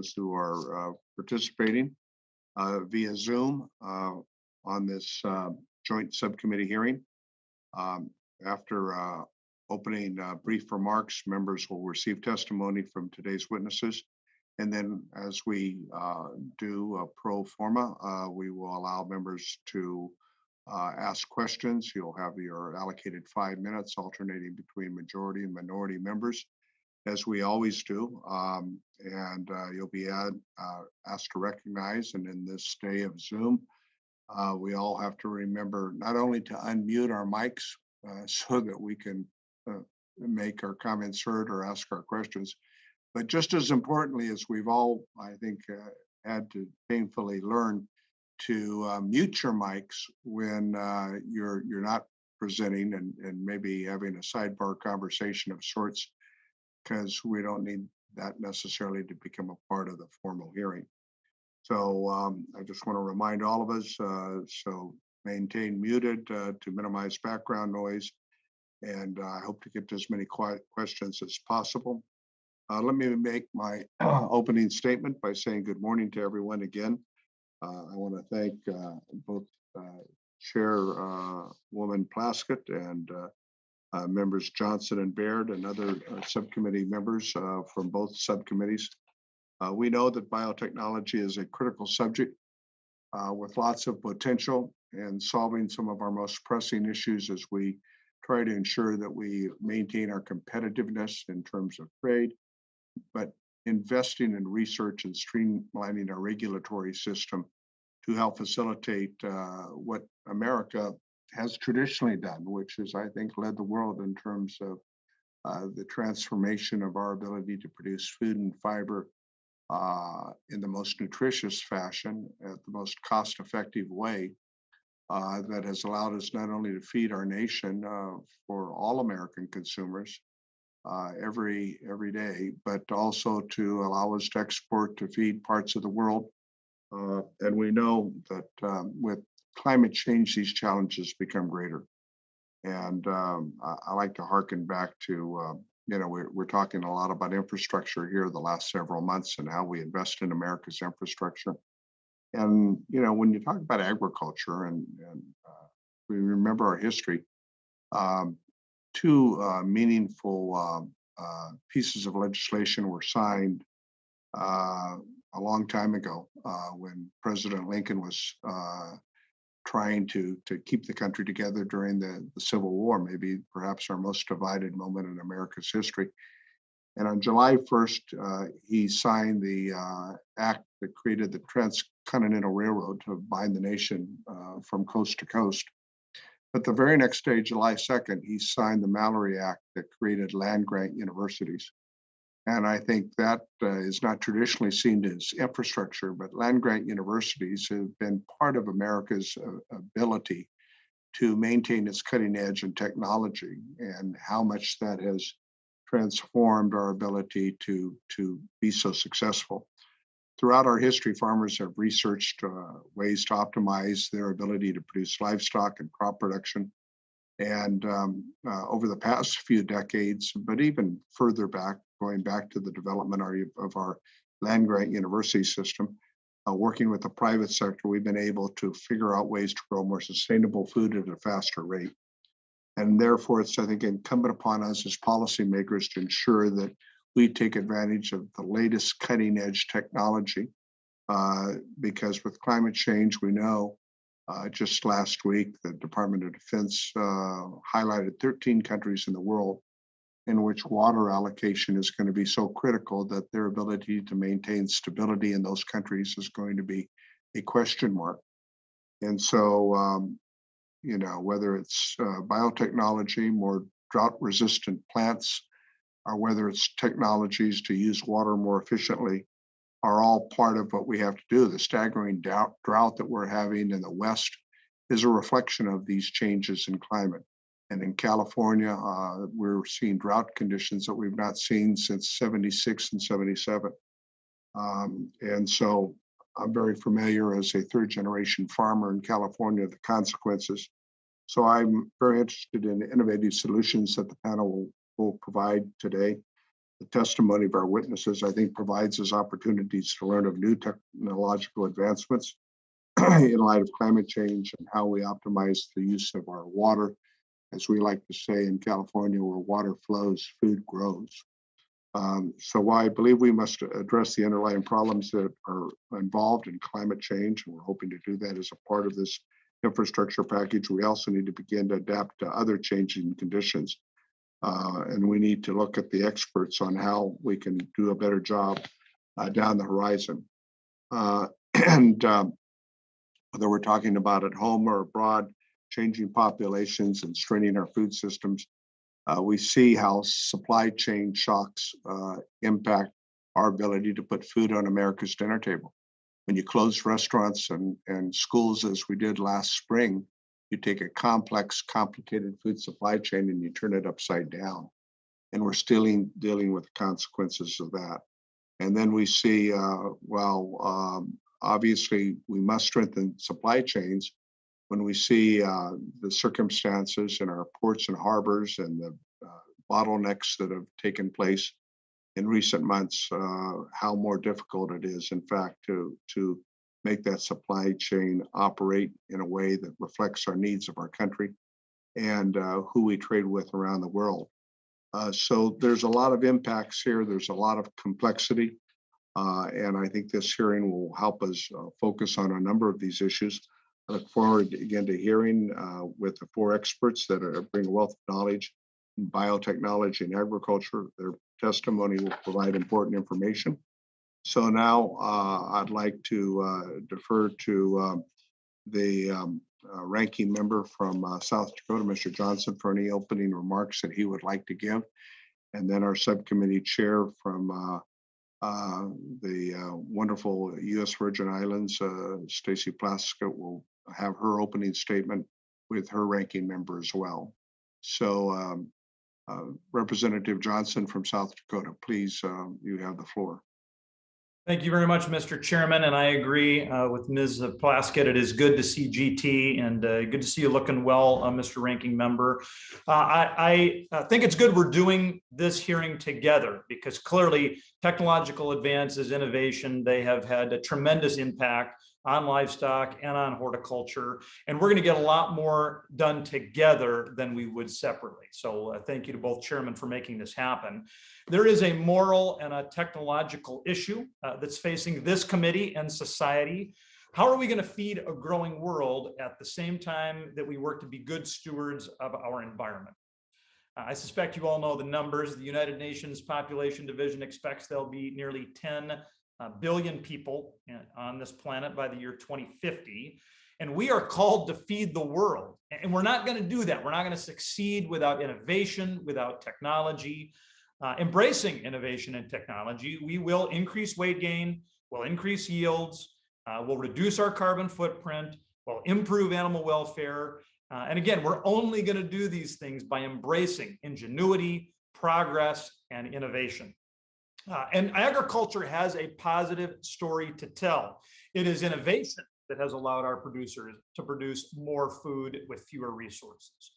those who are participating via Zoom on this joint subcommittee hearing. After opening brief remarks, members will receive testimony from today's witnesses. And then as we do a pro forma, we will allow members to ask questions. You'll have your allocated 5 minutes alternating between majority and minority members, as we always do. And you'll be asked to recognize. And in this day of Zoom, we all have to remember not only to unmute our mics so that we can make our comments heard or ask our questions, but just as importantly, as we've all, I think, had to painfully learn to mute your mics when you're not presenting and maybe having a sidebar conversation of sorts, because we don't need that necessarily to become a part of the formal hearing. So I just want to remind all of us, so maintain muted to minimize background noise, and I hope to get to as many questions as possible. Let me make my opening statement by saying good morning to everyone again. I want to thank both Chairwoman Plaskett and members Johnson and Baird and other subcommittee members from both subcommittees. We know that biotechnology is a critical subject with lots of potential in solving some of our most pressing issues as we try to ensure that we maintain our competitiveness in terms of trade, but investing in research and streamlining our regulatory system to help facilitate what America has traditionally done, which is, I think, led the world in terms of the transformation of our ability to produce food and fiber in the most nutritious fashion, at the most cost-effective way, that has allowed us not only to feed our nation for all American consumers every day, but also to allow us to export to feed parts of the world. And we know that with climate change, these challenges become greater. And I like to hearken back to, we're talking a lot about infrastructure here the last several months and how we invest in America's infrastructure. And, when you talk about agriculture and we remember our history, two meaningful pieces of legislation were signed a long time ago when President Lincoln was trying to keep the country together during the Civil War, maybe perhaps our most divided moment in America's history. And on July 1st, he signed the act that created the Transcontinental Railroad to bind the nation from coast to coast. But the very next day, July 2nd, he signed the Mallory Act that created land-grant universities. And I think that is not traditionally seen as infrastructure, but land-grant universities have been part of America's ability to maintain its cutting edge in technology, and how much that has transformed our ability to be so successful. Throughout our history, farmers have researched ways to optimize their ability to produce livestock and crop production. And over the past few decades, but even further back, going back to the development of our land-grant university system, working with the private sector, we've been able to figure out ways to grow more sustainable food at a faster rate. And therefore, it's, I think, incumbent upon us as policymakers to ensure that we take advantage of the latest cutting-edge technology, because with climate change, we know just last week, the Department of Defense highlighted 13 countries in the world in which water allocation is going to be so critical that their ability to maintain stability in those countries is going to be a question mark. And so, whether it's biotechnology, more drought-resistant plants, or whether it's technologies to use water more efficiently, are all part of what we have to do. The staggering drought that we're having in the West is a reflection of these changes in climate. And in California, we're seeing drought conditions that we've not seen since 76 and 77. And so I'm very familiar as a third-generation farmer in California, the consequences. So I'm very interested in innovative solutions that the panel will provide today. The testimony of our witnesses, I think, provides us opportunities to learn of new technological advancements in light of climate change and how we optimize the use of our water. As we like to say in California, where water flows, food grows. So I believe we must address the underlying problems that are involved in climate change, and we're hoping to do that as a part of this infrastructure package. We also need to begin to adapt to other changing conditions. And we need to look at the experts on how we can do a better job down the horizon. Whether we're talking about at home or abroad, changing populations and straining our food systems, we see how supply chain shocks impact our ability to put food on America's dinner table. When you close restaurants and schools, as we did last spring, you take a complex, complicated food supply chain and you turn it upside down. And we're still dealing with the consequences of that. And then we see, obviously, we must strengthen supply chains. When we see the circumstances in our ports and harbors and the bottlenecks that have taken place in recent months, how more difficult it is, in fact, to make that supply chain operate in a way that reflects our needs of our country and who we trade with around the world. So there's a lot of impacts here. There's a lot of complexity. And I think this hearing will help us focus on a number of these issues. I look forward again to hearing with the four experts that bring a wealth of knowledge in biotechnology and agriculture. Their testimony will provide important information. So now I'd like to defer to the ranking member from South Dakota, Mr. Johnson, for any opening remarks that he would like to give. And then our subcommittee chair from the wonderful U.S. Virgin Islands, Stacy Plaskett, will have her opening statement with her ranking member as well. So Representative Johnson from South Dakota, please, you have the floor. Thank you very much, Mr. Chairman, and I agree with Ms. Plaskett. It is good to see GT and good to see you looking well, Mr. Ranking Member. I think it's good we're doing this hearing together because clearly technological advances, innovation, they have had a tremendous impact on livestock and on horticulture, and we're going to get a lot more done together than we would separately. So thank you to both chairmen for making this happen. There is a moral and a technological issue that's facing this committee and society. How are we going to feed a growing world at the same time that we work to be good stewards of our environment? I suspect you all know the numbers. The United Nations Population Division expects there'll be nearly 10 billion people on this planet by the year 2050. And we are called to feed the world. And we're not going to do that. We're not going to succeed without innovation, without technology. Embracing innovation and technology, we will increase weight gain, we'll increase yields, we'll reduce our carbon footprint, we'll improve animal welfare. And again, we're only going to do these things by embracing ingenuity, progress, and innovation. And agriculture has a positive story to tell. It is innovation that has allowed our producers to produce more food with fewer resources.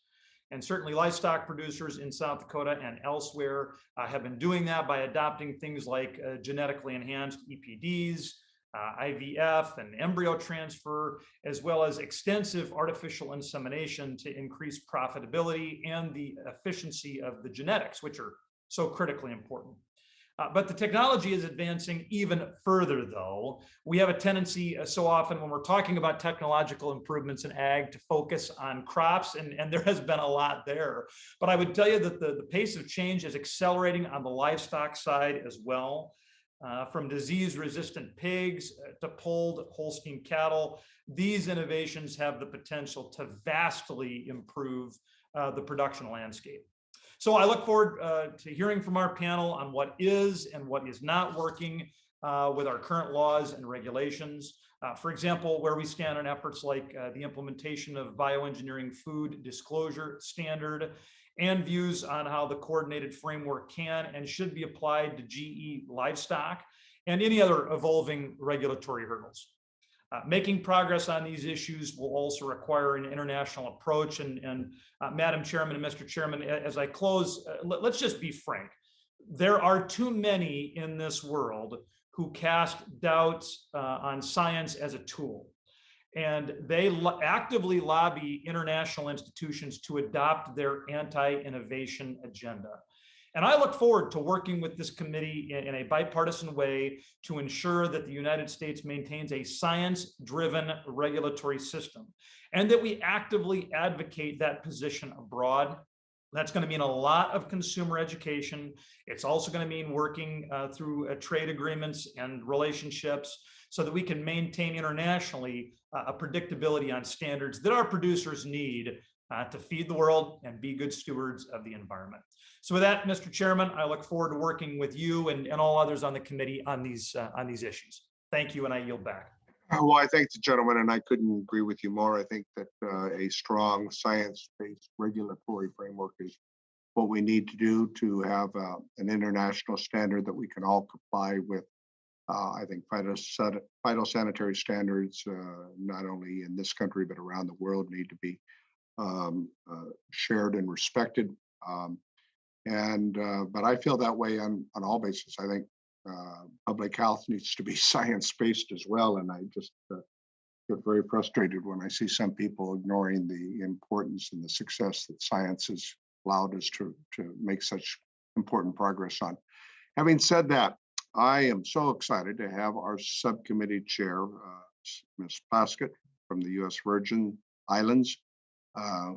And certainly livestock producers in South Dakota and elsewhere have been doing that by adopting things like genetically enhanced EPDs, IVF and embryo transfer, as well as extensive artificial insemination to increase profitability and the efficiency of the genetics, which are so critically important. But the technology is advancing even further, though. We have a tendency so often when we're talking about technological improvements in ag to focus on crops, and there has been a lot there. But I would tell you that the pace of change is accelerating on the livestock side as well. From disease-resistant pigs to polled Holstein cattle, these innovations have the potential to vastly improve the production landscape. So I look forward to hearing from our panel on what is and what is not working with our current laws and regulations. For example, where we stand on efforts like the implementation of bioengineering food disclosure standard, and views on how the coordinated framework can and should be applied to GE livestock and any other evolving regulatory hurdles. Making progress on these issues will also require an international approach. And Madam Chairman and Mr. Chairman, as I close, let's just be frank. there are too many in this world who cast doubts on science as a tool. And they actively lobby international institutions to adopt their anti-innovation agenda. And I look forward to working with this committee in a bipartisan way to ensure that the United States maintains a science-driven regulatory system and that we actively advocate that position abroad. That's going to mean a lot of consumer education. It's also going to mean working through trade agreements and relationships so that we can maintain internationally a predictability on standards that our producers need to feed the world and be good stewards of the environment. So with that, Mr. Chairman, I look forward to working with you and all others on the committee on these issues. Thank you, and I yield back. Well, I thank the gentleman, and I couldn't agree with you more. I think that a strong science-based regulatory framework is what we need to do to have an international standard that we can all comply with. I think phytosanitary standards, not only in this country, but around the world, need to be shared and respected. But I feel that way on all bases. I think public health needs to be science-based as well. And I just get very frustrated when I see some people ignoring the importance and the success that science has allowed us to make such important progress on. Having said that, I am so excited to have our subcommittee chair, Ms. Plaskett from the U.S. Virgin Islands,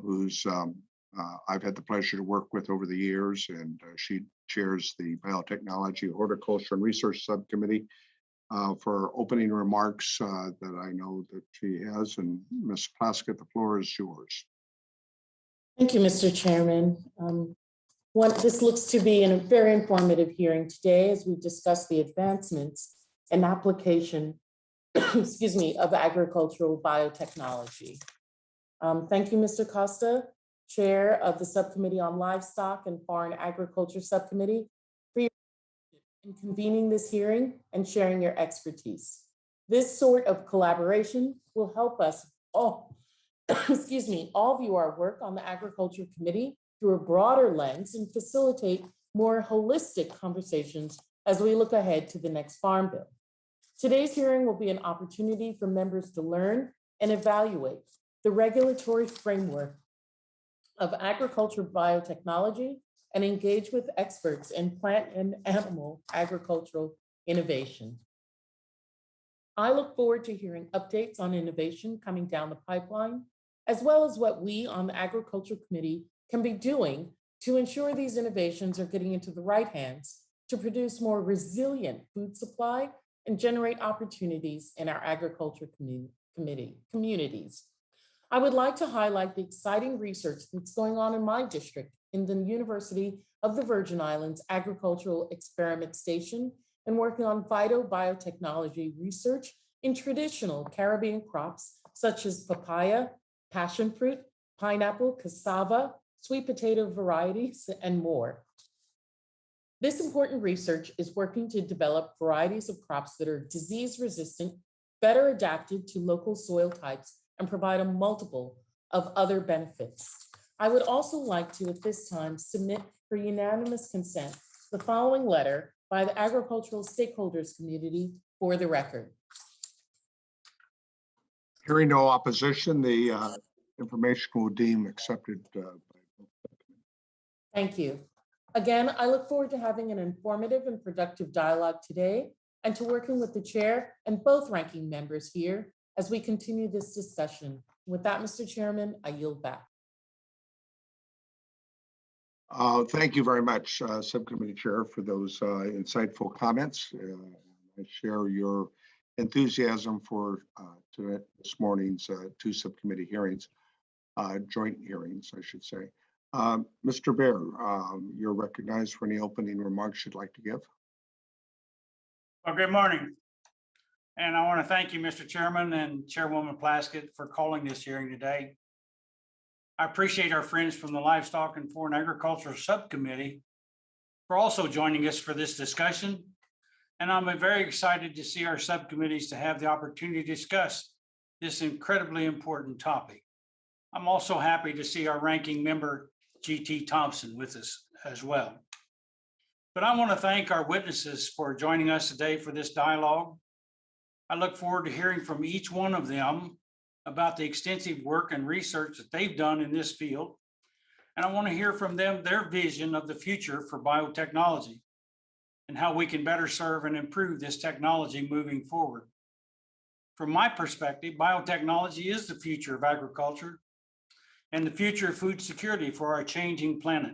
who's I've had the pleasure to work with over the years, and she chairs the Biotechnology, Horticulture, and Research Subcommittee for opening remarks that I know that she has. And Ms. Plaskett, the floor is yours. Thank you, Mr. Chairman. This looks to be a very informative hearing today as we discuss the advancements and application, excuse me, of agricultural biotechnology. Thank you, Mr. Costa, Chair of the Subcommittee on Livestock and Foreign Agriculture Subcommittee, for your in convening this hearing and sharing your expertise. This sort of collaboration will help us all, excuse me, all view our work on the Agriculture Committee through a broader lens and facilitate more holistic conversations as we look ahead to the next Farm Bill. Today's hearing will be an opportunity for members to learn and evaluate the regulatory framework of agriculture biotechnology and engage with experts in plant and animal agricultural innovation. I look forward to hearing updates on innovation coming down the pipeline, as well as what we on the Agriculture Committee can be doing to ensure these innovations are getting into the right hands to produce more resilient food supply and generate opportunities in our agriculture communities. I would like to highlight the exciting research that's going on in my district in the University of the Virgin Islands Agricultural Experiment Station and working on phytobiotechnology research in traditional Caribbean crops such as papaya, passion fruit, pineapple, cassava, sweet potato varieties, and more. This important research is working to develop varieties of crops that are disease resistant, better adapted to local soil types, and provide a multiple of other benefits. I would also like to, at this time, submit for unanimous consent the following letter by the Agricultural Stakeholders Community for the record. Hearing no opposition, the information will deem accepted. Thank you. Again, I look forward to having an informative and productive dialogue today and to working with the chair and both ranking members here as we continue this discussion. With that, Mr. Chairman, I yield back. Thank you very much, Subcommittee Chair, for those insightful comments. I share your enthusiasm for this morning's two subcommittee hearings, joint hearings, I should say. Mr. Baer, you're recognized for any opening remarks you'd like to give. Well, good morning. And I want to thank you, Mr. Chairman and Chairwoman Plaskett, for calling this hearing today. I appreciate our friends from the Livestock and Foreign Agriculture Subcommittee for also joining us for this discussion. And I'm very excited to see our subcommittees to have the opportunity to discuss this incredibly important topic. I'm also happy to see our ranking member, G.T. Thompson, with us as well. But I want to thank our witnesses for joining us today for this dialogue. I look forward to hearing from each one of them about the extensive work and research that they've done in this field. And I want to hear from them their vision of the future for biotechnology and how we can better serve and improve this technology moving forward. From my perspective, biotechnology is the future of agriculture and the future of food security for our changing planet.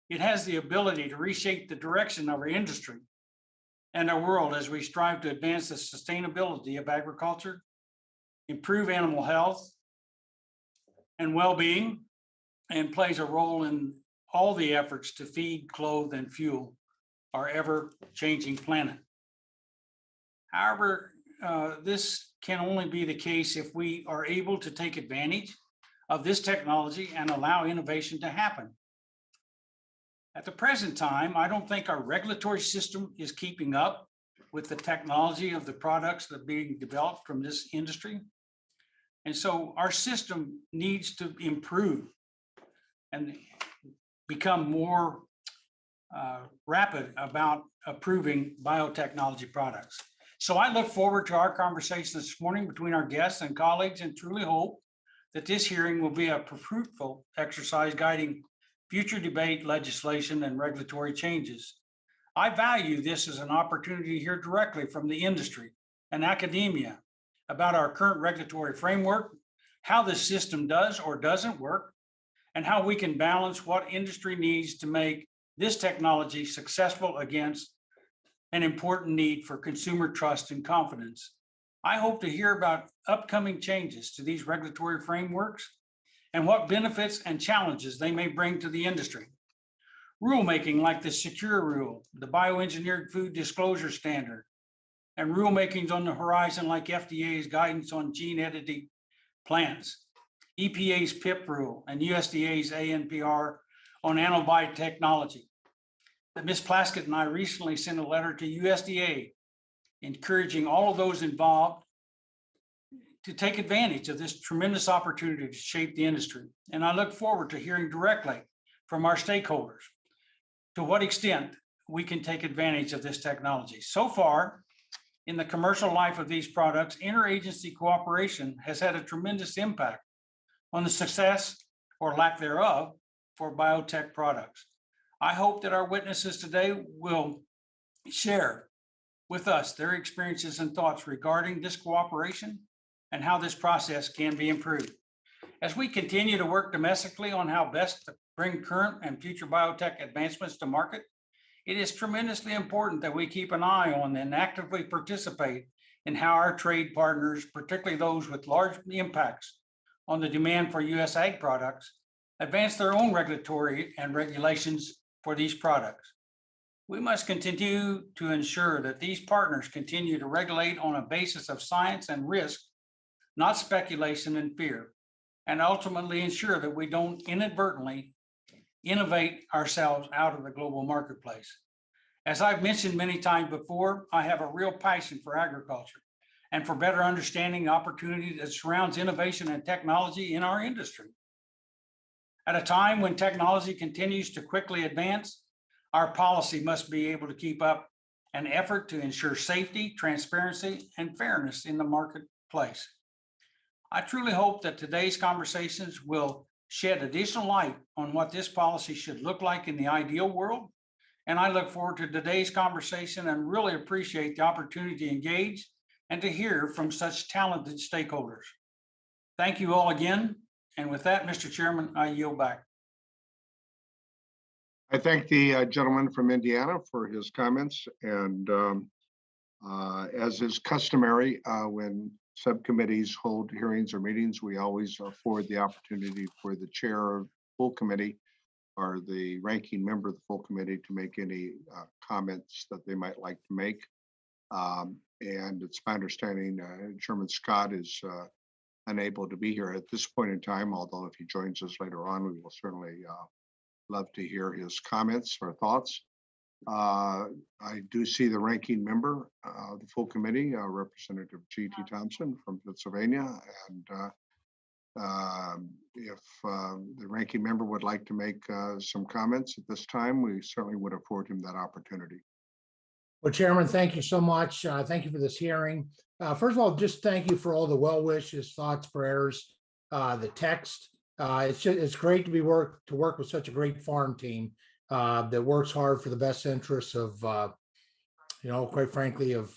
It has the ability to reshape the direction of our industry and our world as we strive to advance the sustainability of agriculture, improve animal health and well-being, and plays a role in all the efforts to feed, clothe, and fuel our ever-changing planet. However, this can only be the case if we are able to take advantage of this technology and allow innovation to happen. At the present time, I don't think our regulatory system is keeping up with the technology of the products that are being developed from this industry. And so our system needs to improve and become more rapid about approving biotechnology products. So I look forward to our conversation this morning between our guests and colleagues, and truly hope that this hearing will be a fruitful exercise guiding future debate, legislation, and regulatory changes. I value this as an opportunity to hear directly from the industry and academia about our current regulatory framework, how the system does or doesn't work, and how we can balance what industry needs to make this technology successful against an important need for consumer trust and confidence. I hope to hear about upcoming changes to these regulatory frameworks and what benefits and challenges they may bring to the industry. Rulemaking like the Secure Rule, the Bioengineered Food Disclosure Standard, and rulemakings on the horizon like FDA's guidance on gene-edited plants, EPA's PIP rule, and USDA's ANPR on nanobiotechnology. That Ms. Plaskett and I recently sent a letter to USDA encouraging all of those involved to take advantage of this tremendous opportunity to shape the industry. And I look forward to hearing directly from our stakeholders to what extent we can take advantage of this technology. So far, in the commercial life of these products, interagency cooperation has had a tremendous impact on the success or lack thereof for biotech products. I hope that our witnesses today will share with us their experiences and thoughts regarding this cooperation and how this process can be improved. As we continue to work domestically on how best to bring current and future biotech advancements to market, it is tremendously important that we keep an eye on and actively participate in how our trade partners, particularly those with large impacts on the demand for US ag products, advance their own regulatory and regulations for these products. We must continue to ensure that these partners continue to regulate on a basis of science and risk, not speculation and fear, and ultimately ensure that we don't inadvertently innovate ourselves out of the global marketplace. As I've mentioned many times before, I have a real passion for agriculture and for better understanding the opportunity that surrounds innovation and technology in our industry. At a time when technology continues to quickly advance, our policy must be able to keep up an effort to ensure safety, transparency, and fairness in the marketplace. I truly hope that today's conversations will shed additional light on what this policy should look like in the ideal world. And I look forward to today's conversation and really appreciate the opportunity to engage and to hear from such talented stakeholders. Thank you all again. And with that, Mr. Chairman, I yield back. I thank the gentleman from Indiana for his comments. And as is customary, when subcommittees hold hearings or meetings, we always afford the opportunity for the chair of full committee or the ranking member of the full committee to make any comments that they might like to make. And it's my understanding Chairman Scott is unable to be here at this point in time, although if he joins us later on, we will certainly love to hear his comments or thoughts. I do see the ranking member of the full committee, Representative G.T. Thompson from Pennsylvania, and If the ranking member would like to make some comments at this time, we certainly would afford him that opportunity. Well, Chairman, thank you so much. Thank you for this hearing. First of all, just thank you for all the well wishes, thoughts, prayers, the text. It's great to work with such a great farm team that works hard for the best interests of quite frankly, of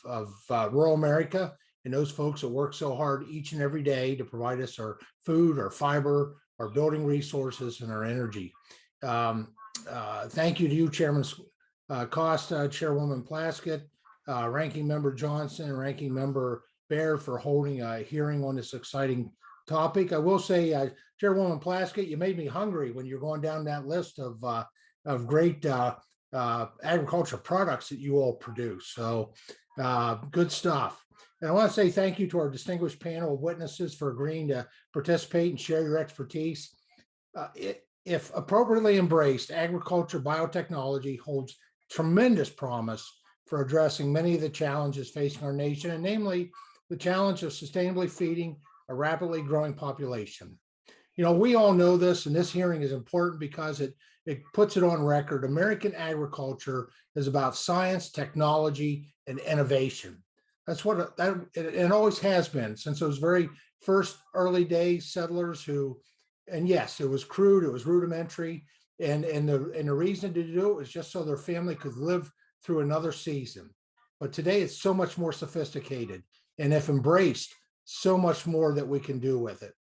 rural America, and those folks that work so hard each and every day to provide us our food, our fiber, our building resources, and our energy. Thank you to you, Chairman Costa, Chairwoman Plaskett, Ranking Member Johnson, and Ranking Member Baird for holding a hearing on this exciting topic. I will say, Chairwoman Plaskett, you made me hungry when you're going down that list of great agriculture products that you all produce. So good stuff. And I want to say thank you to our distinguished panel of witnesses for agreeing to participate and share your expertise. If appropriately embraced, agriculture biotechnology holds tremendous promise for addressing many of the challenges facing our nation, and namely the challenge of sustainably feeding a rapidly growing population. We all know this, and this hearing is important because it puts it on record. American agriculture is about science, technology, and innovation. That's what it always has been since those very first early days settlers who, and yes, it was crude, it was rudimentary, and the reason to do it was just so their family could live through another season. But today it's so much more sophisticated, and if embraced, so much more that we can do with it.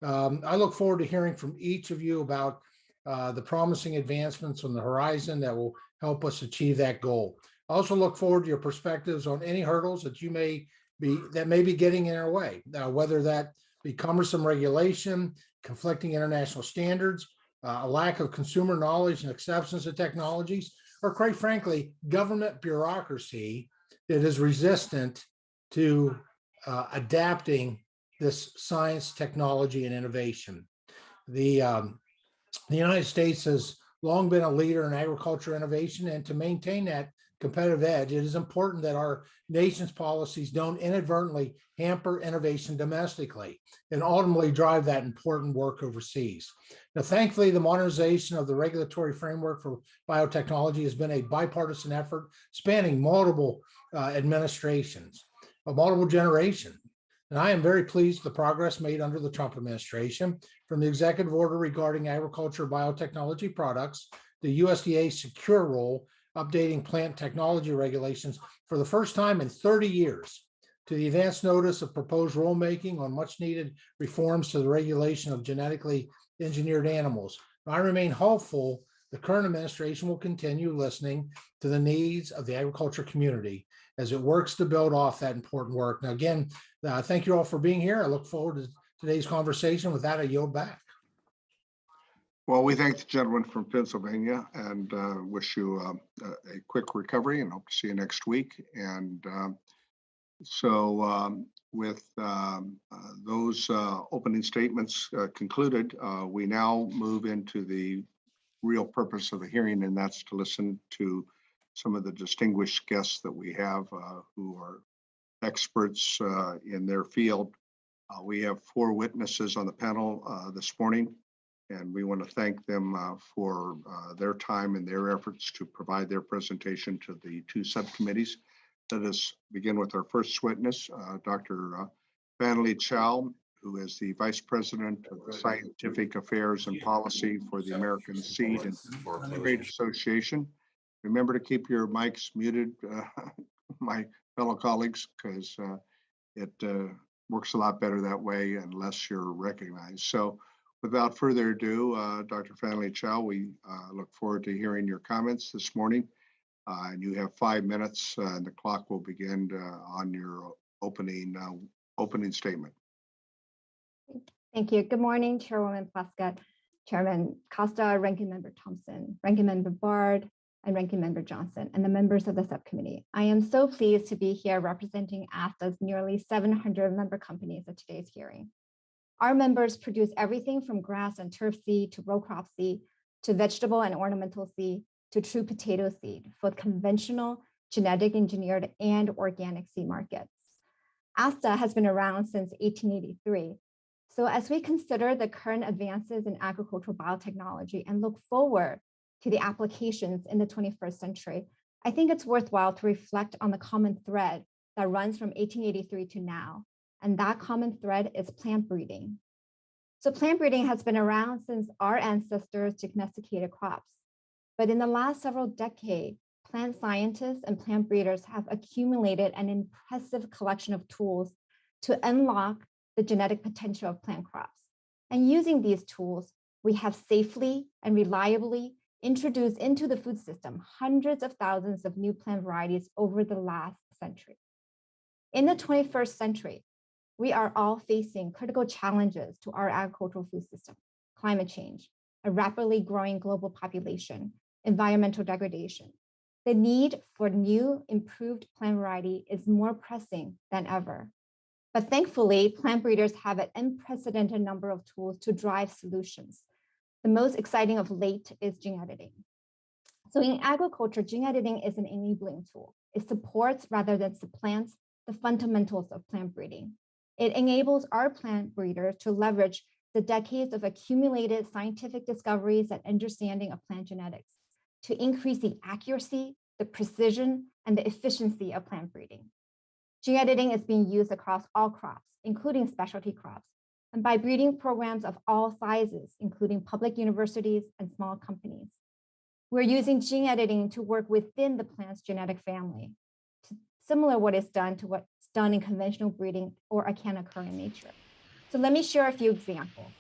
I look forward to hearing from each of you about the promising advancements on the horizon that will help us achieve that goal. I also look forward to your perspectives on any hurdles that may be getting in our way, whether that be cumbersome regulation, conflicting international standards, a lack of consumer knowledge and acceptance of technologies, or quite frankly, government bureaucracy that is resistant to adapting this science, technology, and innovation. The United States has long been a leader in agriculture innovation, and to maintain that competitive edge, it is important that our nation's policies don't inadvertently hamper innovation domestically and ultimately drive that important work overseas. Now, thankfully, the modernization of the regulatory framework for biotechnology has been a bipartisan effort spanning multiple administrations, multiple generations. And I am very pleased with the progress made under the Trump administration, from the executive order regarding agriculture biotechnology products, the USDA's secure rule, updating plant technology regulations for the first time in 30 years, to the advance notice of proposed rulemaking on much needed reforms to the regulation of genetically engineered animals. I remain hopeful the current administration will continue listening to the needs of the agriculture community as it works to build off that important work. Now, again, thank you all for being here. I look forward to today's conversation. With that, I yield back. Well, we thank the gentleman from Pennsylvania and wish you a quick recovery and hope to see you next week. And with those opening statements concluded, we now move into the real purpose of the hearing, and that's to listen to some of the distinguished guests that we have who are experts in their field. We have 4 witnesses on the panel this morning, and we want to thank them for their time and their efforts to provide their presentation to the 2 subcommittees. Let us begin with our first witness, Dr. Vanley Chao, who is the Vice President of Scientific Affairs and Policy for the American Seed and Trade Association. Remember to keep your mics muted, my fellow colleagues, because it works a lot better that way unless you're recognized. So without further ado, Dr. Vanley Chao, we look forward to hearing your comments this morning. And you have 5 minutes, and the clock will begin on your opening statement. Thank you. Good morning, Chairwoman Plaskett, Chairman Costa, Ranking Member Thompson, Ranking Member Bard, and Ranking Member Johnson, and the members of the subcommittee. I am so pleased to be here representing ASTA's nearly 700 member companies at today's hearing. Our members produce everything from grass and turf seed to row crop seed to vegetable and ornamental seed to true potato seed for conventional, genetic engineered, and organic seed markets. ASTA has been around since 1883. So as we consider the current advances in agricultural biotechnology and look forward to the applications in the 21st century, I think it's worthwhile to reflect on the common thread that runs from 1883 to now. And that common thread is plant breeding. So plant breeding has been around since our ancestors domesticated crops. But in the last several decades, plant scientists and plant breeders have accumulated an impressive collection of tools to unlock the genetic potential of plant crops. And using these tools, we have safely and reliably introduced into the food system hundreds of thousands of new plant varieties over the last century. In the 21st century, we are all facing critical challenges to our agricultural food system: climate change, a rapidly growing global population, environmental degradation. The need for new, improved plant variety is more pressing than ever. But thankfully, plant breeders have an unprecedented number of tools to drive solutions. The most exciting of late is gene editing. So in agriculture, gene editing is an enabling tool. It supports rather than supplants the fundamentals of plant breeding. It enables our plant breeders to leverage the decades of accumulated scientific discoveries and understanding of plant genetics to increase the accuracy, the precision, and the efficiency of plant breeding. Gene editing is being used across all crops, including specialty crops, and by breeding programs of all sizes, including public universities and small companies. We're using gene editing to work within the plant's genetic family, similar what is done to what's done in conventional breeding or can occur in nature. So let me share a few examples.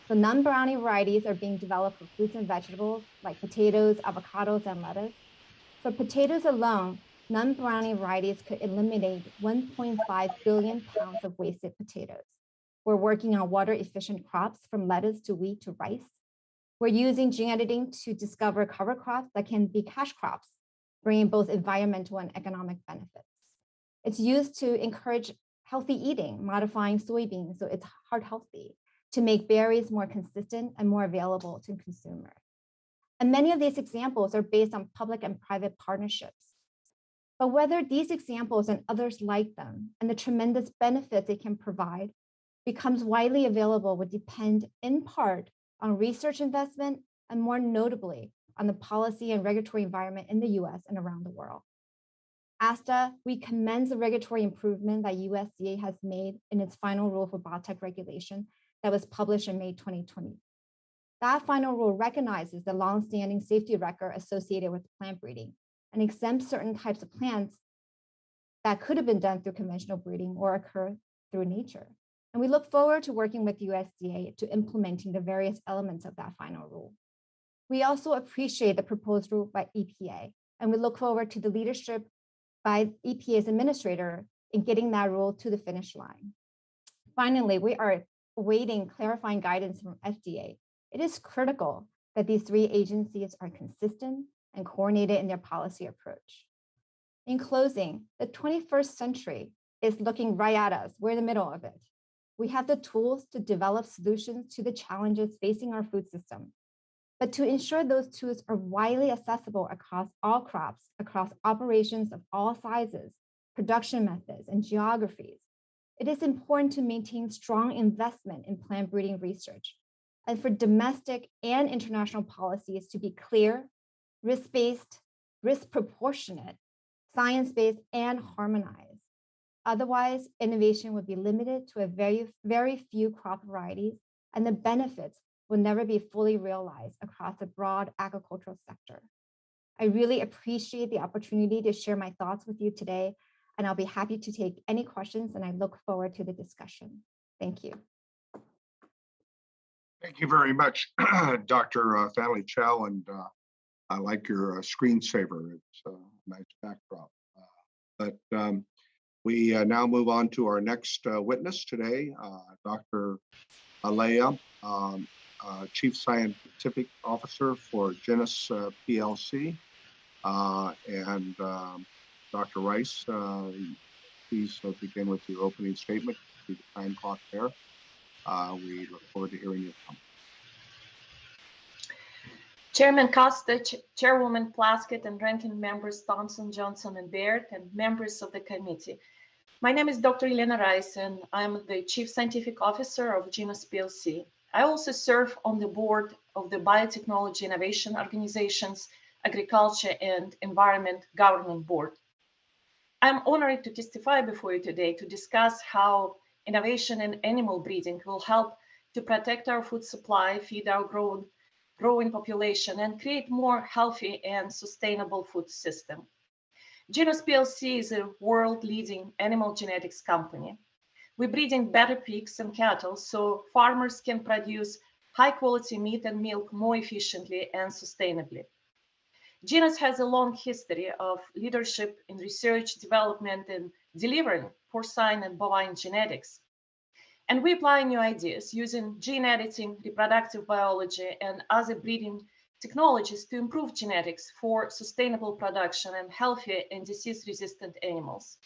So non-brownie varieties are being developed for fruits and vegetables like potatoes, avocados, and lettuce. For potatoes alone, non-brownie varieties could eliminate 1.5 billion pounds of wasted potatoes. We're working on water-efficient crops from lettuce to wheat to rice. We're using gene editing to discover cover crops that can be cash crops, bringing both environmental and economic benefits. It's used to encourage healthy eating, modifying soybeans so it's heart healthy, to make berries more consistent and more available to consumers. And many of these examples are based on public and private partnerships. But whether these examples and others like them and the tremendous benefits they can provide becomes widely available would depend in part on research investment and more notably on the policy and regulatory environment in the US and around the world. ASTA, we commend the regulatory improvement that USDA has made in its final rule for biotech regulation that was published in May 2020. That final rule recognizes the longstanding safety record associated with plant breeding and exempts certain types of plants that could have been done through conventional breeding or occur through nature. And we look forward to working with USDA to implementing the various elements of that final rule. We also appreciate the proposed rule by EPA, and we look forward to the leadership by EPA's administrator in getting that rule to the finish line. Finally, we are awaiting clarifying guidance from FDA. It is critical that these three agencies are consistent and coordinated in their policy approach. In closing, the 21st century is looking right at us. We're in the middle of it. We have the tools to develop solutions to the challenges facing our food system. But to ensure those tools are widely accessible across all crops, across operations of all sizes, production methods, and geographies, it is important to maintain strong investment in plant breeding research and for domestic and international policies to be clear, risk-based, risk proportionate, science-based, and harmonized. Otherwise, innovation would be limited to a very few crop varieties, and the benefits will never be fully realized across the broad agricultural sector. I really appreciate the opportunity to share my thoughts with you today, and I'll be happy to take any questions, and I look forward to the discussion. Thank you. Thank you very much, Dr. Fanley Chao, and I like your screensaver. It's a nice backdrop. We now move on to our next witness today, Dr. Alea, Chief Scientific Officer for Genus Plc, and Dr. Rice, please begin with your opening statement. See the time clock there. We look forward to hearing your comments. Chairman Costa, Chairwoman Plaskett, and Ranking Members Thompson, Johnson, and Baird, and members of the committee. My name is Dr. Elena Rice, and I'm the Chief Scientific Officer of Genus Plc. I also serve on the board of the Biotechnology Innovation Organization's Agriculture and Environment Government Board. I'm honored to testify before you today to discuss how innovation in animal breeding will help to protect our food supply, feed our growing population, and create more healthy and sustainable food system. Genus Plc is a world-leading animal genetics company. We're breeding better pigs and cattle so farmers can produce high-quality meat and milk more efficiently and sustainably. Genus has a long history of leadership in research, development, and delivering porcine and bovine genetics. And we apply new ideas using gene editing, reproductive biology, and other breeding technologies to improve genetics for sustainable production and healthy and disease-resistant animals.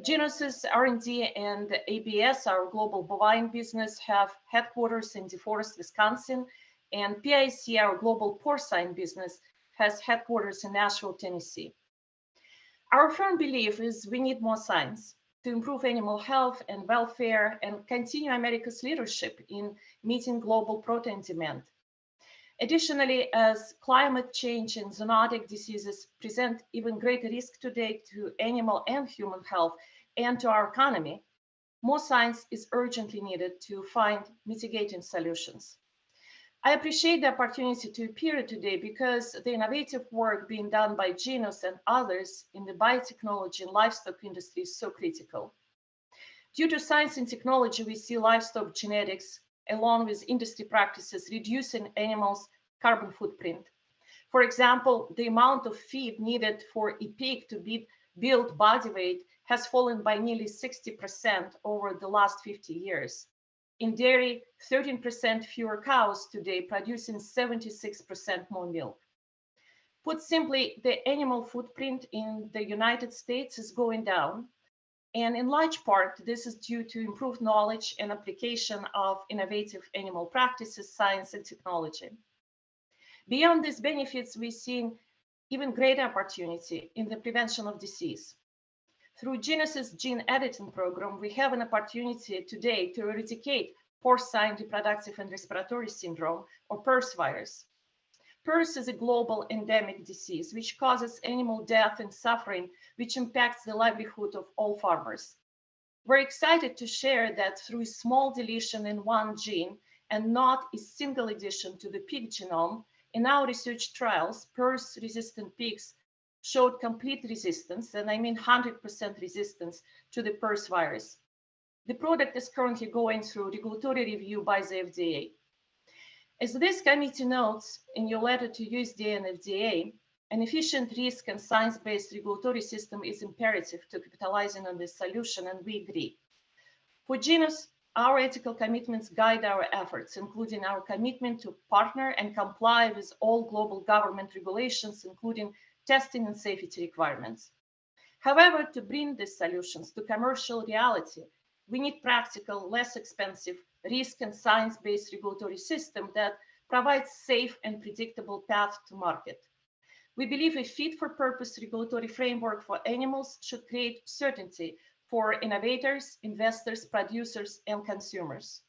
Genus's R&D and ABS, our global bovine business, have headquarters in DeForest, Wisconsin, and PIC, our global porcine business, has headquarters in Nashville, Tennessee. Our firm belief is we need more science to improve animal health and welfare and continue America's leadership in meeting global protein demand. Additionally, as climate change and zoonotic diseases present even greater risk today to animal and human health and to our economy, more science is urgently needed to find mitigating solutions. I appreciate the opportunity to appear today because the innovative work being done by Genus and others in the biotechnology and livestock industry is so critical. Due to science and technology, we see livestock genetics, along with industry practices, reducing animals' carbon footprint. For example, the amount of feed needed for a pig to build body weight has fallen by nearly 60% over the last 50 years. In dairy, 13% fewer cows today, producing 76% more milk. Put simply, the animal footprint in the United States is going down, and in large part, this is due to improved knowledge and application of innovative animal practices, science, and technology. Beyond these benefits, we're seeing even greater opportunity in the prevention of disease. Through Genus's gene editing program, we have an opportunity today to eradicate porcine reproductive and respiratory syndrome, or PRRS virus. PRRS is a global endemic disease which causes animal death and suffering, which impacts the livelihood of all farmers. We're excited to share that through a small deletion in one gene and not a single addition to the pig genome, in our research trials, PRRS-resistant pigs showed complete resistance, and I mean 100% resistance to the PRRS virus. The product is currently going through regulatory review by the FDA. As this committee notes in your letter to USDA and FDA, an efficient risk and science-based regulatory system is imperative to capitalizing on this solution, and we agree. For Genus, our ethical commitments guide our efforts, including our commitment to partner and comply with all global government regulations, including testing and safety requirements. However, to bring these solutions to commercial reality, we need practical, less expensive, risk and science-based regulatory system that provides safe and predictable path to market. We believe a fit-for-purpose regulatory framework for animals should create certainty for innovators, investors, producers, and consumers.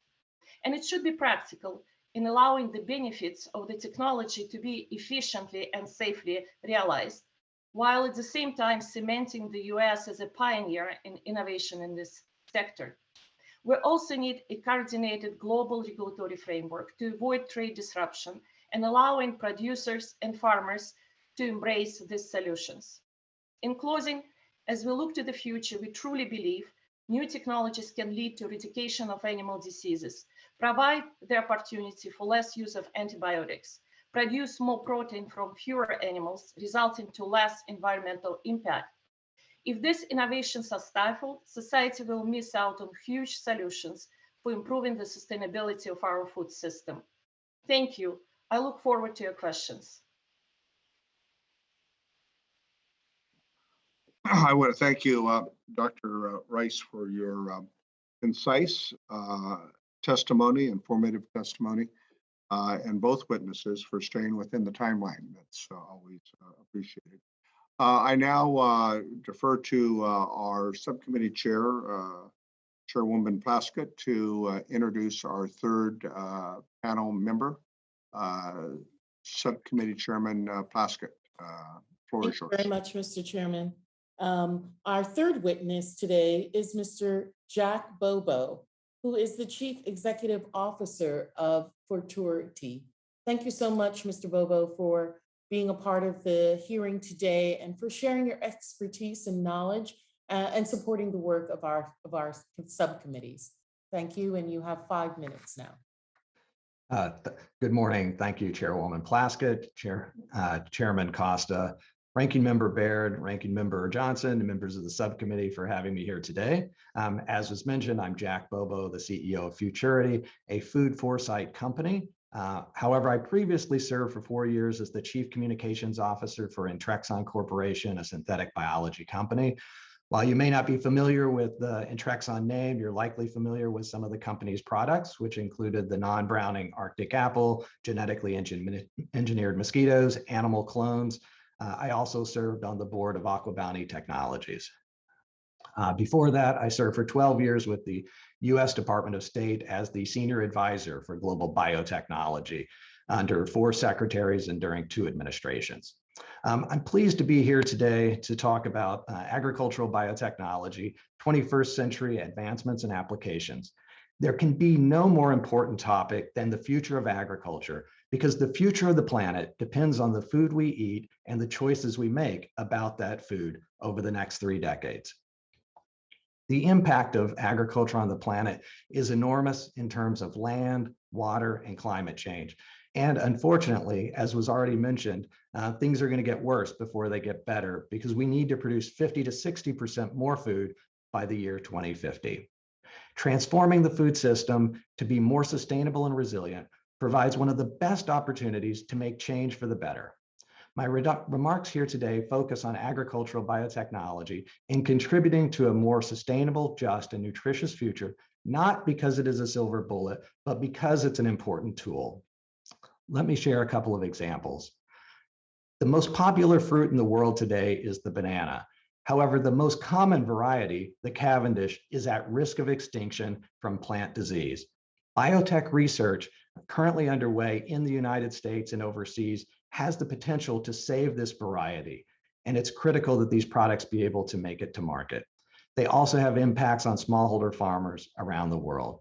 And it should be practical in allowing the benefits of the technology to be efficiently and safely realized, while at the same time cementing the US as a pioneer in innovation in this sector. We also need a coordinated global regulatory framework to avoid trade disruption and allowing producers and farmers to embrace these solutions. In closing, as we look to the future, we truly believe new technologies can lead to eradication of animal diseases, provide the opportunity for less use of antibiotics, produce more protein from fewer animals, resulting to less environmental impact. If these innovations are stifled, society will miss out on huge solutions for improving the sustainability of our food system. Thank you. I look forward to your questions. I want to thank you, Dr. Rice, for your concise testimony, informative testimony, and both witnesses for staying within the timeline. That's always appreciated. I now defer to our subcommittee chair, Chairwoman Plaskett, to introduce our third panel member, Subcommittee Chairman Plaskett. Floor Thank is you yours. very much, Mr. Chairman. Our third witness today is Mr. Jack Bobo, who is the Chief Executive Officer of Horticulture. Thank you so much, Mr. Bobo, for being a part of the hearing today and for sharing your expertise and knowledge and supporting the work of our subcommittees. Thank you, and you have 5 minutes now. Good morning. Thank you, Chairwoman Plaskett, Chairman Costa, Ranking Member Baird, Ranking Member Johnson, and members of the subcommittee for having me here today. As was mentioned, I'm Jack Bobo, the CEO of Futurity, a food foresight company. However, I previously served for 4 years as the Chief Communications Officer for Intrexon Corporation, a synthetic biology company. While you may not be familiar with the Intrexon name, you're likely familiar with some of the company's products, which included the non-browning Arctic apple, genetically engineered mosquitoes, animal clones. I also served on the board of Aquabounty Technologies. Before that, I served for 12 years with the U.S. Department of State as the Senior Advisor for Global Biotechnology under 4 secretaries and during 2 administrations. I'm pleased to be here today to talk about agricultural biotechnology, 21st century advancements and applications. There can be no more important topic than the future of agriculture, because the future of the planet depends on the food we eat and the choices we make about that food over the next 3 decades. The impact of agriculture on the planet is enormous in terms of land, water, and climate change. And unfortunately, as was already mentioned, things are going to get worse before they get better, because we need to produce 50 to 60% more food by the year 2050. Transforming the food system to be more sustainable and resilient provides one of the best opportunities to make change for the better. My remarks here today focus on agricultural biotechnology in contributing to a more sustainable, just, and nutritious future, not because it is a silver bullet, but because it's an important tool. Let me share a couple of examples. The most popular fruit in the world today is the banana. However, the most common variety, the Cavendish, is at risk of extinction from plant disease. Biotech research currently underway in the United States and overseas has the potential to save this variety, and it's critical that these products be able to make it to market. They also have impacts on smallholder farmers around the world.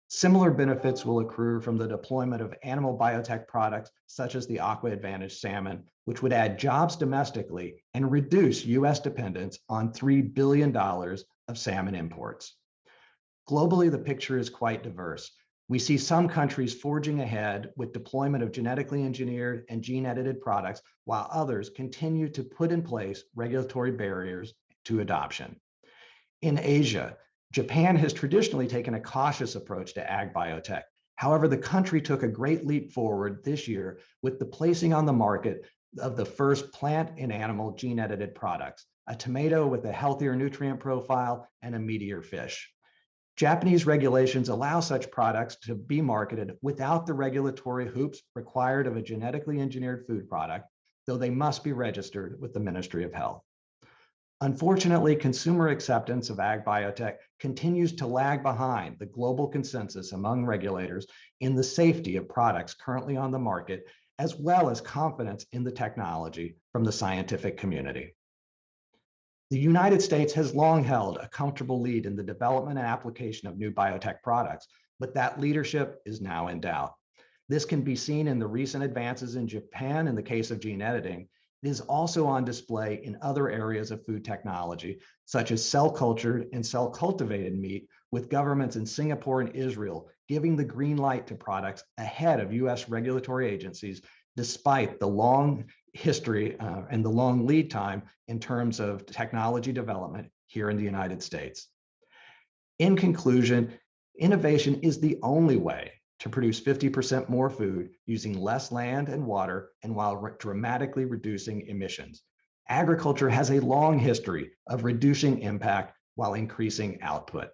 Similar benefits will accrue from the deployment of animal biotech products such as the Aqua Advantage salmon, which would add jobs domestically and reduce U.S. dependence on $3 billion of salmon imports. Globally, the picture is quite diverse. We see some countries forging ahead with deployment of genetically engineered and gene-edited products, while others continue to put in place regulatory barriers to adoption. In Asia, Japan has traditionally taken a cautious approach to ag biotech. However, the country took a great leap forward this year with the placing on the market of the first plant and animal gene-edited products, a tomato with a healthier nutrient profile and a meatier fish. Japanese regulations allow such products to be marketed without the regulatory hoops required of a genetically engineered food product, though they must be registered with the Ministry of Health. Unfortunately, consumer acceptance of ag biotech continues to lag behind the global consensus among regulators in the safety of products currently on the market, as well as confidence in the technology from the scientific community. The United States has long held a comfortable lead in the development and application of new biotech products, but that leadership is now in doubt. This can be seen in the recent advances in Japan in the case of gene editing. It is also on display in other areas of food technology, such as cell-cultured and cell-cultivated meat, with governments in Singapore and Israel giving the green light to products ahead of US regulatory agencies, despite the long history and the long lead time in terms of technology development here in the United States. In conclusion, innovation is the only way to produce 50% more food using less land and water, and while dramatically reducing emissions. Agriculture has a long history of reducing impact while increasing output.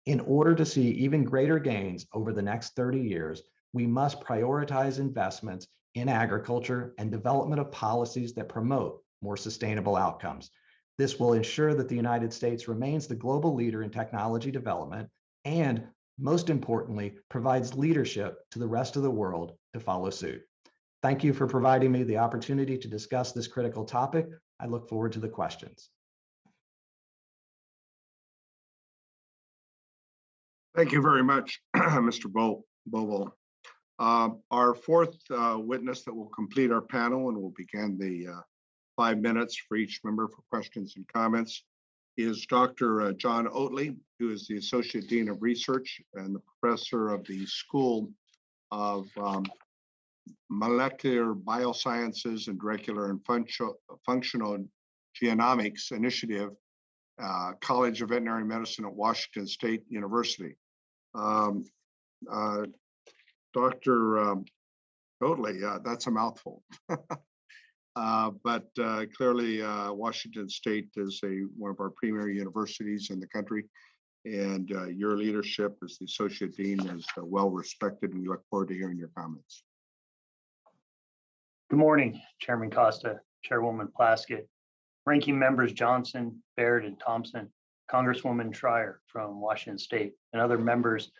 In order to see even greater gains over the next 30 years, we must prioritize investments in agriculture and development of policies that promote more sustainable outcomes. This will ensure that the United States remains the global leader in technology development and, most importantly, provides leadership to the rest of the world to follow suit. Thank you for providing me the opportunity to discuss this critical topic. I look forward to the questions. Thank you very much, Mr. Boval. Our fourth witness that will complete our panel and will begin the 5 minutes for each member for questions and comments is Dr. John Oatley, who is the Associate Dean of Research and the Professor of the School of Molecular Biosciences and Molecular and Functional Genomics Initiative, College of Veterinary Medicine at Washington State University. Dr. Oatley, that's a mouthful. But clearly Washington State is one of our premier universities in the country, and your leadership as the Associate Dean is well respected, and we look forward to hearing your comments. Good morning, Chairman Costa, Chairwoman Plaskett, Ranking Members Johnson, Baird, and Thompson, Congresswoman Schreier from Washington State, and other members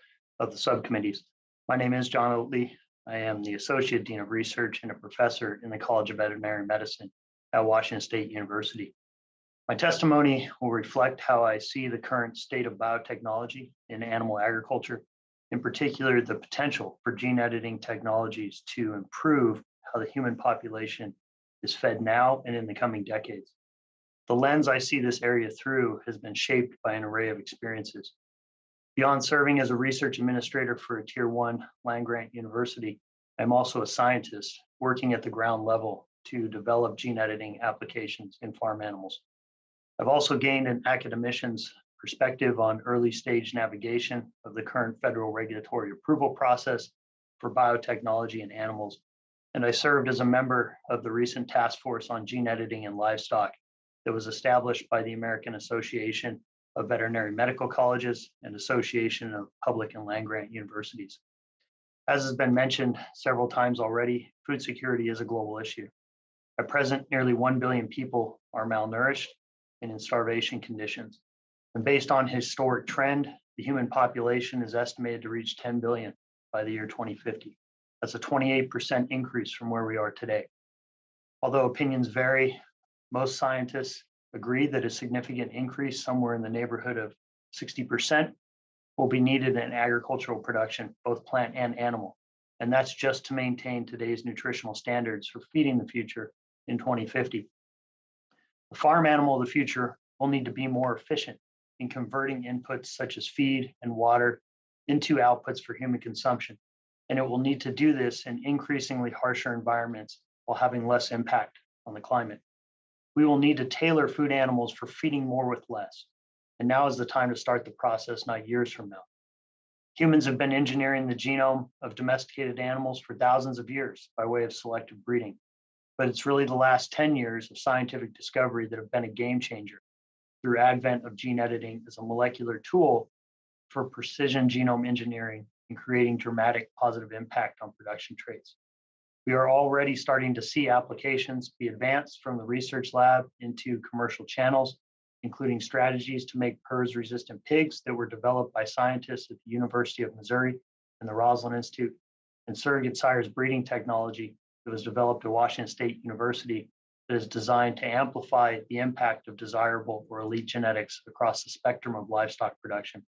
of the subcommittees. My name is John Oatley. I am the Associate Dean of Research and a professor in the College of Veterinary Medicine at Washington State University. My testimony will reflect how I see the current state of biotechnology in animal agriculture, in particular, the potential for gene editing technologies to improve how the human population is fed now and in the coming decades. The lens I see this area through has been shaped by an array of experiences. Beyond serving as a research administrator for a Tier 1 land-grant university, I'm also a scientist working at the ground level to develop gene editing applications in farm animals. I've also gained an academician's perspective on early stage navigation of the current federal regulatory approval process for biotechnology in animals. And I served as a member of the recent task force on gene editing in livestock that was established by the American Association of Veterinary Medical Colleges and Association of Public and Land-Grant Universities. As has been mentioned several times already, food security is a global issue. At present, nearly 1 billion people are malnourished and in starvation conditions. And based on historic trend, the human population is estimated to reach 10 billion by the year 2050. That's a 28% increase from where we are today. Although opinions vary, most scientists agree that a significant increase, somewhere in the neighborhood of 60%, will be needed in agricultural production, both plant and animal. And that's just to maintain today's nutritional standards for feeding the future in 2050. The farm animal of the future will need to be more efficient in converting inputs such as feed and water into outputs for human consumption. And it will need to do this in increasingly harsher environments while having less impact on the climate. We will need to tailor food animals for feeding more with less. And now is the time to start the process, not years from now. Humans have been engineering the genome of domesticated animals for thousands of years by way of selective breeding. But it's really the last 10 years of scientific discovery that have been a game changer through advent of gene editing as a molecular tool for precision genome engineering and creating dramatic positive impact on production traits. We are already starting to see applications be advanced from the research lab into commercial channels, including strategies to make PRRS-resistant pigs that were developed by scientists at the University of Missouri and the Roslin Institute, and surrogate sires breeding technology that was developed at Washington State University that is designed to amplify the impact of desirable or elite genetics across the spectrum of livestock production.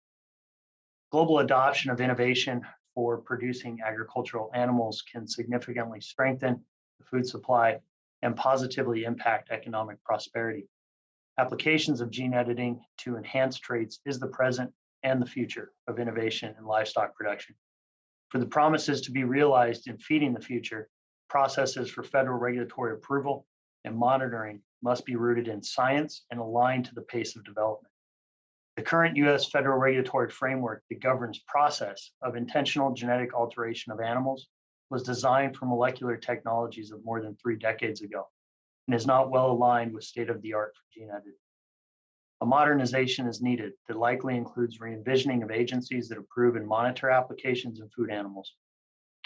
Global adoption of innovation for producing agricultural animals can significantly strengthen the food supply and positively impact economic prosperity. Applications of gene editing to enhance traits is the present and the future of innovation in livestock production. For the promises to be realized in feeding the future, processes for federal regulatory approval and monitoring must be rooted in science and aligned to the pace of development. The current U.S. federal regulatory framework that governs process of intentional genetic alteration of animals was designed for molecular technologies of more than 3 decades ago and is not well aligned with state-of-the-art for gene editing. A modernization is needed that likely includes re-envisioning of agencies that approve and monitor applications in food animals.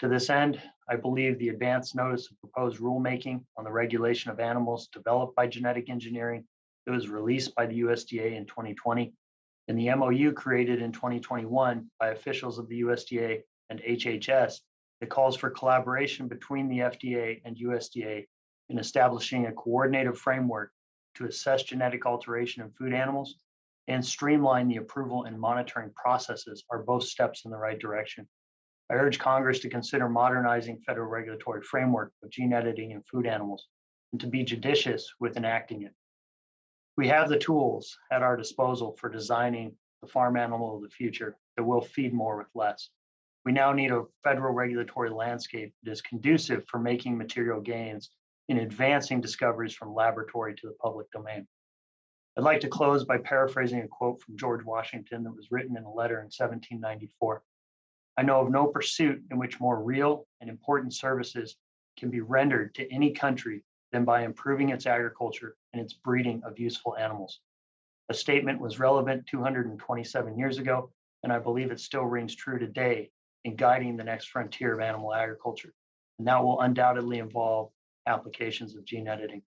To this end, I believe the advance notice of proposed rulemaking on the regulation of animals developed by genetic engineering that was released by the USDA in 2020 and the MOU created in 2021 by officials of the USDA and HHS that calls for collaboration between the FDA and USDA in establishing a coordinated framework to assess genetic alteration in food animals and streamline the approval and monitoring processes are both steps in the right direction. I urge Congress to consider modernizing federal regulatory framework of gene editing in food animals and to be judicious with enacting it. We have the tools at our disposal for designing the farm animal of the future that will feed more with less. We now need a federal regulatory landscape that is conducive for making material gains in advancing discoveries from laboratory to the public domain. I'd like to close by paraphrasing a quote from George Washington that was written in a letter in 1794. I know of no pursuit in which more real and important services can be rendered to any country than by improving its agriculture and its breeding of useful animals. A statement was relevant 227 years ago, and I believe it still rings true today in guiding the next frontier of animal agriculture. And that will undoubtedly involve applications of gene editing.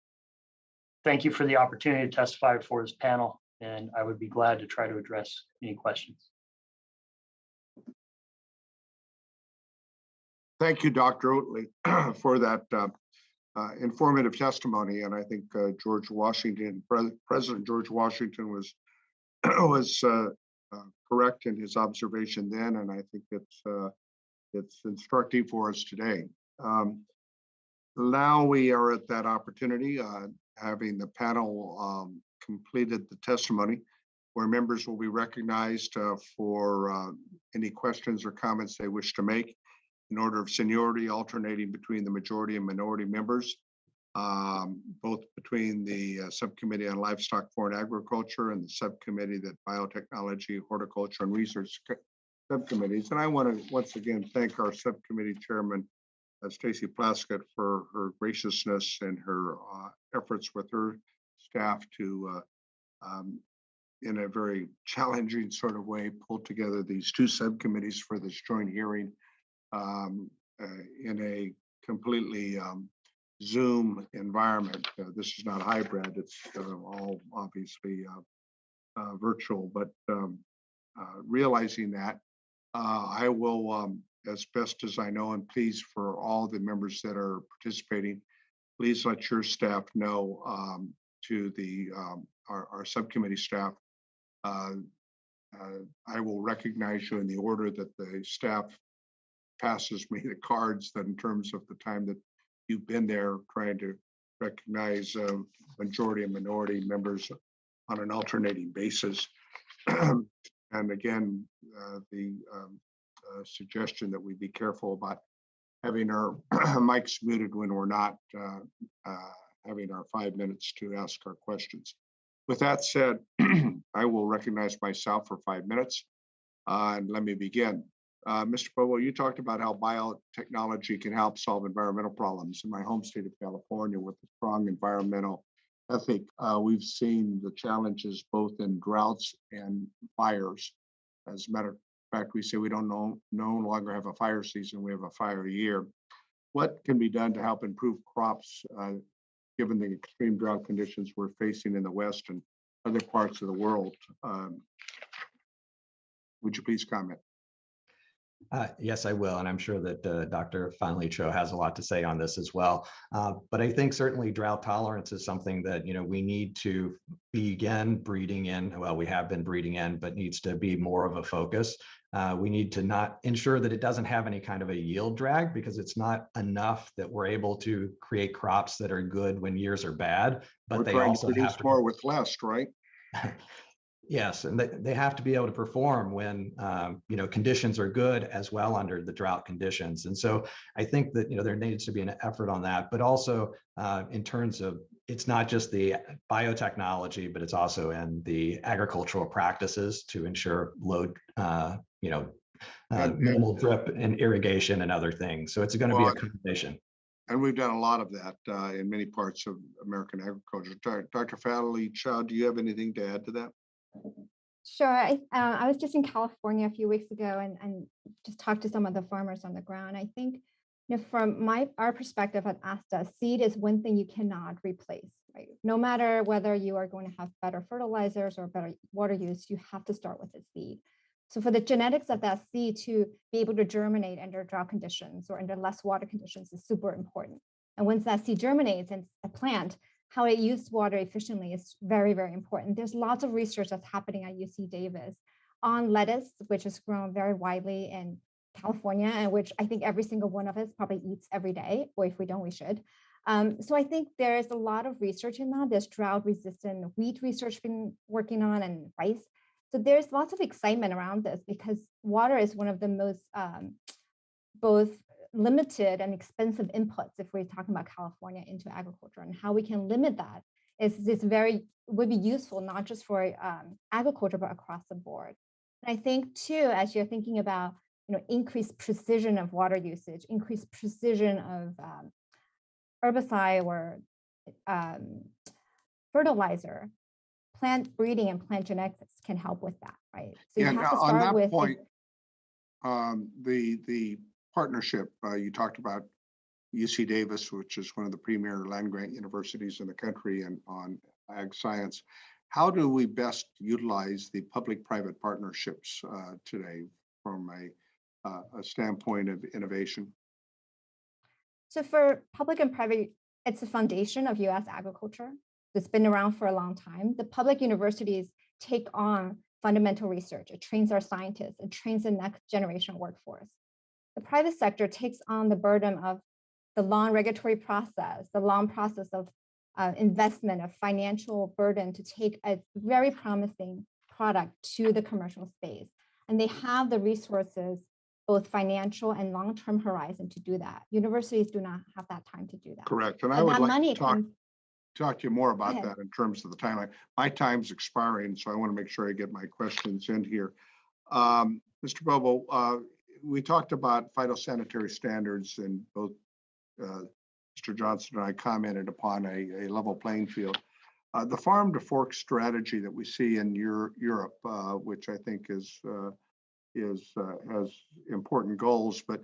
Thank you for the opportunity to testify before this panel, and I would be glad to try to address any questions. Thank you, Dr. Oatley, for that informative testimony. And I think George Washington, President George Washington was correct in his observation then, and I think it's instructive for us today. Now we are at that opportunity, having the panel completed the testimony, where members will be recognized for any questions or comments they wish to make in order of seniority, alternating between the majority and minority members, both between the Subcommittee on Livestock, Foreign Agriculture and the Subcommittee that Biotechnology, Horticulture, and Research subcommittees. And I want to once again thank our subcommittee chairman, Stacy Plaskett, for her graciousness and her efforts with her staff to, in a very challenging sort of way, pull together these two subcommittees for this joint hearing in a completely Zoom environment. This is not hybrid, it's all obviously virtual, but realizing that, I will, as best as I know, and please for all the members that are participating, please let your staff know to the our subcommittee staff. I will recognize you in the order that the staff passes me the cards, that in terms of the time that you've been there, trying to recognize majority and minority members on an alternating basis. And again, the suggestion that we be careful about having our mics muted when we're not having our 5 minutes to ask our questions. With that said, I will recognize myself for 5 minutes, and let me begin. Mr. Bobo, you talked about how biotechnology can help solve environmental problems. In my home state of California, with a strong environmental ethic, we've seen the challenges both in droughts and fires. As a matter of fact, we say we don't no longer have a fire season, we have a fire year. What can be done to help improve crops, given the extreme drought conditions we're facing in the West and other parts of the world? Would you please comment? Yes, I will. And I'm sure that Dr. Chao has a lot to say on this as well. But I think certainly drought tolerance is something that, we need to begin breeding in. Well, we have been breeding in, but needs to be more of a focus. We need to not ensure that it doesn't have any kind of a yield drag, because it's not enough that we're able to create crops that are good when years are bad, but they also have to more with less, right? Yes, and they have to be able to perform when conditions are good as well under the drought conditions. And so I think that there needs to be an effort on that, but also in terms of, it's not just the biotechnology, but it's also in the agricultural practices to ensure low minimal drip and irrigation and other things. So it's going to be a combination. And we've done a lot of that in many parts of American agriculture. Dr. Chao, do you have anything to add to that? Sure. I was just in California a few weeks ago and just talked to some of the farmers on the ground. I think, from our perspective at ASTA, seed is one thing you cannot replace, right? No matter whether you are going to have better fertilizers or better water use, you have to start with the seed. So for the genetics of that seed to be able to germinate under drought conditions or under less water conditions is super important. And once that seed germinates in a plant, how it uses water efficiently is very, very important. There's lots of research that's happening at UC Davis on lettuce, which is grown very widely in California, and which I think every single one of us probably eats every day, or if we don't, we should. So I think there's a lot of research in that. There's drought-resistant wheat research been working on, and rice. So there's lots of excitement around this because water is one of the most both limited and expensive inputs if we're talking about California into agriculture, and how we can limit that would be useful not just for agriculture but across the board. And I think too, as you're thinking about increased precision of water usage, increased precision of herbicide or fertilizer, plant breeding and plant genetics can help with that, right? So you have to on start that with point, the partnership you talked about, UC Davis, which is one of the premier land grant universities in the country and on ag science. How do we best utilize the public-private partnerships today from a standpoint of innovation? So for public and private, it's a foundation of US agriculture. It's been around for a long time. The public universities take on fundamental research. It trains our scientists. It trains the next generation workforce. The private sector takes on the burden of the long regulatory process, the long process of investment, of financial burden to take a very promising product to the commercial space. And they have the resources, both financial and long-term horizon to do that. Universities do not have that time to do that. Correct. And So I would that like money to talk comes. to you more about ahead. that in terms of the timeline. My time's expiring, so I want to make sure I get my questions in here. Mr. Bobo, we talked about phytosanitary standards, and both Mr. Johnson and I commented upon a level playing field. The farm to fork strategy that we see in Europe, which I think has important goals, but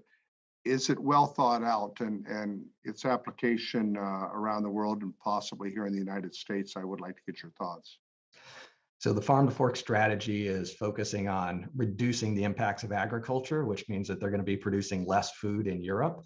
is it well thought out, and its application around the world and possibly here in the United States? I would like to get your thoughts. So the farm to fork strategy is focusing on reducing the impacts of agriculture, which means that they're going to be producing less food in Europe.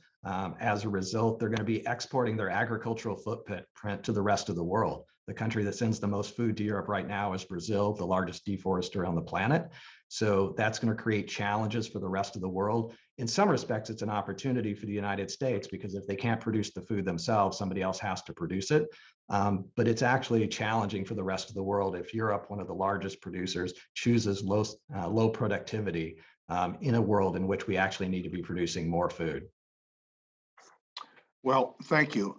As a result, they're going to be exporting their agricultural footprint to the rest of the world. The country that sends the most food to Europe right now is Brazil, the largest deforester on the planet. So that's going to create challenges for the rest of the world. In some respects, it's an opportunity for the United States, because if they can't produce the food themselves, somebody else has to produce it. But it's actually challenging for the rest of the world if Europe, one of the largest producers, chooses low productivity in a world in which we actually need to be producing more food. Well, thank you.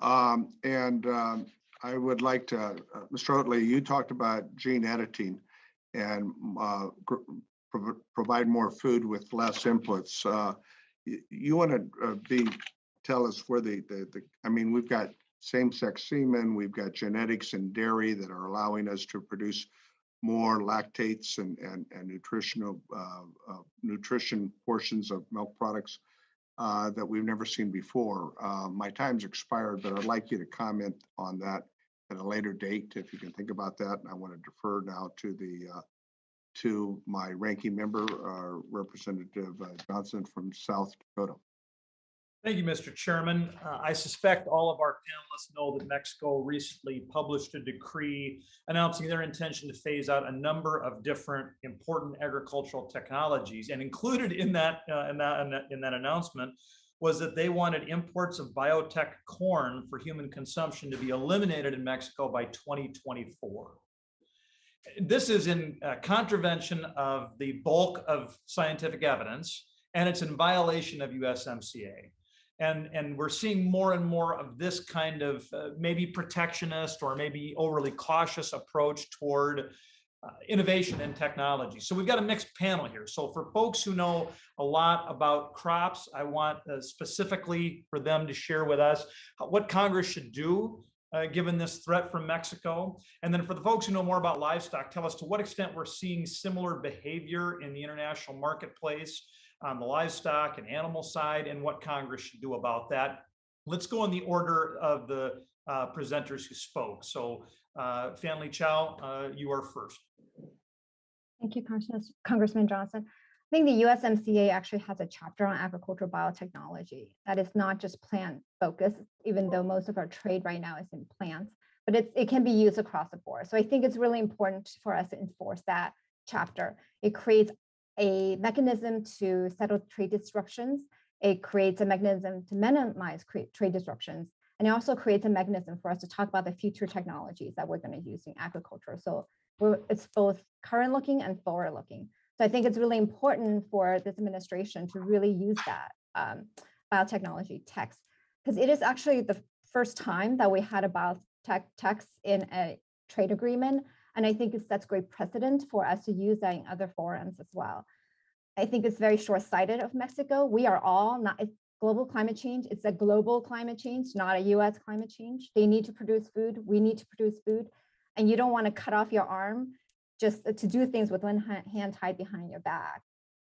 I would like to, Mr. Oatley, you talked about gene editing and provide more food with less inputs. You want to tell us where I mean, we've got same-sex semen, we've got genetics in dairy that are allowing us to produce more lactates and nutrition portions of milk products that we've never seen before. My time's expired, but I'd like you to comment on that at a later date, if you can think about that. And I want to defer now to my ranking member, Representative Johnson from South Dakota. Thank you, Mr. Chairman. I suspect all of our panelists know that Mexico recently published a decree announcing their intention to phase out a number of different important agricultural technologies. And included in that announcement was that they wanted imports of biotech corn for human consumption to be eliminated in Mexico by 2024. This is in contravention of the bulk of scientific evidence, and it's in violation of USMCA. And we're seeing more and more of this kind of maybe protectionist or maybe overly cautious approach toward innovation and technology. So we've got a mixed panel here. So for folks who know a lot about crops, I want specifically for them to share with us what Congress should do given this threat from Mexico? And then for the folks who know more about livestock, tell us to what extent we're seeing similar behavior in the international marketplace on the livestock and animal side, and what Congress should do about that. Let's go in the order of the presenters who spoke. So Fanley Chao, you are first. Thank you, Congressman Johnson. I think the USMCA actually has a chapter on agricultural biotechnology that is not just plant focused, even though most of our trade right now is in plants, but it can be used across the board. So I think it's really important for us to enforce that chapter. It creates a mechanism to settle trade disruptions. It creates a mechanism to minimize trade disruptions. And it also creates a mechanism for us to talk about the future technologies that we're going to use in agriculture. So it's both current looking and forward looking. So I think it's really important for this administration to really use that biotechnology text, because it is actually the first time that we had a biotech text in a trade agreement. And I think it sets great precedent for us to use that in other forums as well. I think it's very short-sighted of Mexico. We are all not global climate change. It's a global climate change, not a US climate change. They need to produce food. We need to produce food. And you don't want to cut off your arm just to do things with one hand tied behind your back.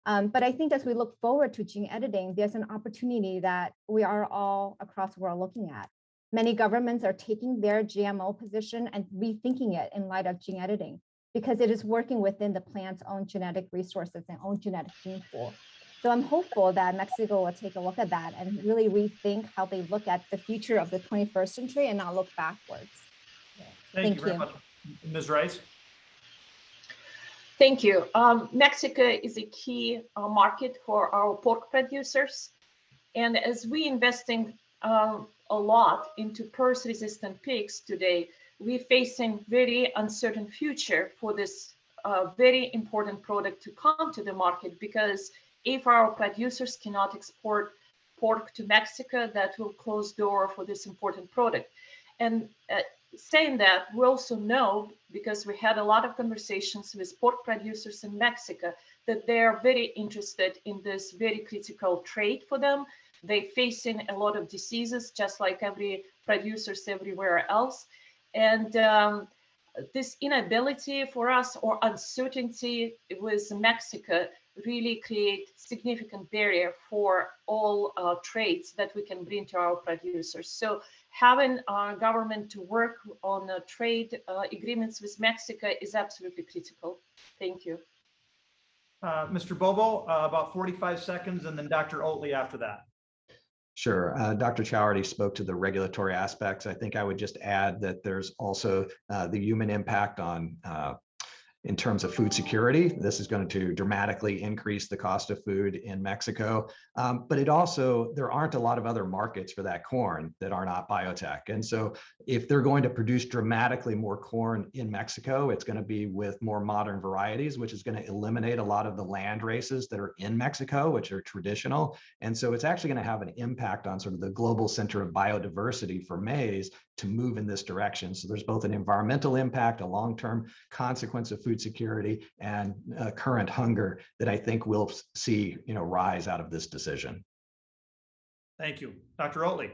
But I think as we look forward to gene editing, there's an opportunity that we are all across the world looking at. Many governments are taking their GMO position and rethinking it in light of gene editing, because it is working within the plant's own genetic resources and own genetic gene pool. So I'm hopeful that Mexico will take a look at that and really rethink how they look at the future of the 21st century and not look backwards. Thank you very much. Ms. Rice? Thank you. Mexico is a key market for our pork producers. And as we investing a lot into PRRS-resistant pigs today, we're facing very uncertain future for this very important product to come to the market, because if our producers cannot export pork to Mexico, that will close door for this important product. And saying that, we also know, because we had a lot of conversations with pork producers in Mexico, that they are very interested in this very critical trade for them. They're facing a lot of diseases, just like every producers everywhere else. And this inability for us, or uncertainty with Mexico, really create significant barrier for all trades that we can bring to our producers. So having our government to work on trade agreements with Mexico is absolutely critical. Thank you. Mr. Bobo, about 45 seconds, and then Dr. Oatley after that. Sure. Dr. Chao already spoke to the regulatory aspects. I think I would just add that there's also the human impact on in terms of food security. This is going to dramatically increase the cost of food in Mexico. But it also, there aren't a lot of other markets for that corn that are not biotech. And so if they're going to produce dramatically more corn in Mexico, it's going to be with more modern varieties, which is going to eliminate a lot of the land races that are in Mexico, which are traditional. And so it's actually going to have an impact on sort of the global center of biodiversity for maize to move in this direction. So there's both an environmental impact, a long-term consequence of food security, and current hunger that I think we'll see, rise out of this decision. Thank you. Dr. Oatley.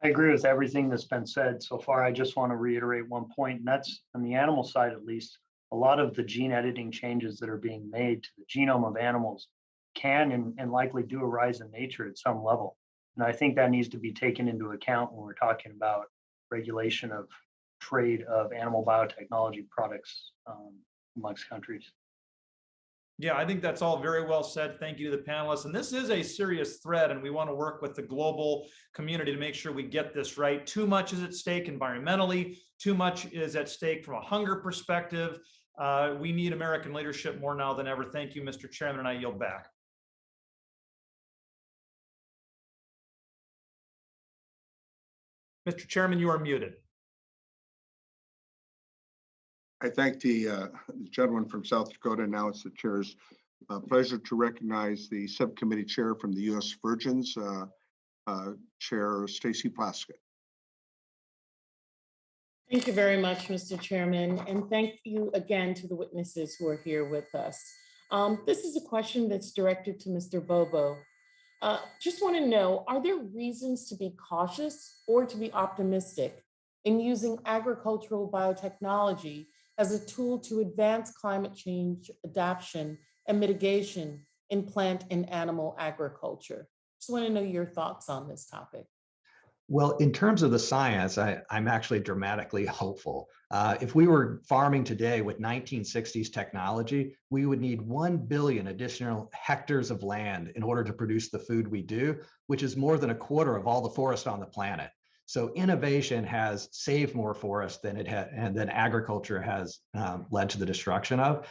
I agree with everything that's been said so far. I just want to reiterate one point, and that's on the animal side, at least. A lot of the gene editing changes that are being made to the genome of animals can and likely do arise in nature at some level. And I think that needs to be taken into account when we're talking about regulation of trade of animal biotechnology products amongst countries. Yeah, I think that's all very well said. Thank you to the panelists. And this is a serious threat, and we want to work with the global community to make sure we get this right. Too much is at stake environmentally. Too much is at stake from a hunger perspective. We need American leadership more now than ever. Thank you, Mr. Chairman, and I yield back. Mr. Chairman, you are muted. I thank the gentleman from South Dakota. Now it's the chair's pleasure to recognize the subcommittee chair from the U.S. Virgins, Chair Stacy Plaskett. Thank you very much, Mr. Chairman, and thank you again to the witnesses who are here with us. This is a question that's directed to Mr. Bobo. Just want to know, are there reasons to be cautious or to be optimistic in using agricultural biotechnology as a tool to advance climate change adaptation and mitigation in plant and animal agriculture. Just want to know your thoughts on this topic. Well, in terms of the science, I'm actually dramatically hopeful. If we were farming today with 1960s technology, we would need 1 billion additional hectares of land in order to produce the food we do, which is more than a quarter of all the forest on the planet. So innovation has saved more forest than it had, and then agriculture has led to the destruction of.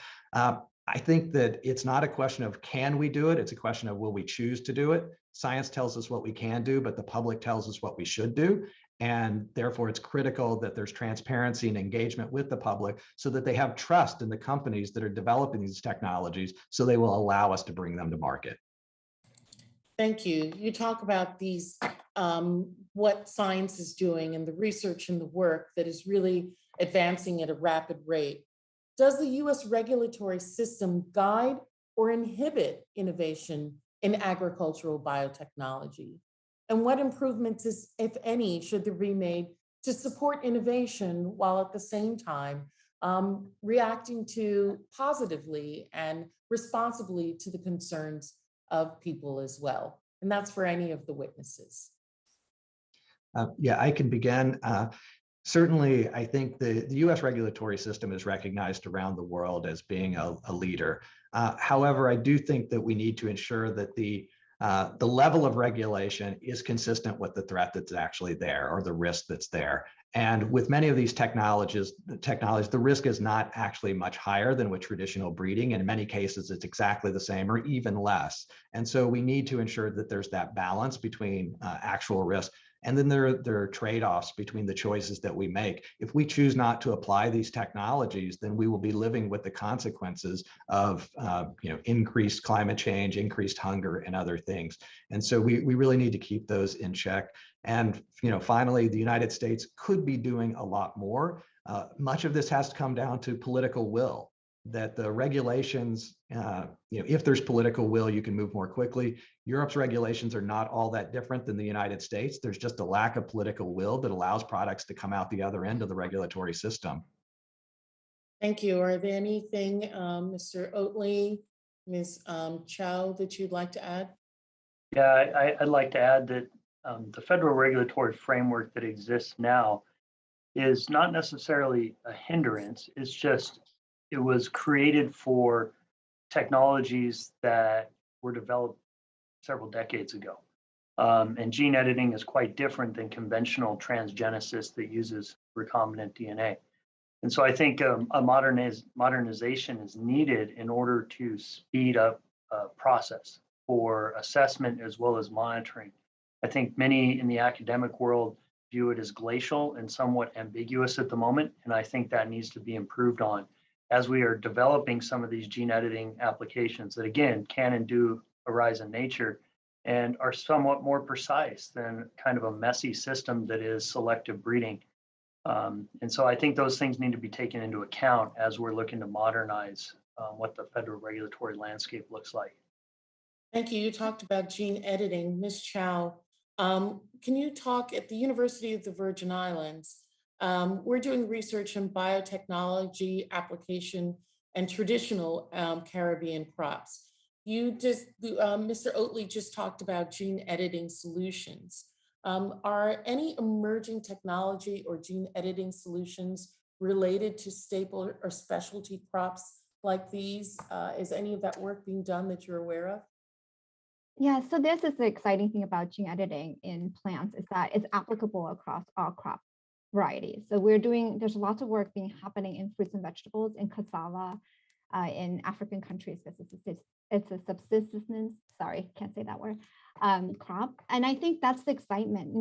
I think that it's not a question of can we do it, it's a question of will we choose to do it. Science tells us what we can do, but the public tells us what we should do. And therefore, it's critical that there's transparency and engagement with the public so that they have trust in the companies that are developing these technologies so they will allow us to bring them to market. Thank you. You talk about these, what science is doing and the research and the work that is really advancing at a rapid rate. Does the US regulatory system guide or inhibit innovation in agricultural biotechnology? And what improvements, if any, should there be made to support innovation while at the same time reacting to positively and responsibly to the concerns of people as well? And that's for any of the witnesses. Yeah, I can begin. Certainly, I think the US regulatory system is recognized around the world as being a leader. However, I do think that we need to ensure that the level of regulation is consistent with the threat that's actually there or the risk that's there. And with many of these technologies, the risk is not actually much higher than with traditional breeding. In many cases, it's exactly the same or even less. And so we need to ensure that there's that balance between actual risk. And then there are trade-offs between the choices that we make. If we choose not to apply these technologies, then we will be living with the consequences of increased climate change, increased hunger, and other things. And so we really need to keep those in check. And finally, the United States could be doing a lot more. Much of this has to come down to political will. That the regulations, if there's political will, you can move more quickly. Europe's regulations are not all that different than the United States. There's just a lack of political will that allows products to come out the other end of the regulatory system. Thank you. Are there anything, Mr. Oatley, Ms. Chao, that you'd like to add? Yeah, I'd like to add that the federal regulatory framework that exists now is not necessarily a hindrance. It's just it was created for technologies that were developed several decades ago. And gene editing is quite different than conventional transgenesis that uses recombinant DNA. And so I think a modernization is needed in order to speed up process for assessment as well as monitoring. I think many in the academic world view it as glacial and somewhat ambiguous at the moment, and I think that needs to be improved on as we are developing some of these gene editing applications that, again, can and do arise in nature and are somewhat more precise than kind of a messy system that is selective breeding. And so I think those things need to be taken into account as we're looking to modernize what the federal regulatory landscape looks like. Thank you. You talked about gene editing. Ms. Chao, can you talk at the University of the Virgin Islands? We're doing research in biotechnology application and traditional Caribbean crops. Mr. Oatley just talked about gene editing solutions. Are any emerging technology or gene editing solutions related to staple or specialty crops like these? Is any of that work being done that you're aware of? Yeah, so this is the exciting thing about gene editing in plants is that it's applicable across all crop varieties. So there's lots of work happening in fruits and vegetables, in cassava, in African countries, because it's a subsistence, sorry, can't say that word, crop. And I think that's the excitement.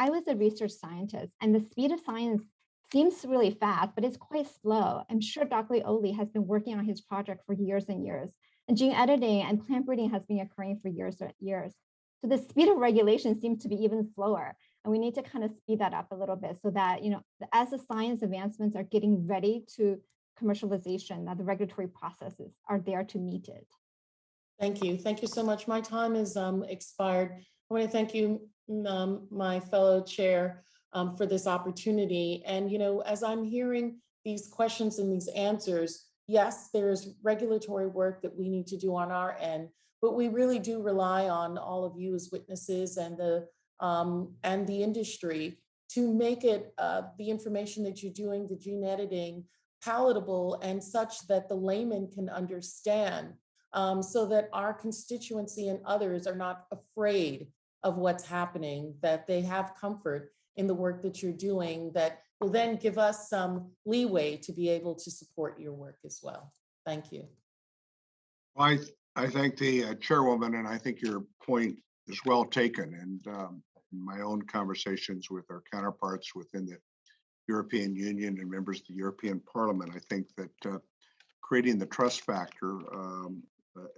I was a research scientist, and the speed of science seems really fast, but it's quite slow. I'm sure Dr. Oatley has been working on his project for years and years. And gene editing and plant breeding has been occurring for years and years. So the speed of regulation seems to be even slower. And we need to kind of speed that up a little bit so that, as the science advancements are getting ready to commercialization, that the regulatory processes are there to meet it. Thank you. Thank you so much. My time is expired. I want to thank you, my fellow chair, for this opportunity. And, as I'm hearing these questions and these answers, yes, there's regulatory work that we need to do on our end, but we really do rely on all of you as witnesses and the industry to make it the information that you're doing, the gene editing, palatable and such that the layman can understand, so that our constituency and others are not afraid of what's happening, that they have comfort in the work that you're doing that will then give us some leeway to be able to support your work as well. Thank you. I thank the chairwoman, and I think your point is well taken. And in my own conversations with our counterparts within the European Union and members of the European Parliament, I think that creating the trust factor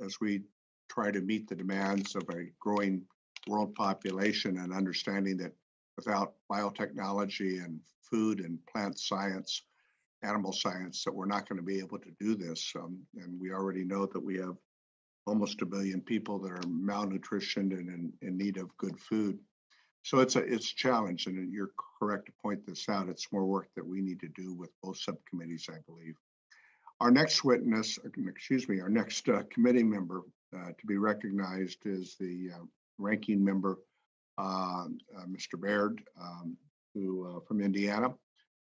as we try to meet the demands of a growing world population, and understanding that without biotechnology and food and plant science, animal science, that we're not going to be able to do this. And we already know that we have almost 1 billion people that are malnutritioned and in need of good food. So it's a challenge, and you're correct to point this out. It's more work that we need to do with both subcommittees, I believe. Our next witness, our next committee member to be recognized is the ranking member, Mr. Baird, who from Indiana,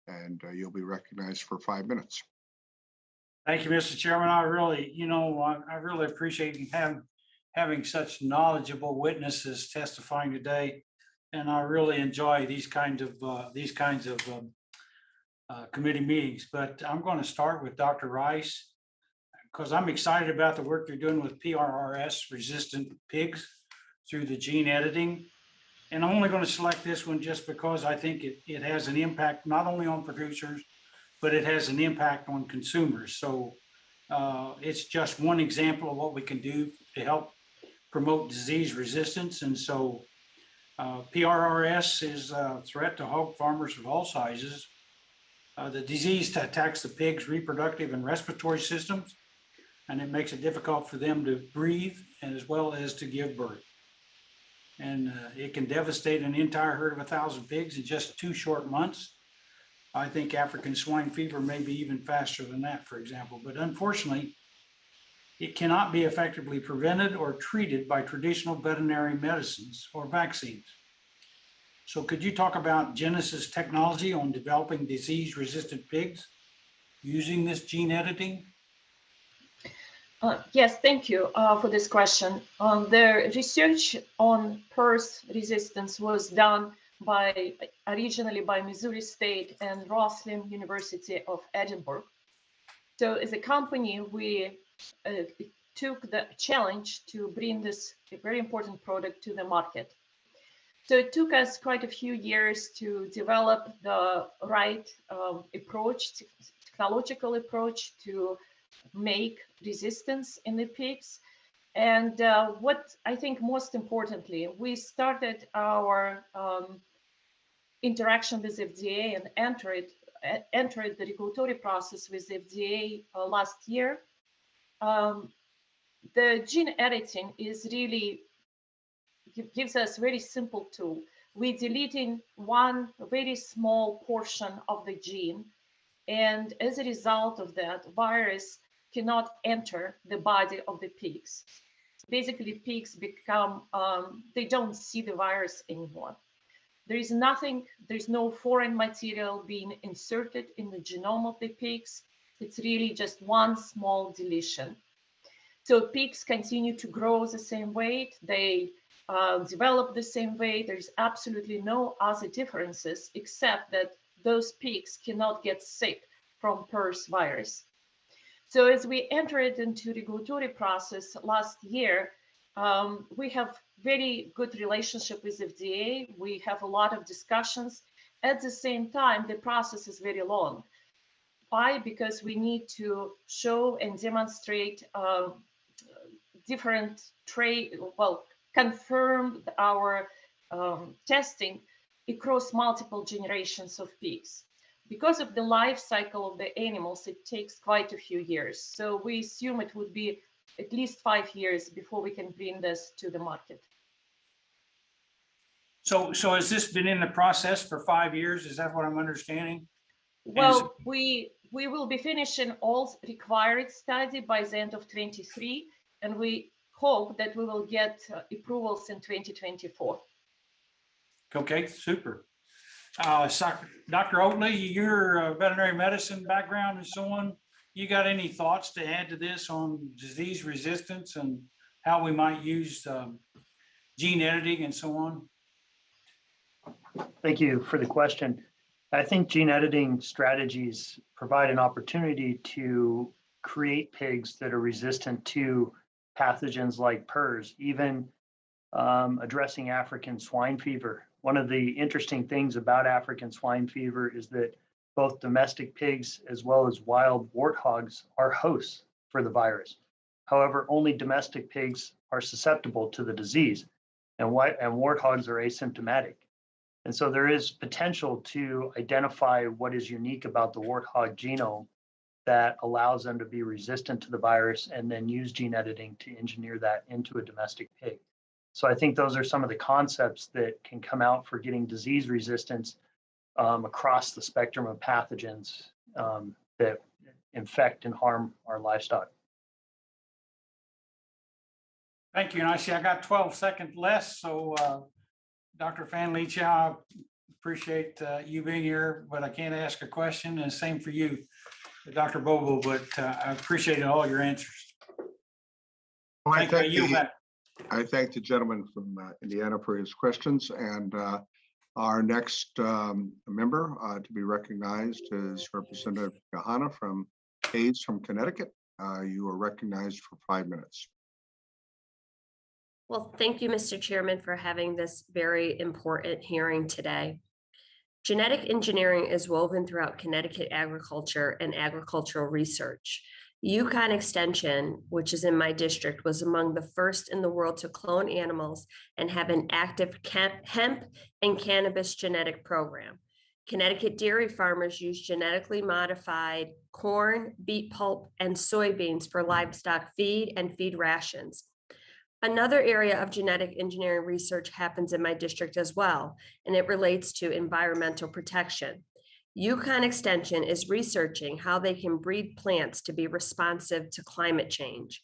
and you'll be recognized for 5 minutes. Thank you, Mr. Chairman. I really appreciate you having such knowledgeable witnesses testifying today, and I really enjoy these kinds of committee meetings. But I'm going to start with Dr. Rice because I'm excited about the work you're doing with PRRS resistant pigs through the gene editing. And I'm only going to select this one just because I think it has an impact not only on producers, but it has an impact on consumers. So it's just one example of what we can do to help promote disease resistance. And so PRRS is a threat to hog farmers of all sizes. The disease attacks the pigs' reproductive and respiratory systems, and it makes it difficult for them to breathe and as well as to give birth. And it can devastate an entire herd of 1,000 pigs in just 2 short months. I think African swine fever may be even faster than that, for example. But unfortunately, it cannot be effectively prevented or treated by traditional veterinary medicines or vaccines. So could you talk about Genus's technology on developing disease-resistant pigs using this gene editing? Yes, thank you for this question. The research on PRRS resistance was done originally by Missouri State and Roslin University of Edinburgh. So as a company, we took the challenge to bring this very important product to the market. So it took us quite a few years to develop the right technological approach to make resistance in the pigs. And what I think most importantly, we started our interaction with FDA and entered the regulatory process with FDA last year. The gene editing is really gives us very simple tool. We're deleting one very small portion of the gene, and as a result of that, virus cannot enter the body of the pigs. Basically, pigs become, they don't see the virus anymore. There's no foreign material being inserted in the genome of the pigs. It's really just one small deletion. So pigs continue to grow the same weight. They develop the same way. There's absolutely no other differences except that those pigs cannot get sick from PRRS virus. So as we entered into regulatory process last year, we have very good relationship with FDA. We have a lot of discussions. At the same time, the process is very long. Why? Because we need to show and demonstrate different confirm our testing across multiple generations of pigs. Because of the life cycle of the animals, it takes quite a few years. So we assume it would be at least 5 years before we can bring this to the market. So has this been in the process for 5 years? Is that what I'm understanding? Well, we will be finishing all required study by the end of 23, and we hope that we will get approvals in 2024. Okay, super. Dr. Oatley, your veterinary medicine background and so on, you got any thoughts to add to this on disease resistance and how we might use gene editing and so on? Thank you for the question. I think gene editing strategies provide an opportunity to create pigs that are resistant to pathogens like PRRS, even addressing African swine fever. One of the interesting things about African swine fever is that both domestic pigs as well as wild warthogs are hosts for the virus. However, only domestic pigs are susceptible to the disease, and warthogs are asymptomatic. And so there is potential to identify what is unique about the warthog genome that allows them to be resistant to the virus, and then use gene editing to engineer that into a domestic pig. So I think those are some of the concepts that can come out for getting disease resistance across the spectrum of pathogens that infect and harm our livestock. Thank you. And I see I got 12 seconds less. So Dr. Fanley Chao, appreciate you being here, but I can't ask a question, and same for you, Dr. Bobo, but I appreciate all your answers. Well, I I thank the gentleman from Indiana for his questions, and our next member to be recognized is Representative Kahana from Hayes from Connecticut. You are recognized for 5 minutes. Well, thank you, Mr. Chairman, for having this very important hearing today. Genetic engineering is woven throughout Connecticut agriculture and agricultural research. Yukon Extension, which is in my district, was among the first in the world to clone animals and have an active hemp and cannabis genetic program. Connecticut dairy farmers use genetically modified corn, beet pulp, and soybeans for livestock feed and feed rations. Another area of genetic engineering research happens in my district as well, and it relates to environmental protection. Yukon Extension is researching how they can breed plants to be responsive to climate change.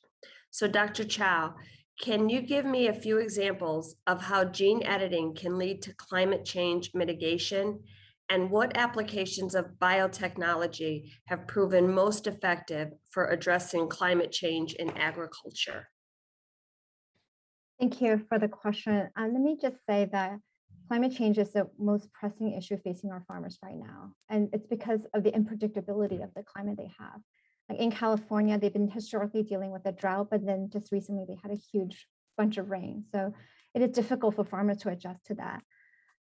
So Dr. Chao, can you give me a few examples of how gene editing can lead to climate change mitigation, and what applications of biotechnology have proven most effective for addressing climate change in agriculture? Thank you for the question. Let me just say that climate change is the most pressing issue facing our farmers right now. And it's because of the unpredictability of the climate they have. Like in California, they've been historically dealing with a drought, but then just recently they had a huge bunch of rain. So it is difficult for farmers to adjust to that.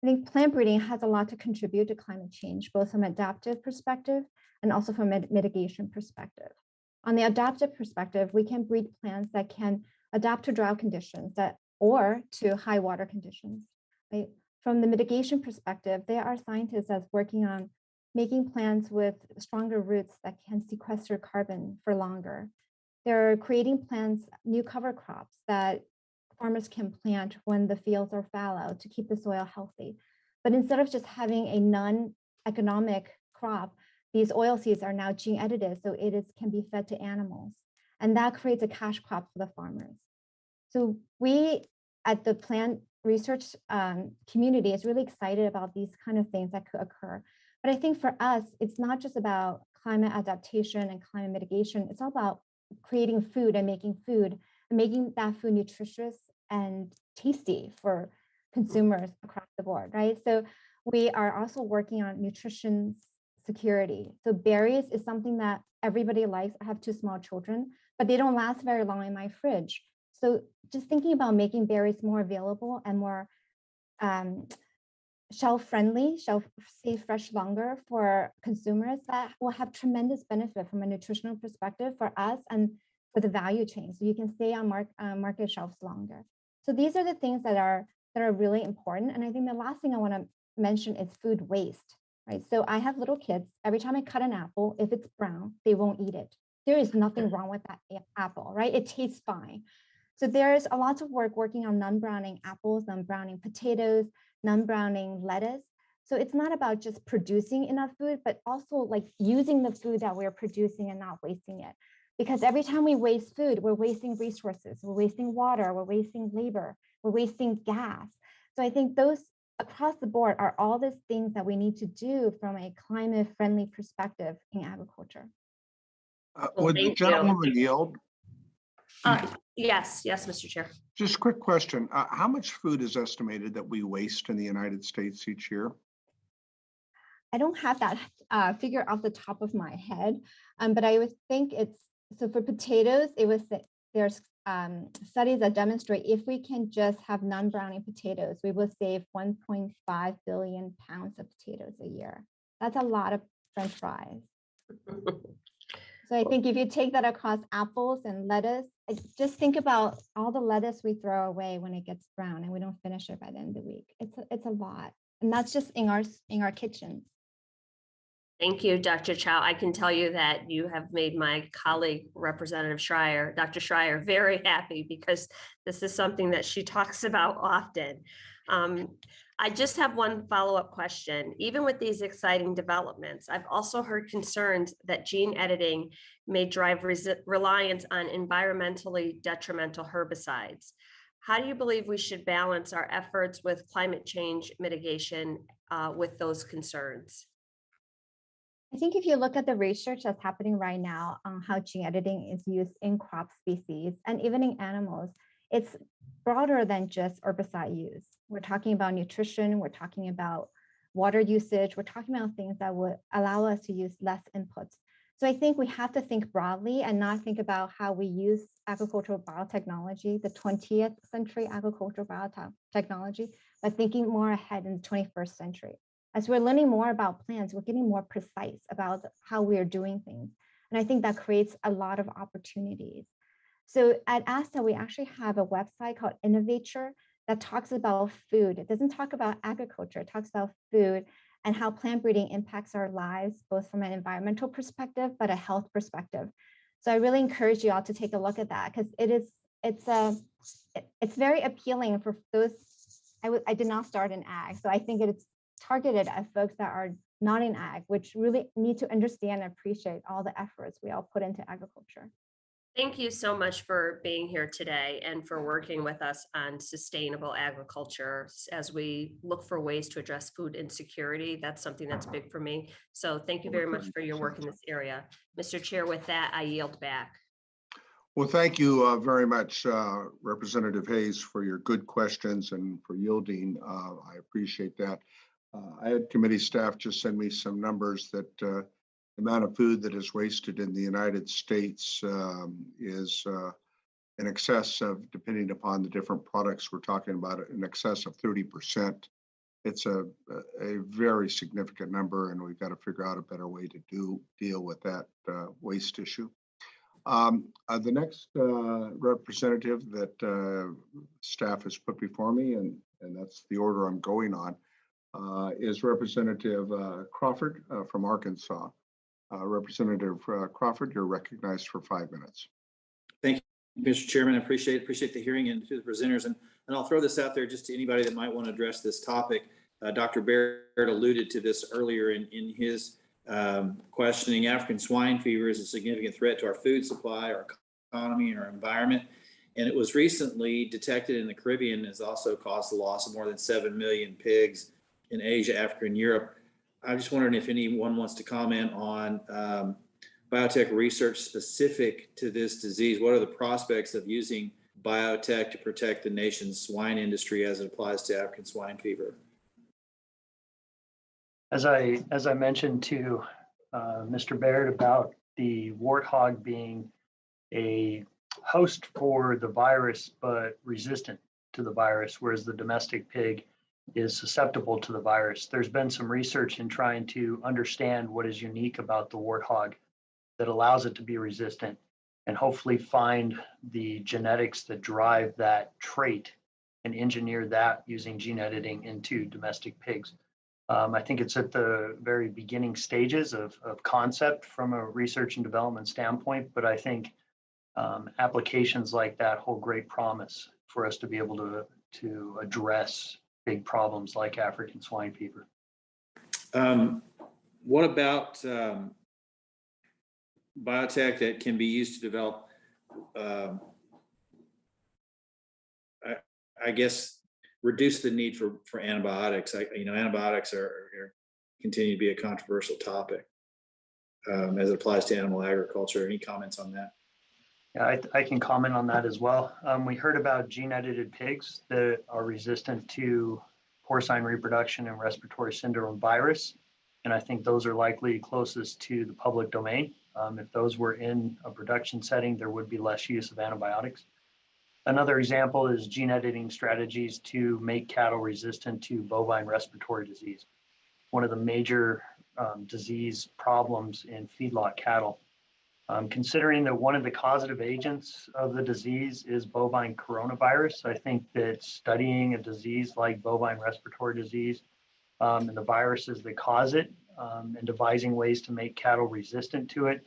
I think plant breeding has a lot to contribute to climate change, both from an adaptive perspective and also from a mitigation perspective. On the adaptive perspective, we can breed plants that can adapt to drought conditions or to high water conditions. Right? From the mitigation perspective, there are scientists that's working on making plants with stronger roots that can sequester carbon for longer. They're creating plants, new cover crops that farmers can plant when the fields are fallow to keep the soil healthy. But instead of just having a non-economic crop, these oilseeds are now gene edited, so can be fed to animals. And that creates a cash crop for the farmers. So we at the plant research community is really excited about these kind of things that could occur. But I think for us, it's not just about climate adaptation and climate mitigation. It's all about creating food and making that food nutritious and tasty for consumers across the board, right? So we are also working on nutrition security. So berries is something that everybody likes. I have 2 small children, but they don't last very long in my fridge. So just thinking about making berries more available and more shelf-friendly, stay fresh longer for consumers, that will have tremendous benefit from a nutritional perspective for us and for the value chain. So you can stay on market shelves longer. So these are the things that are really important. And I think the last thing I want to mention is food waste, right? So I have little kids. Every time I cut an apple, if it's brown, they won't eat it. There is nothing wrong with that apple, right? It tastes fine. So there's a lot of work working on non-browning apples, non-browning potatoes, non-browning lettuce. So it's not about just producing enough food, but also like using the food that we're producing and not wasting it. Because every time we waste food, we're wasting resources, we're wasting water, we're wasting labor, we're wasting gas. So I think those across the board are all these things that we need to do from a climate-friendly perspective in agriculture. Well, Would the thank you. gentlewoman yield? Yes, Mr. Chair. Just a quick question. How much food is estimated that we waste in the United States each year? I don't have that figure off the top of my head, but I would think it's, so for potatoes, it was, there's studies that demonstrate if we can just have non-browning potatoes, we will save 1.5 billion pounds of potatoes a year. That's a lot of French fries. So I think if you take that across apples and lettuce, just think about all the lettuce we throw away when it gets brown and we don't finish it by the end of the week. It's a lot. And that's just in our kitchens. Thank you, Dr. Chao. I can tell you that you have made my colleague, Representative Schreier, Dr. Schreier, very happy because this is something that she talks about often. I just have one follow-up question. Even with these exciting developments, I've also heard concerns that gene editing may drive reliance on environmentally detrimental herbicides. How do you believe we should balance our efforts with climate change mitigation with those concerns? I think if you look at the research that's happening right now on how gene editing is used in crop species and even in animals, it's broader than just herbicide use. We're talking about nutrition, we're talking about water usage, we're talking about things that would allow us to use less inputs. So I think we have to think broadly and not think about how we use agricultural biotechnology, the 20th century agricultural biotechnology, but thinking more ahead in the 21st century. As we're learning more about plants, we're getting more precise about how we are doing things. And I think that creates a lot of opportunities. So at ASTA, we actually have a website called Innovature that talks about food. It doesn't talk about agriculture, it talks about food and how plant breeding impacts our lives, both from an environmental perspective, but a health perspective. So I really encourage you all to take a look at that because it's very appealing for those. I did not start in ag, so I think it's targeted at folks that are not in ag, which really need to understand and appreciate all the efforts we all put into agriculture. Thank you so much for being here today and for working with us on sustainable agriculture as we look for ways to address food insecurity. That's something that's big for me. So thank you very much for your work in this area. Mr. Chair, with that, I yield back. Well, thank you very much, Representative Hayes, for your good questions and for yielding. I appreciate that. I had committee staff just send me some numbers that the amount of food that is wasted in the United States is in excess of, depending upon the different products we're talking about, in excess of 30%. It's a very significant number, and we've got to figure out a better way to deal with that waste issue. The next representative that staff has put before me, and that's the order I'm going on, is Representative Crawford from Arkansas. Representative Crawford, you're recognized for 5 minutes. Thank you, Mr. Chairman. I appreciate the hearing and to the presenters. And I'll throw this out there just to anybody that might want to address this topic. Dr. Baird alluded to this earlier in his questioning. African swine fever is a significant threat to our food supply, our economy, and our environment. And it was recently detected in the Caribbean, has also caused the loss of more than 7 million pigs in Asia, Africa, and Europe. I'm just wondering if anyone wants to comment on biotech research specific to this disease. What are the prospects of using biotech to protect the nation's swine industry as it applies to African swine fever? As I mentioned to Mr. Baird about the warthog being a host for the virus, but resistant to the virus, whereas the domestic pig is susceptible to the virus. There's been some research in trying to understand what is unique about the warthog that allows it to be resistant and hopefully find the genetics that drive that trait and engineer that using gene editing into domestic pigs. I think it's at the very beginning stages of concept from a research and development standpoint, but I think applications like that hold great promise for us to be able to address big problems like African swine fever. What about biotech that can be used to develop, I guess, reduce the need for antibiotics? Antibiotics are continue to be a controversial topic as it applies to animal agriculture. Any comments on that? Yeah, I can comment on that as well. We heard about gene-edited pigs that are resistant to porcine reproduction and respiratory syndrome virus. And I think those are likely closest to the public domain. If those were in a production setting, there would be less use of antibiotics. Another example is gene editing strategies to make cattle resistant to bovine respiratory disease, one of the major disease problems in feedlot cattle. Considering that one of the causative agents of the disease is bovine coronavirus, I think that studying a disease like bovine respiratory disease and the viruses that cause it and devising ways to make cattle resistant to it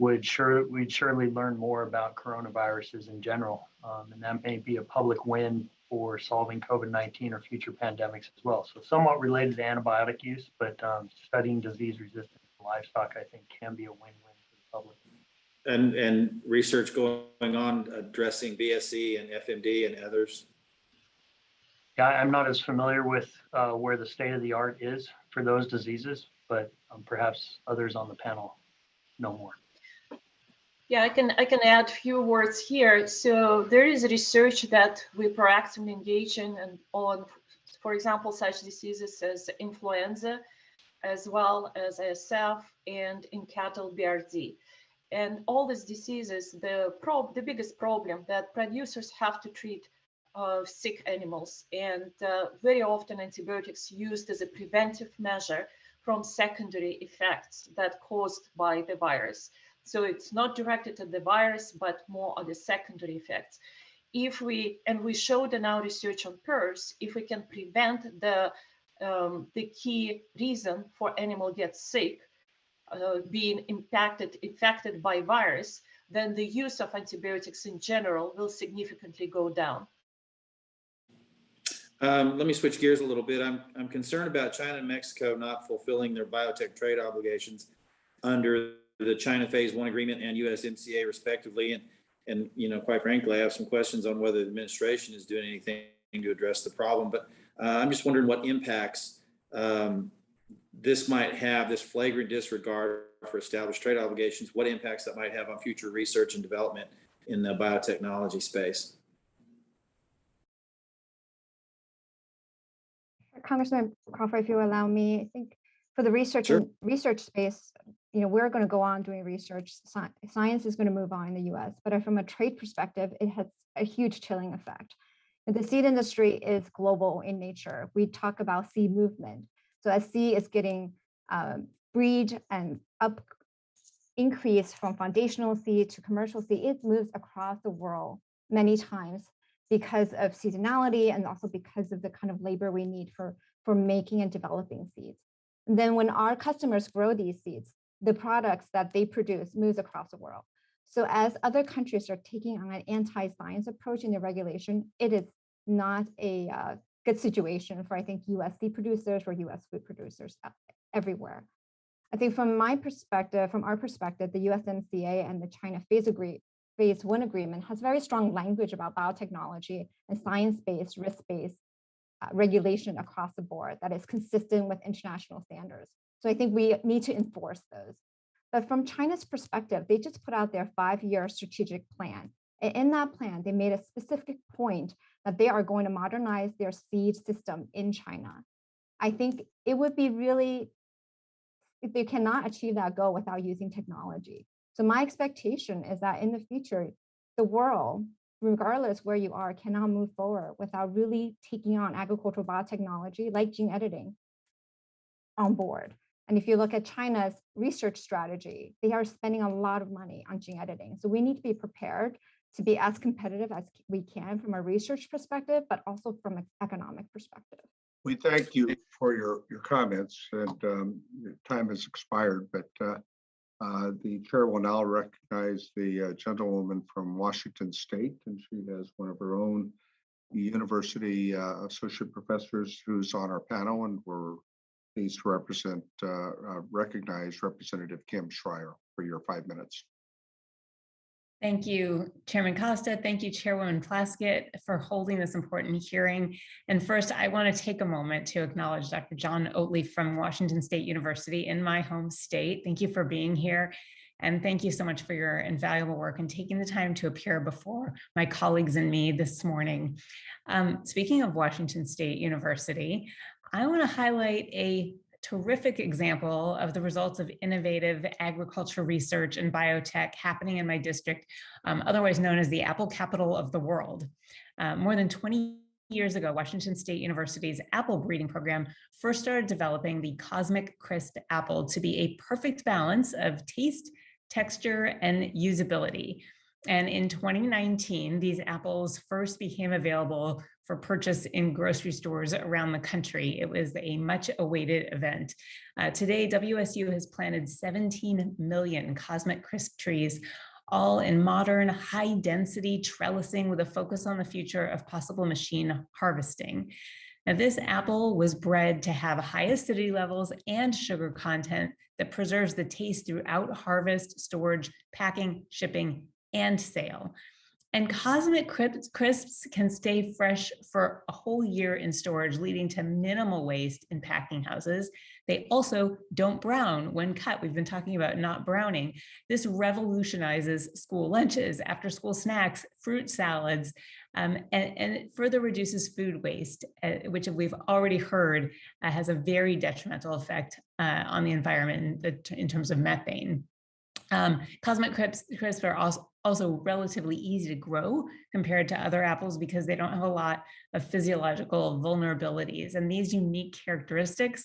we'd surely learn more about coronaviruses in general. And that may be a public win for solving COVID-19 or future pandemics as well. So somewhat related to antibiotic use, but studying disease resistance in livestock, I think, can be a win-win for the public. And research going on addressing BSE and FMD and others? Yeah, I'm not as familiar with where the state of the art is for those diseases, but perhaps others on the panel know more. Yeah, I can add a few words here. So there is research that we proactively engage in and on, for example, such diseases as influenza, as well as ASF, and in cattle BRD. And all these diseases, the biggest problem that producers have to treat sick animals, and very often antibiotics used as a preventive measure from secondary effects that caused by the virus. So it's not directed at the virus, but more on the secondary effects. We showed in our research on PRRS, if we can prevent the key reason for animal gets sick, being infected by virus, then the use of antibiotics in general will significantly go down. Let me switch gears a little bit. I'm concerned about China and Mexico not fulfilling their biotech trade obligations under the China Phase 1 agreement and USMCA respectively. And quite frankly, I have some questions on whether the administration is doing anything to address the problem. But I'm just wondering what impacts this might have, this flagrant disregard for established trade obligations, what impacts that might have on future research and development in the biotechnology space. Congressman Crawford, if you allow me, I think for the research Sure. research space, we're going to go on doing research. Science is going to move on in the U.S., but from a trade perspective, it has a huge chilling effect. And the seed industry is global in nature. We talk about seed movement. So as seed is getting breed and increase from foundational seed to commercial seed, it moves across the world many times because of seasonality and also because of the kind of labor we need for making and developing seeds. And then when our customers grow these seeds, the products that they produce moves across the world. So as other countries are taking on an anti-science approach in their regulation, it is not a good situation for, I think, US seed producers or US food producers everywhere. I think from our perspective, the USMCA and the China Phase 1 agreement has very strong language about biotechnology and science-based, risk-based regulation across the board that is consistent with international standards. So I think we need to enforce those. But from China's perspective, they just put out their 5-year strategic plan. And in that plan, they made a specific point that they are going to modernize their seed system in China. I think it would be they cannot achieve that goal without using technology. So my expectation is that in the future, the world, regardless where you are, cannot move forward without really taking on agricultural biotechnology like gene editing on board. And if you look at China's research strategy, they are spending a lot of money on gene editing. So we need to be prepared to be as competitive as we can from a research perspective, but also from an economic perspective. We thank you for your comments, and your time has expired, but the chair will now recognize the gentlewoman from Washington State, and she has one of her own University associate professors who's on our panel, and we're pleased to recognize Representative Kim Schreier for your 5 minutes. Thank you, Chairman Costa. Thank you, Chairwoman Plaskett, for holding this important hearing. And first, I want to take a moment to acknowledge Dr. John Oatley from Washington State University in my home state. Thank you for being here. And thank you so much for your invaluable work and taking the time to appear before my colleagues and me this morning. Speaking of Washington State University, I want to highlight a terrific example of the results of innovative agriculture research and biotech happening in my district, otherwise known as the apple capital of the world. More than 20 years ago, Washington State University's apple breeding program first started developing the Cosmic Crisp apple to be a perfect balance of taste, texture, and usability. And in 2019, these apples first became available for purchase in grocery stores around the country. It was a much awaited event. Today, WSU has planted 17 million Cosmic Crisp trees, all in modern, high-density trellising with a focus on the future of possible machine harvesting. Now, this apple was bred to have high acidity levels and sugar content that preserves the taste throughout harvest, storage, packing, shipping, and sale. And Cosmic Crisps can stay fresh for a whole year in storage, leading to minimal waste in packing houses. They also don't brown when cut. We've been talking about not browning. This revolutionizes school lunches, after school snacks, fruit salads, and it further reduces food waste, which we've already heard has a very detrimental effect on the environment in terms of methane. Cosmic Crisps are also relatively easy to grow compared to other apples because they don't have a lot of physiological vulnerabilities. And these unique characteristics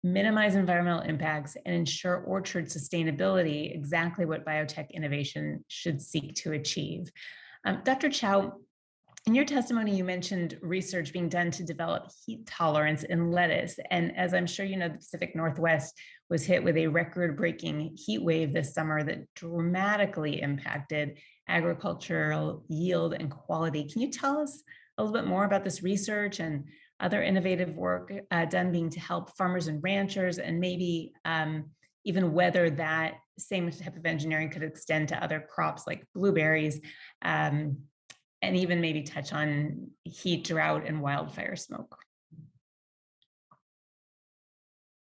minimize environmental impacts and ensure orchard sustainability, exactly what biotech innovation should seek to achieve. Dr. Chao, in your testimony, you mentioned research being done to develop heat tolerance in lettuce. And as I'm sure you know, the Pacific Northwest was hit with a record-breaking heat wave this summer that dramatically impacted agricultural yield and quality. Can you tell us a little bit more about this research and other innovative work done being to help farmers and ranchers, and maybe even whether that same type of engineering could extend to other crops like blueberries, and even maybe touch on heat, drought, and wildfire smoke?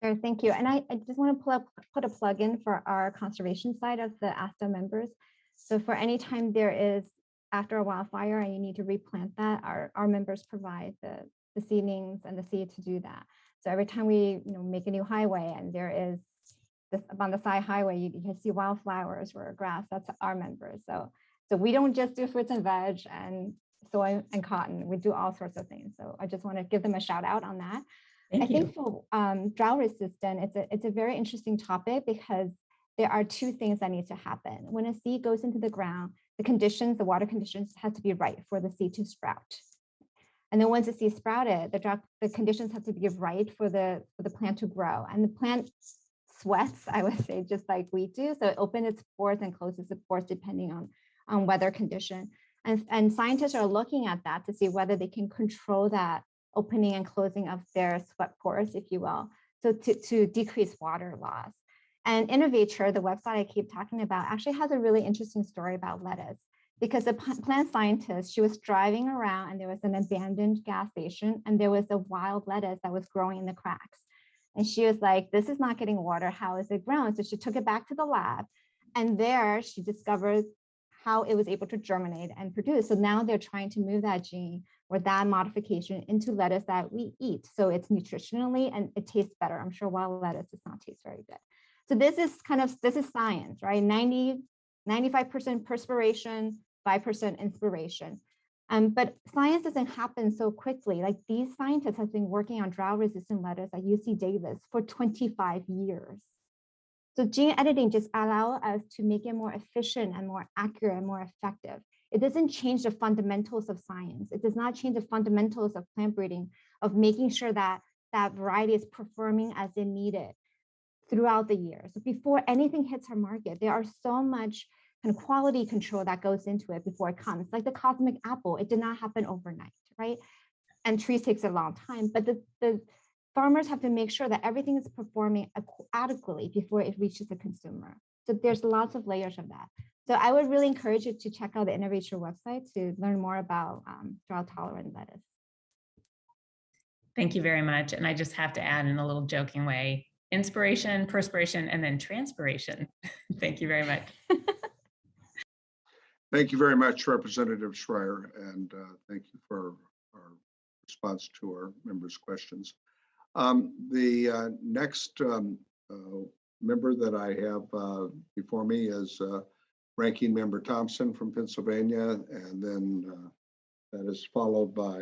Sure, thank you. And I just want to put a plug in for our conservation side of the ASTA members. So for any time there is after a wildfire and you need to replant that, our members provide the seedlings and the seed to do that. So every time we make a new highway and there is this on the side highway, you can see wildflowers or grass, that's our members. So we don't just do fruits and veg and soy and cotton, we do all sorts of things. So I just want to give them a shout out on that. I think for drought resistant, it's a very interesting topic because there are two things that need to happen. When a seed goes into the ground, the water conditions has to be right for the seed to sprout. And then once the seed sprouted, the conditions have to be right for the plant to grow. And the plant sweats, I would say, just like we do. So it opens its pores and closes its pores depending on weather condition. And scientists are looking at that to see whether they can control that opening and closing of their sweat pores, if you will, so to decrease water loss. And Innovator, the website I keep talking about, actually has a really interesting story about lettuce, because the plant scientist, she was driving around and there was an abandoned gas station and there was a wild lettuce that was growing in the cracks. And she was like, this is not getting water, how is it grown? So she took it back to the lab and there she discovered how it was able to germinate and produce. So now they're trying to move that gene or that modification into lettuce that we eat. So it's nutritionally and it tastes better. I'm sure wild lettuce does not taste very good. So this is science, right? 95% perspiration, 5% inspiration. But science doesn't happen so quickly. Like these scientists have been working on drought resistant lettuce at UC Davis for 25 years. So gene editing just allows us to make it more efficient and more accurate and more effective. It doesn't change the fundamentals of science. It does not change the fundamentals of plant breeding, of making sure that that variety is performing as it needed throughout the year. So before anything hits our market, there are so much and quality control that goes into it before it comes. Like the cosmic apple, it did not happen overnight, right? And trees takes a long time, but the farmers have to make sure that everything is performing adequately before it reaches the consumer. So there's lots of layers of that. So I would really encourage you to check out the Innovation website to learn more about drought tolerant lettuce. Thank you very much. And I just have to add in a little joking way, inspiration, perspiration, and then transpiration. Thank you very much. Thank you very much, Representative Schreier, and thank you for our response to our members' questions. The next member that I have before me is Ranking Member Thompson from Pennsylvania, and then that is followed by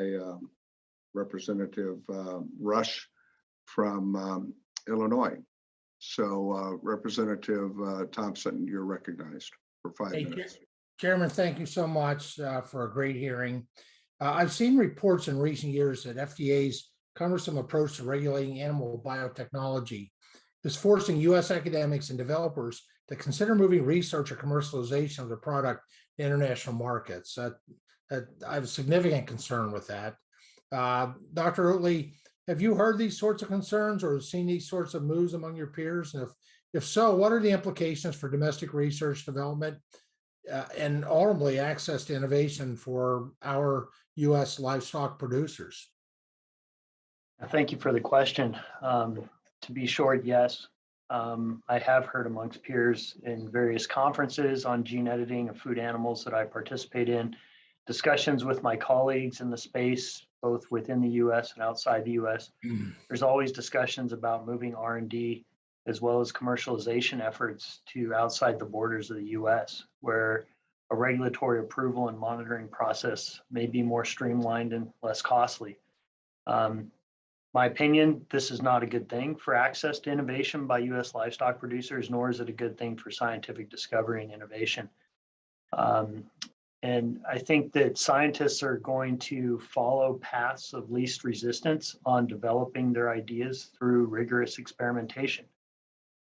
Representative Rush from Illinois. So Representative Thompson, you're recognized for 5 minutes. Chairman, thank you so much for a great hearing. I've seen reports in recent years that FDA's cumbersome approach to regulating animal biotechnology is forcing U.S. academics and developers to consider moving research or commercialization of the product to international markets. I have a significant concern with that. Dr. Oatley, have you heard these sorts of concerns or seen these sorts of moves among your peers? And if so, what are the implications for domestic research development and ultimately access to innovation for our U.S. livestock producers? Thank you for the question. To be short, yes. I have heard amongst peers in various conferences on gene editing of food animals that I participate in, discussions with my colleagues in the space, both within the U.S. and outside the U.S. There's always discussions about moving R&D as well as commercialization efforts to outside the borders of the U.S., where a regulatory approval and monitoring process may be more streamlined and less costly. My opinion, this is not a good thing for access to innovation by U.S. livestock producers, nor is it a good thing for scientific discovery and innovation. And I think that scientists are going to follow paths of least resistance on developing their ideas through rigorous experimentation.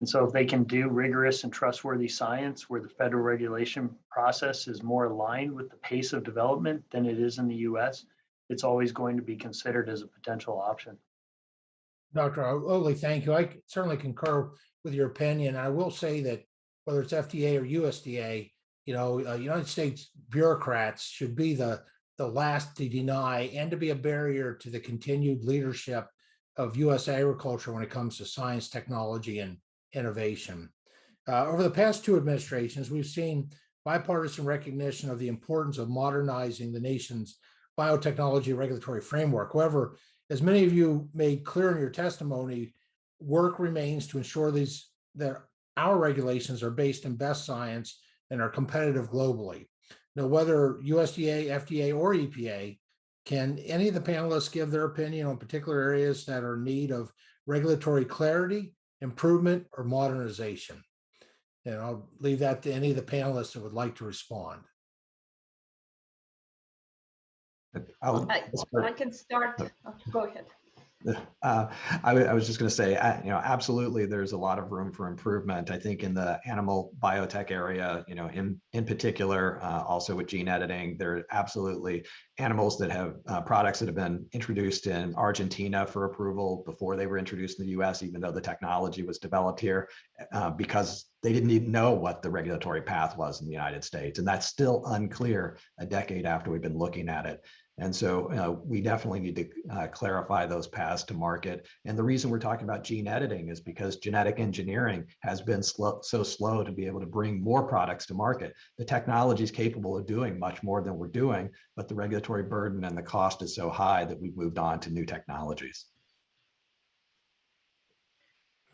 And so if they can do rigorous and trustworthy science where the federal regulation process is more aligned with the pace of development than it is in the US, it's always going to be considered as a potential option. Dr. Oatley, thank you. I certainly concur with your opinion. I will say that whether it's FDA or USDA, United States bureaucrats should be the last to deny and to be a barrier to the continued leadership of U.S. agriculture when it comes to science, technology, and innovation. Over the past 2 administrations, we've seen bipartisan recognition of the importance of modernizing the nation's biotechnology regulatory framework. However, as many of you made clear in your testimony, work remains to ensure that our regulations are based in best science and are competitive globally. Now, whether USDA, FDA, or EPA, can any of the panelists give their opinion on particular areas that are in need of regulatory clarity, improvement, or modernization? And I'll leave that to any of the panelists that would like to respond. I can start. Go ahead. I was just going to say, absolutely, there's a lot of room for improvement. I think in the animal biotech area, in particular, also with gene editing, there are absolutely animals that have products that have been introduced in Argentina for approval before they were introduced in the US, even though the technology was developed here, because they didn't even know what the regulatory path was in the United States. And that's still unclear a decade after we've been looking at it. And so we definitely need to clarify those paths to market. And the reason we're talking about gene editing is because genetic engineering has been so slow to be able to bring more products to market. The technology is capable of doing much more than we're doing, but the regulatory burden and the cost is so high that we've moved on to new technologies.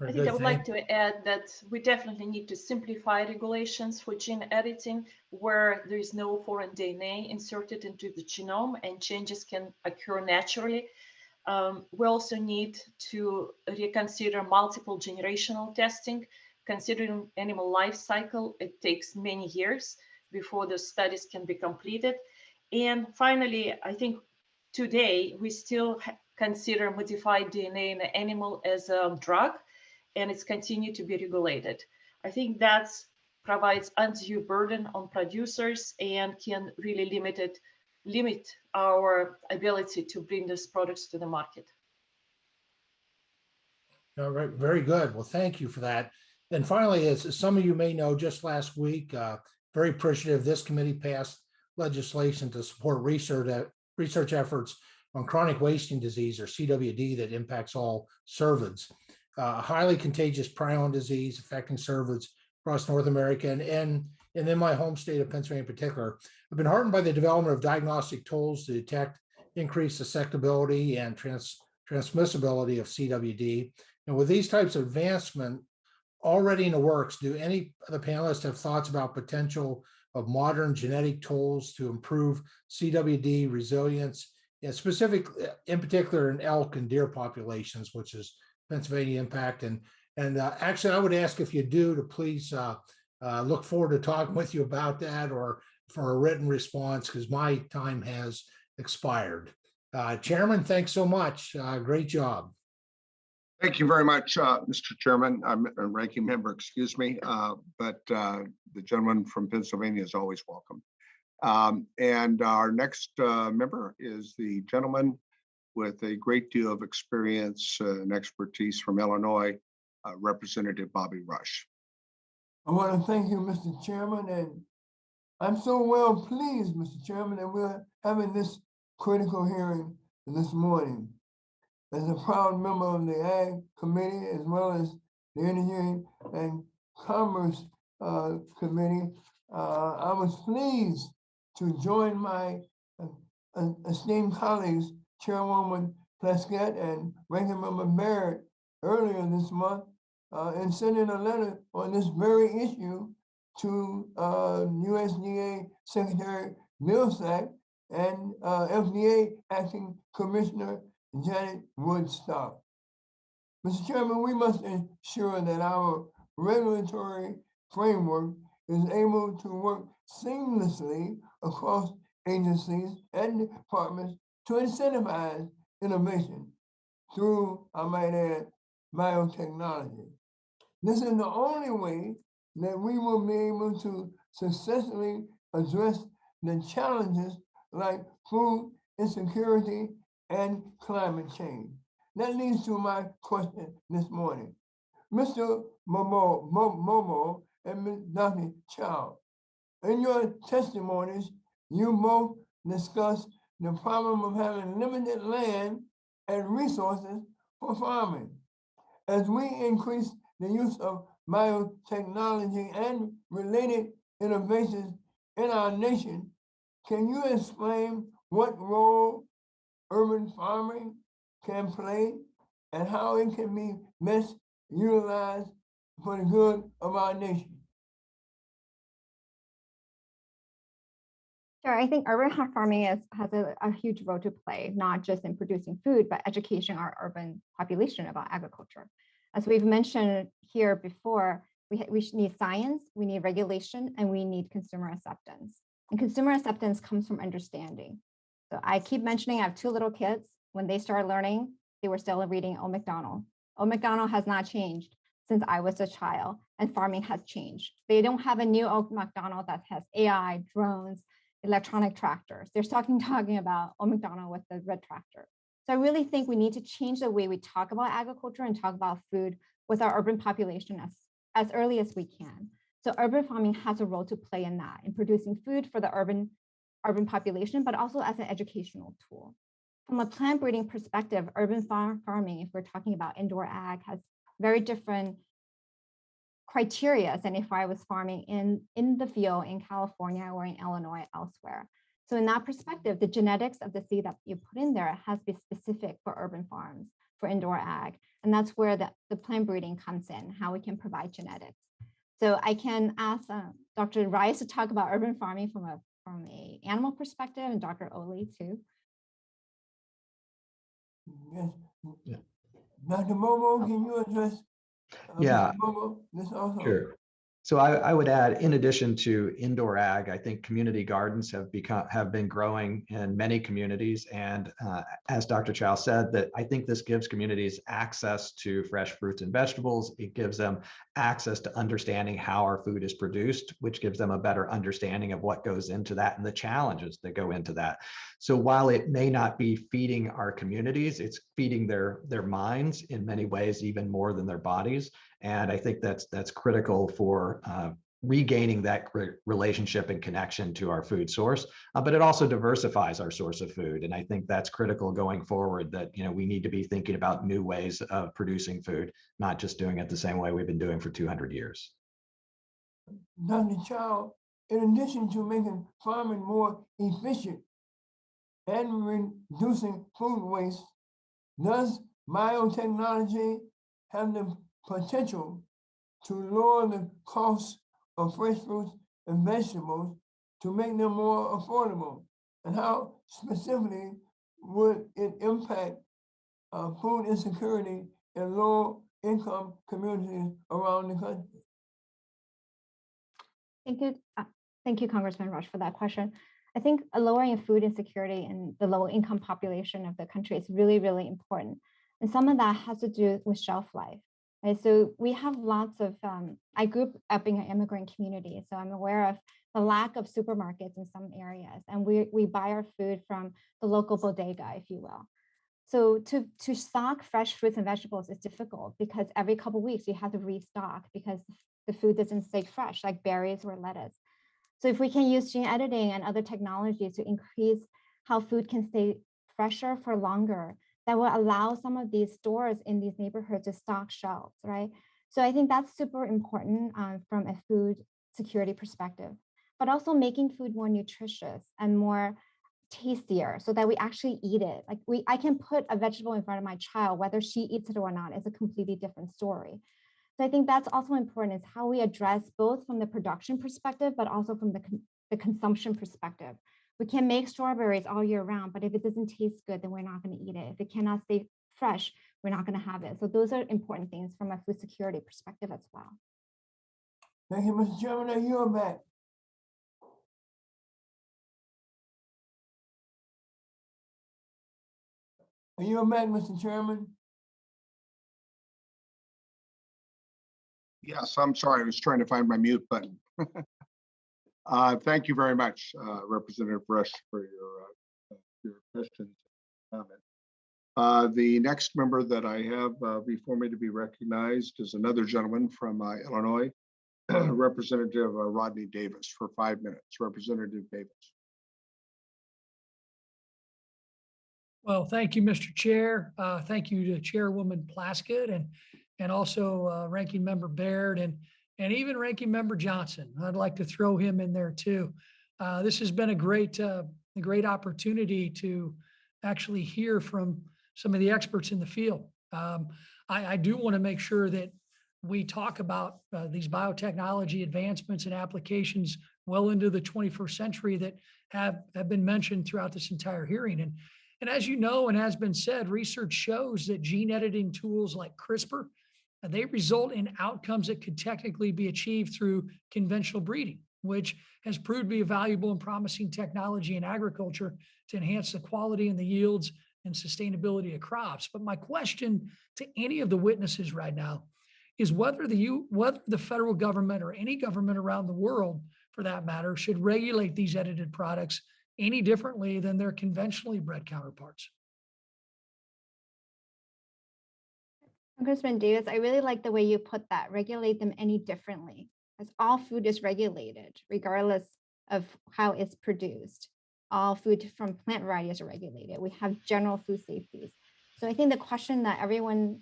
I think I would like to add that we definitely need to simplify regulations for gene editing where there is no foreign DNA inserted into the genome and changes can occur naturally. We also need to reconsider multiple generational testing. Considering animal life cycle, it takes many years before the studies can be completed. And finally, I think today we still consider modified DNA in the animal as a drug, and it's continued to be regulated. I think that's provides undue burden on producers and can really limit our ability to bring these products to the market. All right, very good. Well, thank you for that. And finally, as some of you may know, just last week, very appreciative, this committee passed legislation to support research efforts on chronic wasting disease, or CWD, that impacts all cervids. A highly contagious prion disease affecting cervids across North America and in my home state of Pennsylvania in particular. I've been heartened by the development of diagnostic tools to detect increased susceptibility and transmissibility of CWD. And with these types of advancement already in the works, do any of the panelists have thoughts about potential of modern genetic tools to improve CWD resilience, and specifically, in particular, in elk and deer populations, which is Pennsylvania impact? And actually, I would ask if you do to please look forward to talking with you about that, or for a written response, because my time has expired. Chairman, thanks so much. Great job. Thank you very much, Mr. Chairman. I'm a ranking member, excuse me, but the gentleman from Pennsylvania is always welcome. And our next member is the gentleman with a great deal of experience and expertise from Illinois, Representative Bobby Rush. I want to thank you, Mr. Chairman, and I'm so well pleased, Mr. Chairman, that we're having this critical hearing this morning. As a proud member of the Ag Committee, as well as the Energy and Commerce Committee, I was pleased to join my esteemed colleagues, Chairwoman Plaskett and Ranking Member Barrett, earlier this month in sending a letter on this very issue to USDA Secretary Millsack and FDA Acting Commissioner Janet Woodstock. Mr. Chairman, we must ensure that our regulatory framework is able to work seamlessly across agencies and departments to incentivize innovation through, I might add, biotechnology. This is the only way that we will be able to successfully address the challenges like food insecurity and climate change. That leads to my question this morning. Mr. Momo and Dr. Chao, in your testimonies, you both discussed the problem of having limited land and resources for farming. As we increase the use of biotechnology and related innovations in our nation, can you explain what role urban farming can play and how it can be best utilized for the good of our nation? Sure, I think urban farming has a huge role to play, not just in producing food, but educating our urban population about agriculture. As we've mentioned here before, we need science, we need regulation, and we need consumer acceptance. And consumer acceptance comes from understanding. So I keep mentioning I have two little kids. When they started learning, they were still reading Old MacDonald. Old MacDonald has not changed since I was a child, and farming has changed. They don't have a new Old MacDonald that has AI, drones, electronic tractors. They're talking about Old MacDonald with the red tractor. So I really think we need to change the way we talk about agriculture and talk about food with our urban population as early as we can. So urban farming has a role to play in that, in producing food for the urban population, but also as an educational tool. From a plant breeding perspective, urban farming, if we're talking about indoor ag, has very different criteria than if I was farming in the field in California or in Illinois elsewhere. So in that perspective, the genetics of the seed that you put in there has to be specific for urban farms, for indoor ag. And that's where the plant breeding comes in, how we can provide genetics. So I can ask Dr. Rice to talk about urban farming from a animal perspective, and Dr. Oley too. Yes. Yeah. Dr. Momo, can you address Yeah, Momo, this also? sure. So I would add, in addition to indoor ag, I think community gardens have been growing in many communities. And as Dr. Chao said, that I think this gives communities access to fresh fruits and vegetables. It gives them access to understanding how our food is produced, which gives them a better understanding of what goes into that and the challenges that go into that. So while it may not be feeding our communities, it's feeding their minds in many ways, even more than their bodies. And I think that's critical for regaining that relationship and connection to our food source, but it also diversifies our source of food. And I think that's critical going forward, that, you know, we need to be thinking about new ways of producing food, not just doing it the same way we've been doing for 200 years. Dr. Chao, in addition to making farming more efficient and reducing food waste, does biotechnology have the potential to lower the cost of fresh fruits and vegetables to make them more affordable? And how specifically would it impact food insecurity in low-income communities around the country? Thank you, Congressman Rush, for that question. I think lowering food insecurity in the low-income population of the country is really, really important. And some of that has to do with shelf life. Right? So we have lots of, I grew up in an immigrant community, so I'm aware of the lack of supermarkets in some areas. And we buy our food from the local bodega, if you will. So to stock fresh fruits and vegetables is difficult because every couple of weeks you have to restock because the food doesn't stay fresh, like berries or lettuce. So if we can use gene editing and other technologies to increase how food can stay fresher for longer, that will allow some of these stores in these neighborhoods to stock shelves, right? So I think that's super important from a food security perspective, but also making food more nutritious and more tastier so that we actually eat it. Like I can put a vegetable in front of my child, whether she eats it or not, is a completely different story. So I think that's also important, is how we address both from the production perspective, but also from the consumption perspective. We can make strawberries all year round, but if it doesn't taste good, then we're not going to eat it. If it cannot stay fresh, we're not going to have it. So those are important things from a food security perspective as well. Thank you, Mr. Chairman. You're back. You're back, Mr. Chairman. Yes, I'm sorry. I was trying to find my mute button. Thank you very much, Representative Rush, for your questions and comments. The next member that I have before me to be recognized is another gentleman from Illinois, Representative Rodney Davis, for 5 minutes. Representative Davis. Well, thank you, Mr. Chair. Thank you to Chairwoman Plaskett and also Ranking Member Baird and even Ranking Member Johnson. I'd like to throw him in there too. This has been a great opportunity to actually hear from some of the experts in the field. I do want to make sure that we talk about these biotechnology advancements and applications well into the 21st century that have been mentioned throughout this entire hearing. And as you know, and has been said, research shows that gene editing tools like CRISPR, they result in outcomes that could technically be achieved through conventional breeding, which has proved to be a valuable and promising technology in agriculture to enhance the quality and the yields and sustainability of crops. But my question to any of the witnesses right now is whether the federal government or any government around the world, for that matter, should regulate these edited products any differently than their conventionally bred counterparts. Congressman Davis, I really like the way you put that, regulate them any differently, because all food is regulated regardless of how it's produced. All food from plant varieties are regulated. We have general food safeties. So I think the question that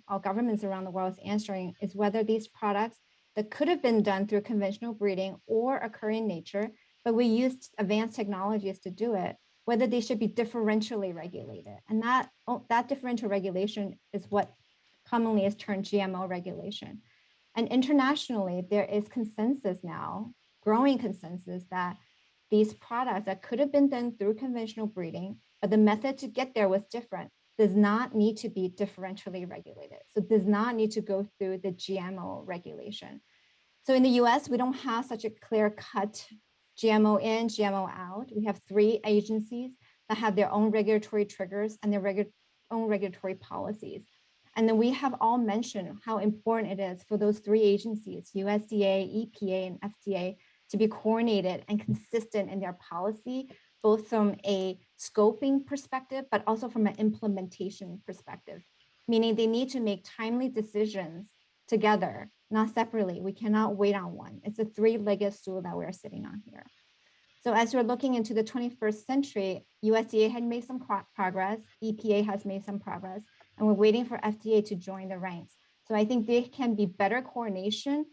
all governments around the world is answering is whether these products that could have been done through conventional breeding or occur in nature, but we used advanced technologies to do it, whether they should be differentially regulated. And that differential regulation is what commonly is termed GMO regulation. And internationally, there is consensus now, growing consensus, that these products that could have been done through conventional breeding, but the method to get there was different, does not need to be differentially regulated. So does not need to go through the GMO regulation. So in the US, we don't have such a clear cut GMO in, GMO out. We have 3 agencies that have their own regulatory triggers and their own regulatory policies. And then we have all mentioned how important it is for those three agencies, USDA, EPA, and FDA, to be coordinated and consistent in their policy, both from a scoping perspective, but also from an implementation perspective, meaning they need to make timely decisions together, not separately. We cannot wait on one. It's a three-legged stool that we're sitting on here. So as we're looking into the 21st century, USDA had made some progress, EPA has made some progress, and we're waiting for FDA to join the ranks. So I think there can be better coordination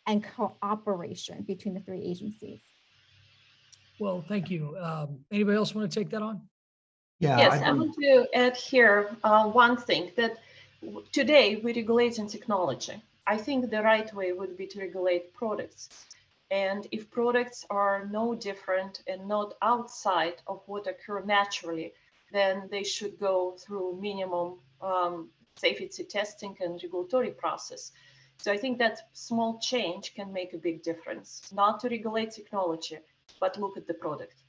and cooperation between the three agencies. Well, thank you. Anybody else want to take that on? Yeah. Yes, I want to add here one thing, that today we regulate in technology. I think the right way would be to regulate products. And if products are no different and not outside of what occur naturally, then they should go through minimum safety testing and regulatory process. So I think that small change can make a big difference, not to regulate technology, but look at the product.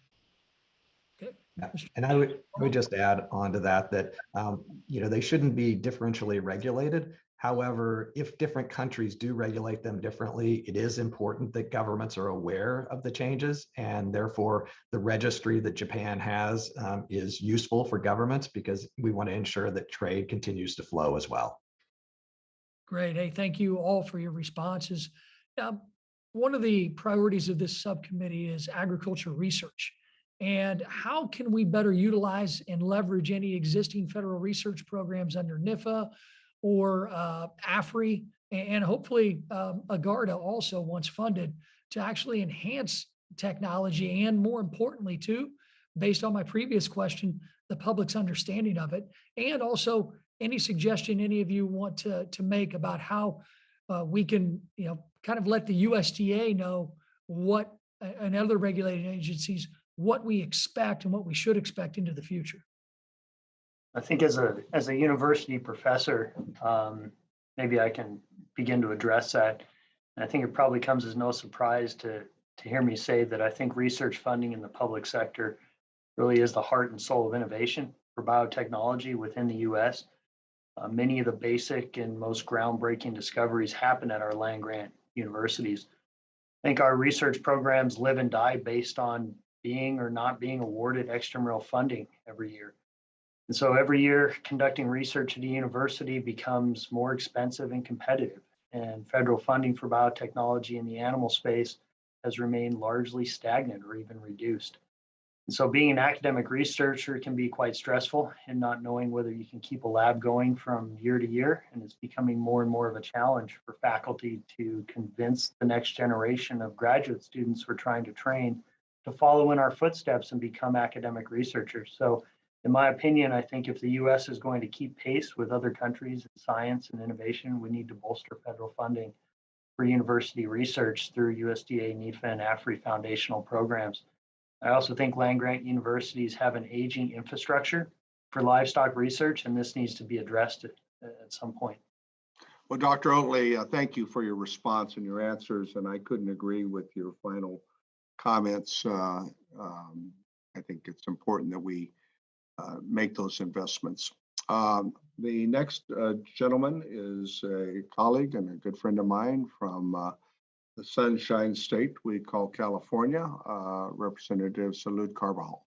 Yeah. And I would just add on to that, they shouldn't be differentially regulated. However, if different countries do regulate them differently, it is important that governments are aware of the changes, and therefore the registry that Japan has is useful for governments because we want to ensure that trade continues to flow as well. Great. Hey, thank you all for your responses. One of the priorities of this subcommittee is agriculture research. And how can we better utilize and leverage any existing federal research programs under NIFA or AFRI, and hopefully AGARDA also, once funded, to actually enhance technology and, more importantly, too, based on my previous question, the public's understanding of it, and also any suggestion any of you want to make about how we can, kind of let the USDA know what, and other regulating agencies, what we expect and what we should expect into the future. I think as a university professor, maybe I can begin to address that. And I think it probably comes as no surprise to hear me say that I think research funding in the public sector really is the heart and soul of innovation for biotechnology within the US. Many of the basic and most groundbreaking discoveries happen at our land-grant universities. I think our research programs live and die based on being or not being awarded extramural funding every year. And so every year, conducting research at a university becomes more expensive and competitive. And federal funding for biotechnology in the animal space has remained largely stagnant or even reduced. And so being an academic researcher can be quite stressful in not knowing whether you can keep a lab going from year to year. And it's becoming more and more of a challenge for faculty to convince the next generation of graduate students we're trying to train to follow in our footsteps and become academic researchers. So in my opinion, I think if the US is going to keep pace with other countries in science and innovation, we need to bolster federal funding for university research through USDA, NIFA, and AFRI foundational programs. I also think land-grant universities have an aging infrastructure for livestock research, and this needs to be addressed at some point. Well, Dr. Oatley, thank you for your response and your answers, and I couldn't agree with your final comments. I think it's important that we make those investments. The next gentleman is a colleague and a good friend of mine from the Sunshine State we call California, Representative Salud Carvajal.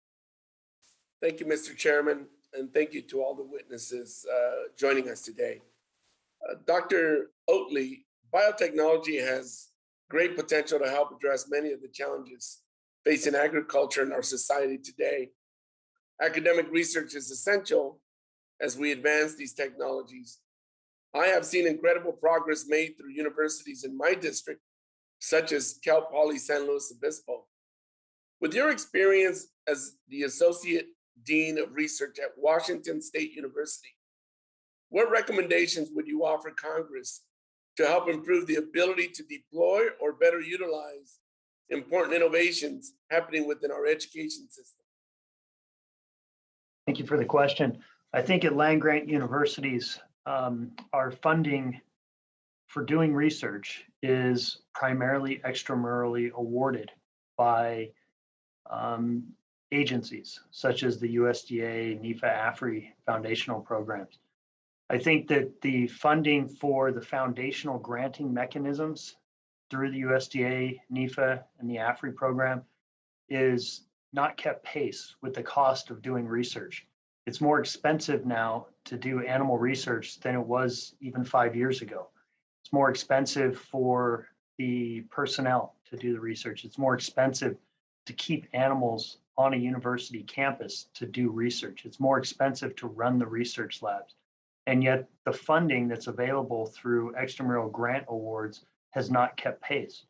Thank you, Mr. Chairman, and thank you to all the witnesses joining us today. Dr. Oatley, biotechnology has great potential to help address many of the challenges facing agriculture in our society today. Academic research is essential as we advance these technologies. I have seen incredible progress made through universities in my district, such as Cal Poly San Luis Obispo. With your experience as the Associate Dean of Research at Washington State University, what recommendations would you offer Congress to help improve the ability to deploy or better utilize important innovations happening within our education system? Thank you for the question. I think at land-grant universities, our funding for doing research is primarily extramurally awarded by agencies such as the USDA, NIFA, AFRI foundational programs. I think that the funding for the foundational granting mechanisms through the USDA, NIFA, and the AFRI program is not kept pace with the cost of doing research. It's more expensive now to do animal research than it was even 5 years ago. It's more expensive for the personnel to do the research. It's more expensive to keep animals on a university campus to do research. It's more expensive to run the research labs. And yet the funding that's available through extramural grant awards has not kept pace.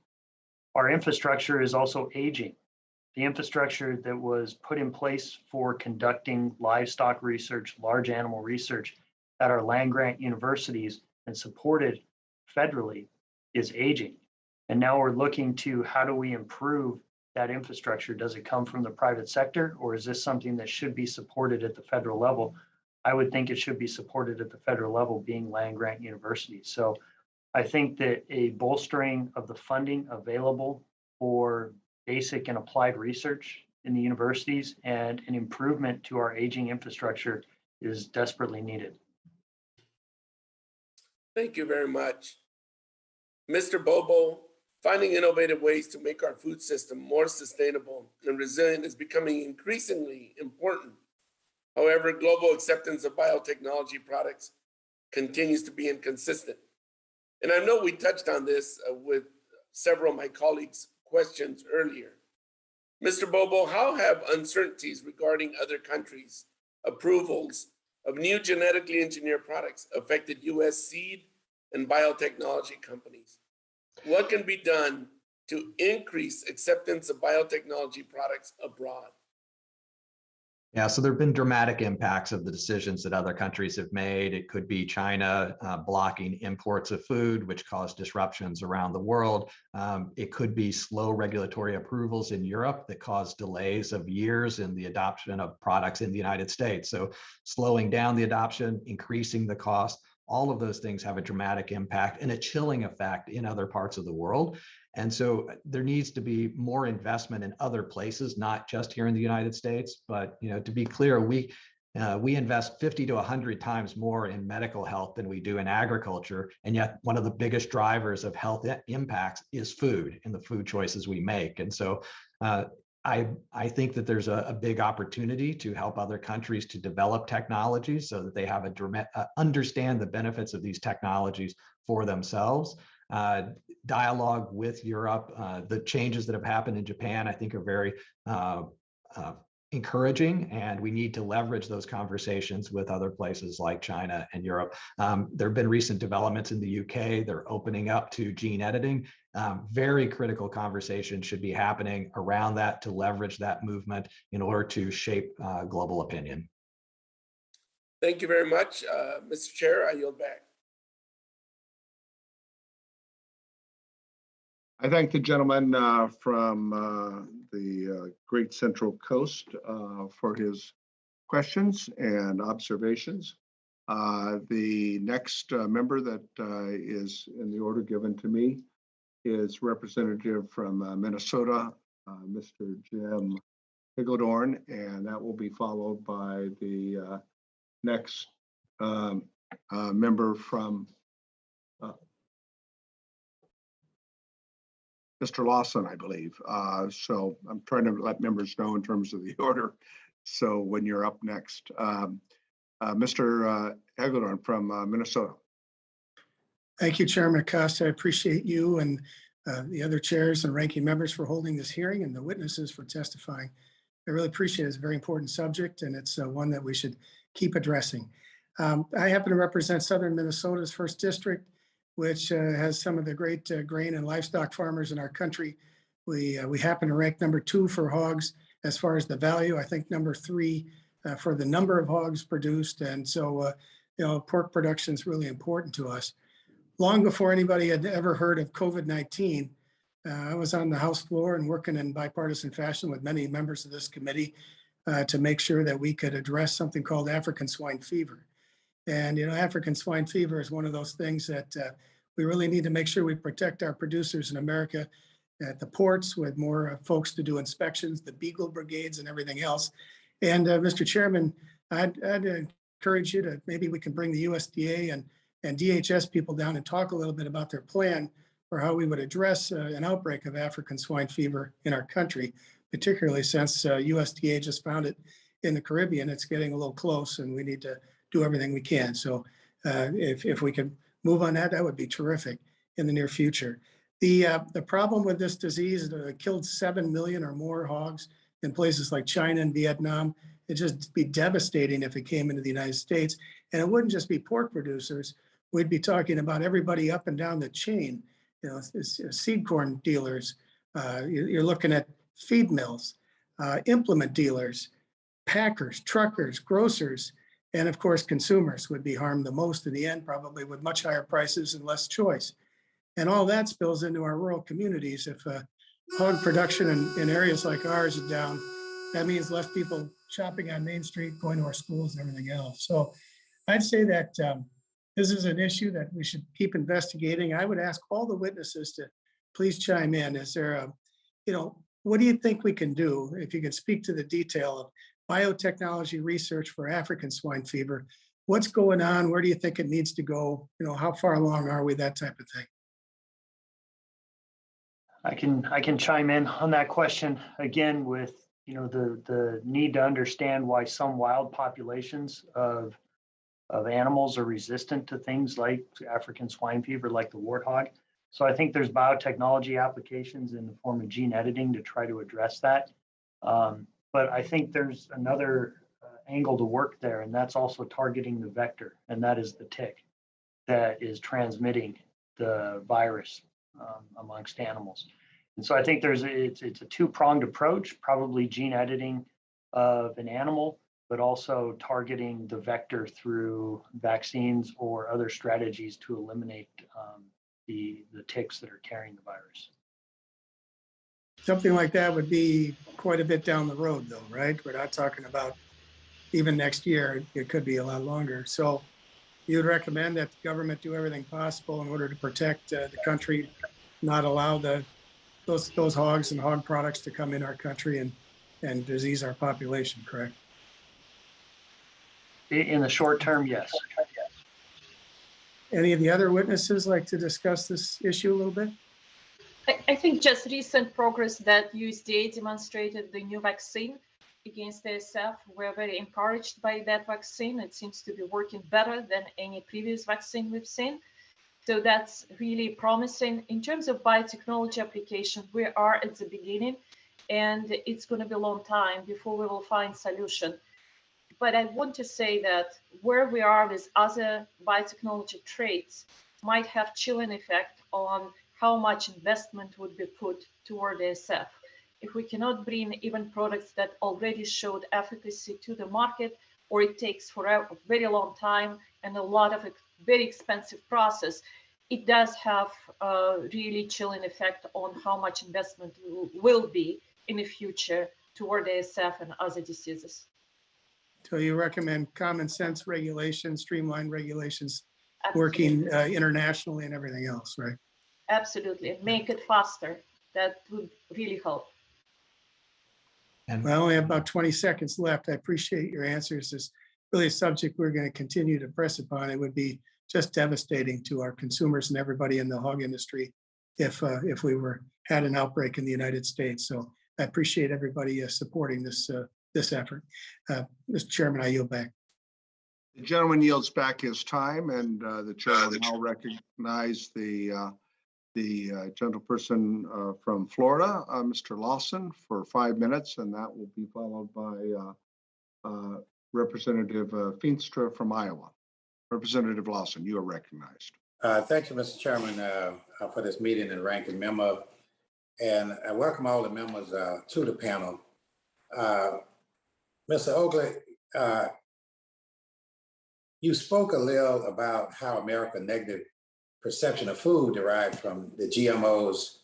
Our infrastructure is also aging. The infrastructure that was put in place for conducting livestock research, large animal research at our land grant universities and supported federally is aging. And now we're looking to how do we improve that infrastructure? Does it come from the private sector, or is this something that should be supported at the federal level? I would think it should be supported at the federal level, being land grant universities. So I think that a bolstering of the funding available for basic and applied research in the universities and an improvement to our aging infrastructure is desperately needed. Thank you very much. Mr. Bobo, finding innovative ways to make our food system more sustainable and resilient is becoming increasingly important. However, global acceptance of biotechnology products continues to be inconsistent. And I know we touched on this with several of my colleagues' questions earlier. Mr. Bobo, how have uncertainties regarding other countries' approvals of new genetically engineered products affected U.S. seed and biotechnology companies? What can be done to increase acceptance of biotechnology products abroad? Yeah, so there have been dramatic impacts of the decisions that other countries have made. It could be China blocking imports of food, which caused disruptions around the world. It could be slow regulatory approvals in Europe that caused delays of years in the adoption of products in the United States. So slowing down the adoption, increasing the cost, all of those things have a dramatic impact and a chilling effect in other parts of the world. And so there needs to be more investment in other places, not just here in the United States. But to be clear, we invest 50 to 100 times more in medical health than we do in agriculture. And yet one of the biggest drivers of health impacts is food and the food choices we make. And so I think that there's a big opportunity to help other countries to develop technologies so that they have understand the benefits of these technologies for themselves. Dialogue with Europe, the changes that have happened in Japan, I think are very encouraging, and we need to leverage those conversations with other places like China and Europe. There have been recent developments in the UK. They're opening up to gene editing. Very critical conversation should be happening around that to leverage that movement in order to shape global opinion. Thank you very much. Mr. Chair, I yield back. I thank the gentleman from the Great Central Coast for his questions and observations. The next member that is in the order given to me is representative from Minnesota, Mr. Jim Hagedorn, and that will be followed by the next member from Mr. Lawson, I believe. So I'm trying to let members know in terms of the order. So when you're up next, Mr. Hagedorn from Minnesota. Thank you, Chairman Acosta. I appreciate you and the other chairs and ranking members for holding this hearing and the witnesses for testifying. I really appreciate it. It's a very important subject, and it's one that we should keep addressing. I happen to represent Southern Minnesota's 1st District, which has some of the great grain and livestock farmers in our country. We happen to rank number 2 for hogs as far as the value. I think number 3 for the number of hogs produced. And so, pork production is really important to us. Long before anybody had ever heard of COVID-19, I was on the House floor and working in bipartisan fashion with many members of this committee to make sure that we could address something called African swine fever. And, African swine fever is one of those things that we really need to make sure we protect our producers in America at the ports with more folks to do inspections, the Beagle brigades and everything else. And Mr. Chairman, I'd encourage you to, maybe we can bring the USDA and DHS people down and talk a little bit about their plan for how we would address an outbreak of African swine fever in our country, particularly since USDA just found it in the Caribbean. It's getting a little close and we need to do everything we can. So if we could move on that, that would be terrific in the near future. The problem with this disease is that it killed 7 million or more hogs in places like China and Vietnam. It'd just be devastating if it came into the United States. And it wouldn't just be pork producers. We'd be talking about everybody up and down the chain. You know, seed corn dealers. You're looking at feed mills, implement dealers, packers, truckers, grocers, and of course, consumers would be harmed the most in the end, probably with much higher prices and less choice. And all that spills into our rural communities. If hog production in areas like ours is down, that means less people shopping on Main Street, going to our schools and everything else. So I'd say that this is an issue that we should keep investigating. I would ask all the witnesses to please chime in. Is there a, what do you think we can do? If you could speak to the detail of biotechnology research for African swine fever, what's going on? Where do you think it needs to go? How far along are we? That type of thing. I can chime in on that question again with the need to understand why some wild populations of animals are resistant to things like African swine fever, like the warthog. So I think there's biotechnology applications in the form of gene editing to try to address that. But I think there's another angle to work there, and that's also targeting the vector, and that is the tick that is transmitting the virus amongst animals. And so I think it's a two-pronged approach, probably gene editing of an animal, but also targeting the vector through vaccines or other strategies to eliminate the ticks that are carrying the virus. Something like that would be quite a bit down the road though, right? We're not talking about even next year. It could be a lot longer. So you'd recommend that the government do everything possible in order to protect the country, not allow those hogs and hog products to come in our country and disease our population, correct? In the short term, yes. Any of the other witnesses like to discuss this issue a little bit? I think just recent progress that USDA demonstrated the new vaccine against ASF. We're very encouraged by that vaccine. It seems to be working better than any previous vaccine we've seen. So that's really promising. In terms of biotechnology application, we are at the beginning, and it's going to be a long time before we will find solution. But I want to say that where we are with other biotechnology traits might have chilling effect on how much investment would be put toward ASF. If we cannot bring even products that already showed efficacy to the market, or it takes for a very long time and a lot of very expensive process, it does have a really chilling effect on how much investment will be in the future toward ASF and other diseases. So you recommend common sense regulations, streamlined regulations, working internationally and everything else, right? Absolutely. Make it faster. That would really help. And I only have about 20 seconds left. I appreciate your answers. It's really a subject we're going to continue to press upon. It would be just devastating to our consumers and everybody in the hog industry if we had an outbreak in the United States. So I appreciate everybody supporting this effort. Mr. Chairman, I yield back. The gentleman yields back his time, and the chair will now recognize the gentleperson from Florida, Mr. Lawson, for 5 minutes, and that will be followed by Representative Feenstra from Iowa. Representative Lawson, you are recognized. Thank you, Mr. Chairman, for this meeting and ranking member. And I welcome all the members to the panel. Mr. Oakley, you spoke a little about how America's negative perception of food derived from the GMOs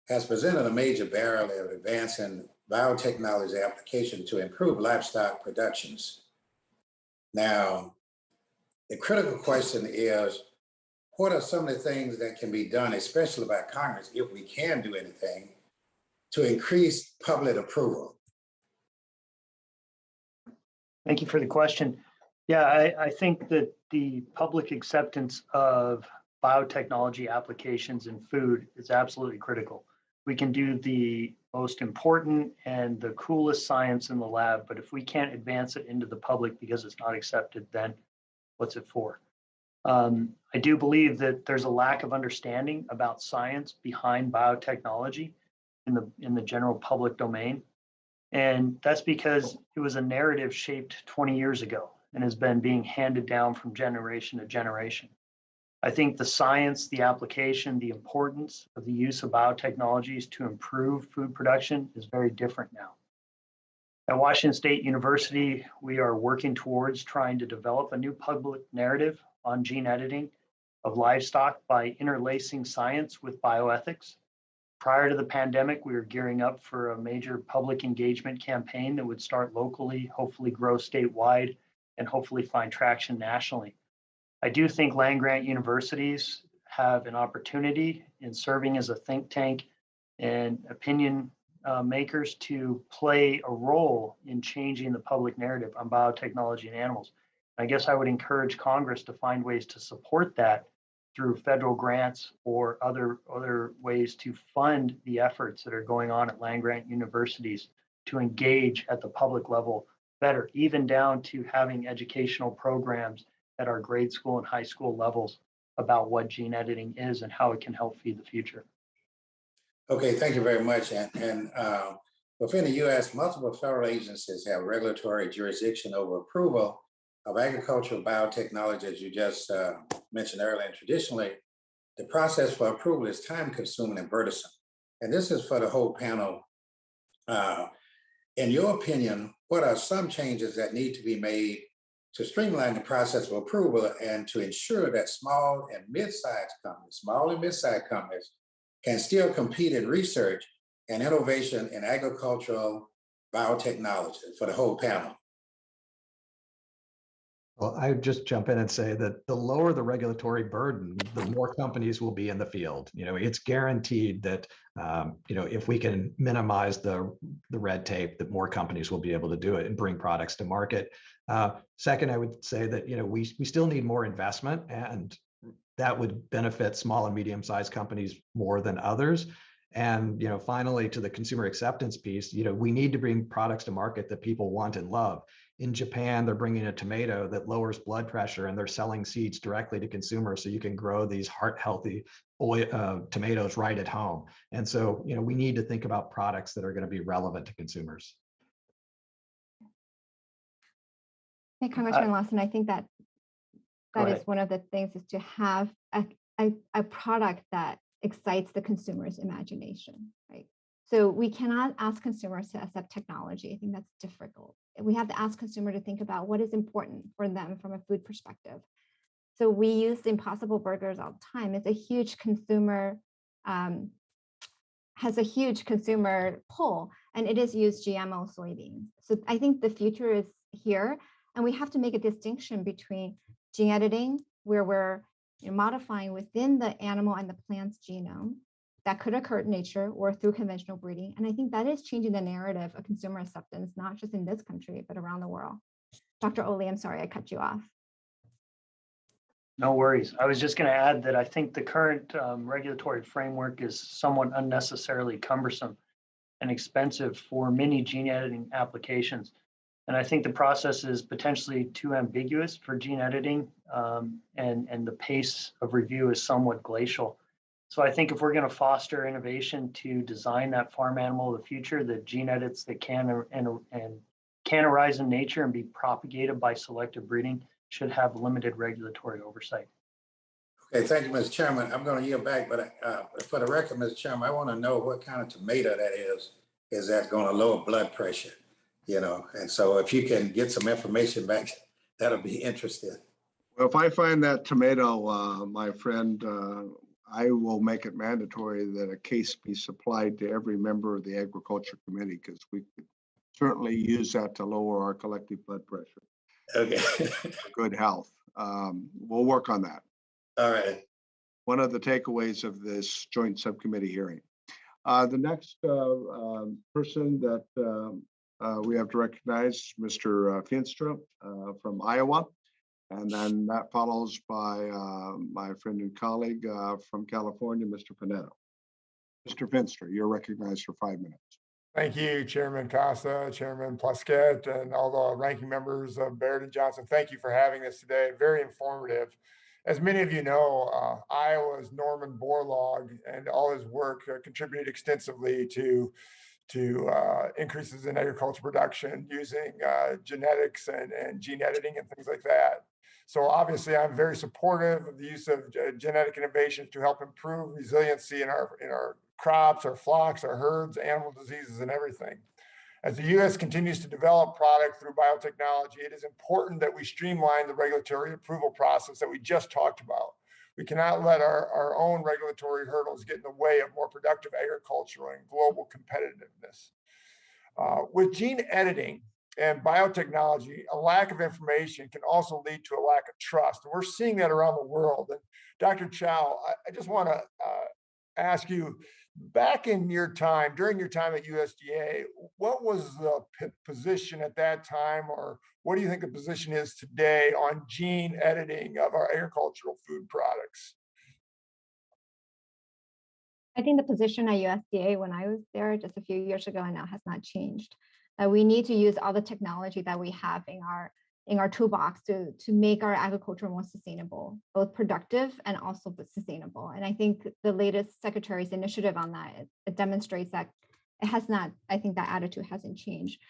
has presented a major barrier of advancing biotechnology application to improve livestock productions. Now, the critical question is, what are some of the things that can be done, especially by Congress, if we can do anything, to increase public approval? Thank you for the question. Yeah, I think that the public acceptance of biotechnology applications in food is absolutely critical. We can do the most important and the coolest science in the lab, but if we can't advance it into the public because it's not accepted, then what's it for? I do believe that there's a lack of understanding about science behind biotechnology in the general public domain. And that's because it was a narrative shaped 20 years ago and has been being handed down from generation to generation. I think the science, the application, the importance of the use of biotechnologies to improve food production is very different now. At Washington State University, we are working towards trying to develop a new public narrative on gene editing of livestock by interlacing science with bioethics. Prior to the pandemic, we were gearing up for a major public engagement campaign that would start locally, hopefully grow statewide, and hopefully find traction nationally. I do think land-grant universities have an opportunity in serving as a think tank and opinion makers to play a role in changing the public narrative on biotechnology and animals. I guess I would encourage Congress to find ways to support that through federal grants or other ways to fund the efforts that are going on at land-grant universities to engage at the public level better, even down to having educational programs at our grade school and high school levels about what gene editing is and how it can help feed the future. Okay, thank you very much. And within the U.S., multiple federal agencies have regulatory jurisdiction over approval of agricultural biotechnology, as you just mentioned earlier. And traditionally, the process for approval is time-consuming and burdensome. And this is for the whole panel. In your opinion, what are some changes that need to be made to streamline the process of approval and to ensure that small and mid-sized companies can still compete in research and innovation in agricultural biotechnology for the whole panel? Well, I would just jump in and say that the lower the regulatory burden, the more companies will be in the field. It's guaranteed that if we can minimize the red tape, that more companies will be able to do it and bring products to market. Second, I would say that we still need more investment, and that would benefit small and medium-sized companies more than others. And finally, to the consumer acceptance piece, we need to bring products to market that people want and love. In Japan, they're bringing a tomato that lowers blood pressure, and they're selling seeds directly to consumers, so you can grow these heart-healthy tomatoes right at home. And so, we need to think about products that are going to be relevant to consumers. Hey, Congressman Lawson, I think that is one of the things, is to have a product that excites the consumer's imagination, right? So we cannot ask consumers to accept technology. I think that's difficult. We have to ask consumers to think about what is important for them from a food perspective. So we use Impossible Burgers all the time. It's a huge consumer, has a huge consumer pull, and it is used GMO soybeans. So I think the future is here, and we have to make a distinction between gene editing, where we're modifying within the animal and the plant's genome, that could occur in nature or through conventional breeding. And I think that is changing the narrative of consumer acceptance, not just in this country, but around the world. Dr. Oatley, I'm sorry, I cut you off. No worries. I was just going to add that I think the current regulatory framework is somewhat unnecessarily cumbersome and expensive for many gene editing applications. And I think the process is potentially too ambiguous for gene editing, and the pace of review is somewhat glacial. So I think if we're going to foster innovation to design that farm animal of the future, the gene edits that can arise in nature and be propagated by selective breeding should have limited regulatory oversight. Okay, thank you, Mr. Chairman. I'm going to yield back, but for the record, Mr. Chairman, I want to know what kind of tomato that is. Is that going to lower blood pressure? And so if you can get some information back, that'll be interesting. Well, if I find that tomato, my friend, I will make it mandatory that a case be supplied to every member of the Agriculture Committee, because we could certainly use that to lower our collective blood pressure. Okay. For good health. We'll work on that. All right. One of the takeaways of this joint subcommittee hearing. The next person that we have to recognize, Mr. Finstra from Iowa. And then that follows by my friend and colleague from California, Mr. Panetto. Mr. Finster, you're recognized for 5 minutes. Thank you, Chairman Costa, Chairman Plaskett, and all the ranking members of Baird and Johnson. Thank you for having this today. Very informative. As many of you know, Iowa's Norman Borlaug and all his work contributed extensively to increases in agriculture production using genetics and gene editing and things like that. So obviously, I'm very supportive of the use of genetic innovations to help improve resiliency in our crops, our flocks, our herds, animal diseases, and everything. As the U.S. continues to develop product through biotechnology, it is important that we streamline the regulatory approval process that we just talked about. We cannot let our own regulatory hurdles get in the way of more productive agriculture and global competitiveness. With gene editing and biotechnology, a lack of information can also lead to a lack of trust. And we're seeing that around the world. And Dr. Chao, I just want to ask you, back in your time, during your time at USDA, what was the position at that time, or what do you think the position is today on gene editing of our agricultural food products? I think the position at USDA when I was there just a few years ago and now has not changed. We need to use all the technology that we have in our toolbox to make our agriculture more sustainable, both productive and also sustainable. And I think the latest Secretary's initiative on that, it demonstrates that it has not, I think that attitude hasn't changed.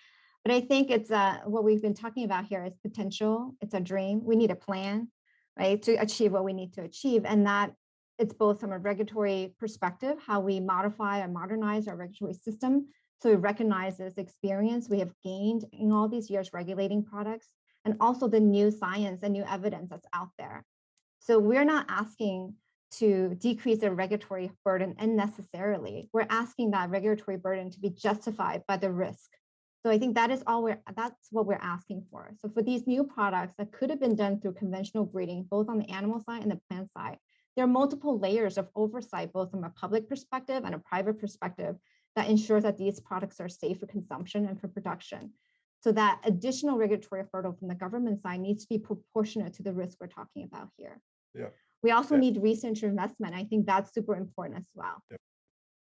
But I think it's what we've been talking about here is potential. It's a dream. We need a plan, right, to achieve what we need to achieve. And that it's both from a regulatory perspective, how we modify and modernize our regulatory system. So we recognize this experience we have gained in all these years regulating products, and also the new science and new evidence that's out there. So we're not asking to decrease the regulatory burden unnecessarily. We're asking that regulatory burden to be justified by the risk. So I think that is that's what we're asking for. So for these new products that could have been done through conventional breeding, both on the animal side and the plant side, there are multiple layers of oversight, both from a public perspective and a private perspective, that ensures that these products are safe for consumption and for production. So that additional regulatory hurdle from the government side needs to be proportionate to the risk we're talking about here. Yeah. We also need research investment. I think that's super important as well. Yep.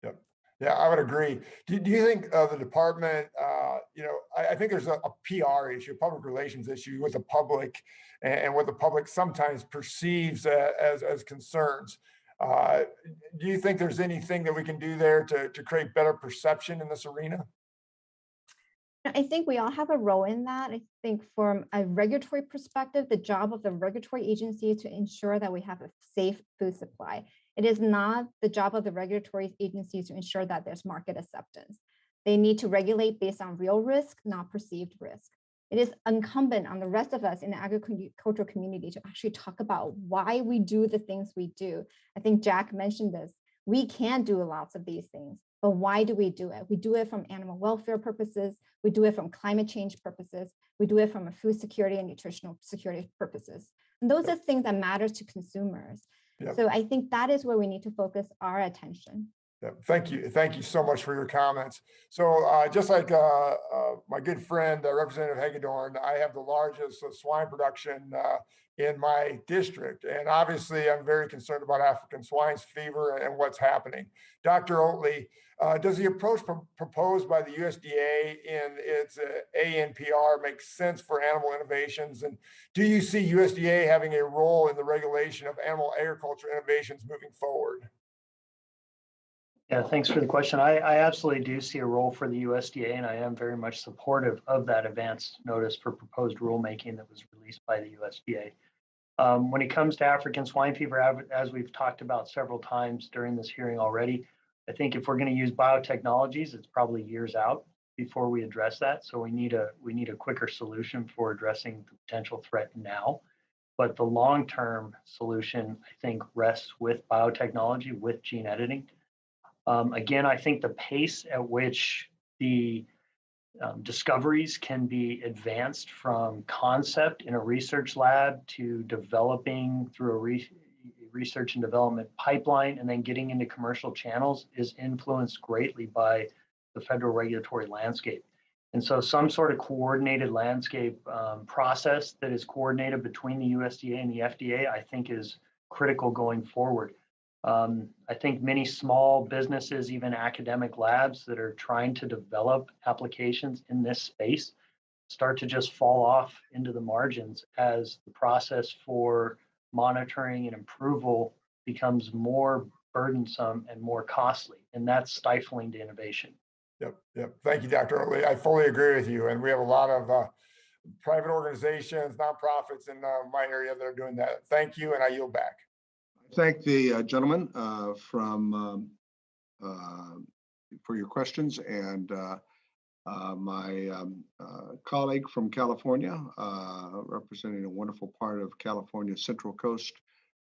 Yep. Yeah, I would agree. Do you think the department, I think there's a PR issue, public relations issue with the public and what the public sometimes perceives as concerns. Do you think there's anything that we can do there to create better perception in this arena? I think we all have a role in that. I think from a regulatory perspective, the job of the regulatory agency is to ensure that we have a safe food supply. It is not the job of the regulatory agencies to ensure that there's market acceptance. They need to regulate based on real risk, not perceived risk. It is incumbent on the rest of us in the agricultural community to actually talk about why we do the things we do. I think Jack mentioned this. We can do lots of these things, but why do we do it? We do it from animal welfare purposes. We do it from climate change purposes. We do it from a food security and nutritional security purposes. And those are things that matter to consumers. Yep. So I think that is where we need to focus our attention. Yeah, thank you. Thank you so much for your comments. So just like my good friend, Representative Hagedorn, I have the largest swine production in my district. And obviously, I'm very concerned about African swine fever and what's happening. Dr. Oatley, does the approach proposed by the USDA in its ANPR make sense for animal innovations? And do you see USDA having a role in the regulation of animal agriculture innovations moving forward? Yeah, thanks for the question. I absolutely do see a role for the USDA, and I am very much supportive of that advance notice for proposed rulemaking that was released by the USDA. When it comes to African swine fever, as we've talked about several times during this hearing already, I think if we're going to use biotechnologies, it's probably years out before we address that. So we need a quicker solution for addressing the potential threat now. But the long-term solution, I think, rests with biotechnology, with gene editing. Again, I think the pace at which the discoveries can be advanced from concept in a research lab to developing through a research and development pipeline and then getting into commercial channels is influenced greatly by the federal regulatory landscape. And so some sort of coordinated landscape process that is coordinated between the USDA and the FDA, I think is critical going forward. I think many small businesses, even academic labs that are trying to develop applications in this space, start to just fall off into the margins as the process for monitoring and approval becomes more burdensome and more costly, and that's stifling to innovation. Yep. Thank you, Dr. Oatley. I fully agree with you. And we have a lot of private organizations, nonprofits in my area that are doing that. Thank you, and I yield back. Thank the gentleman for your questions, and my colleague from California, representing a wonderful part of California Central Coast,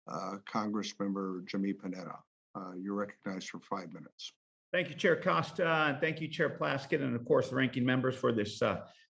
Congressmember Jimmy Panetta. You're recognized for 5 minutes. Thank you, Chair Costa, and thank you, Chair Plaskett, and of course, the ranking members for this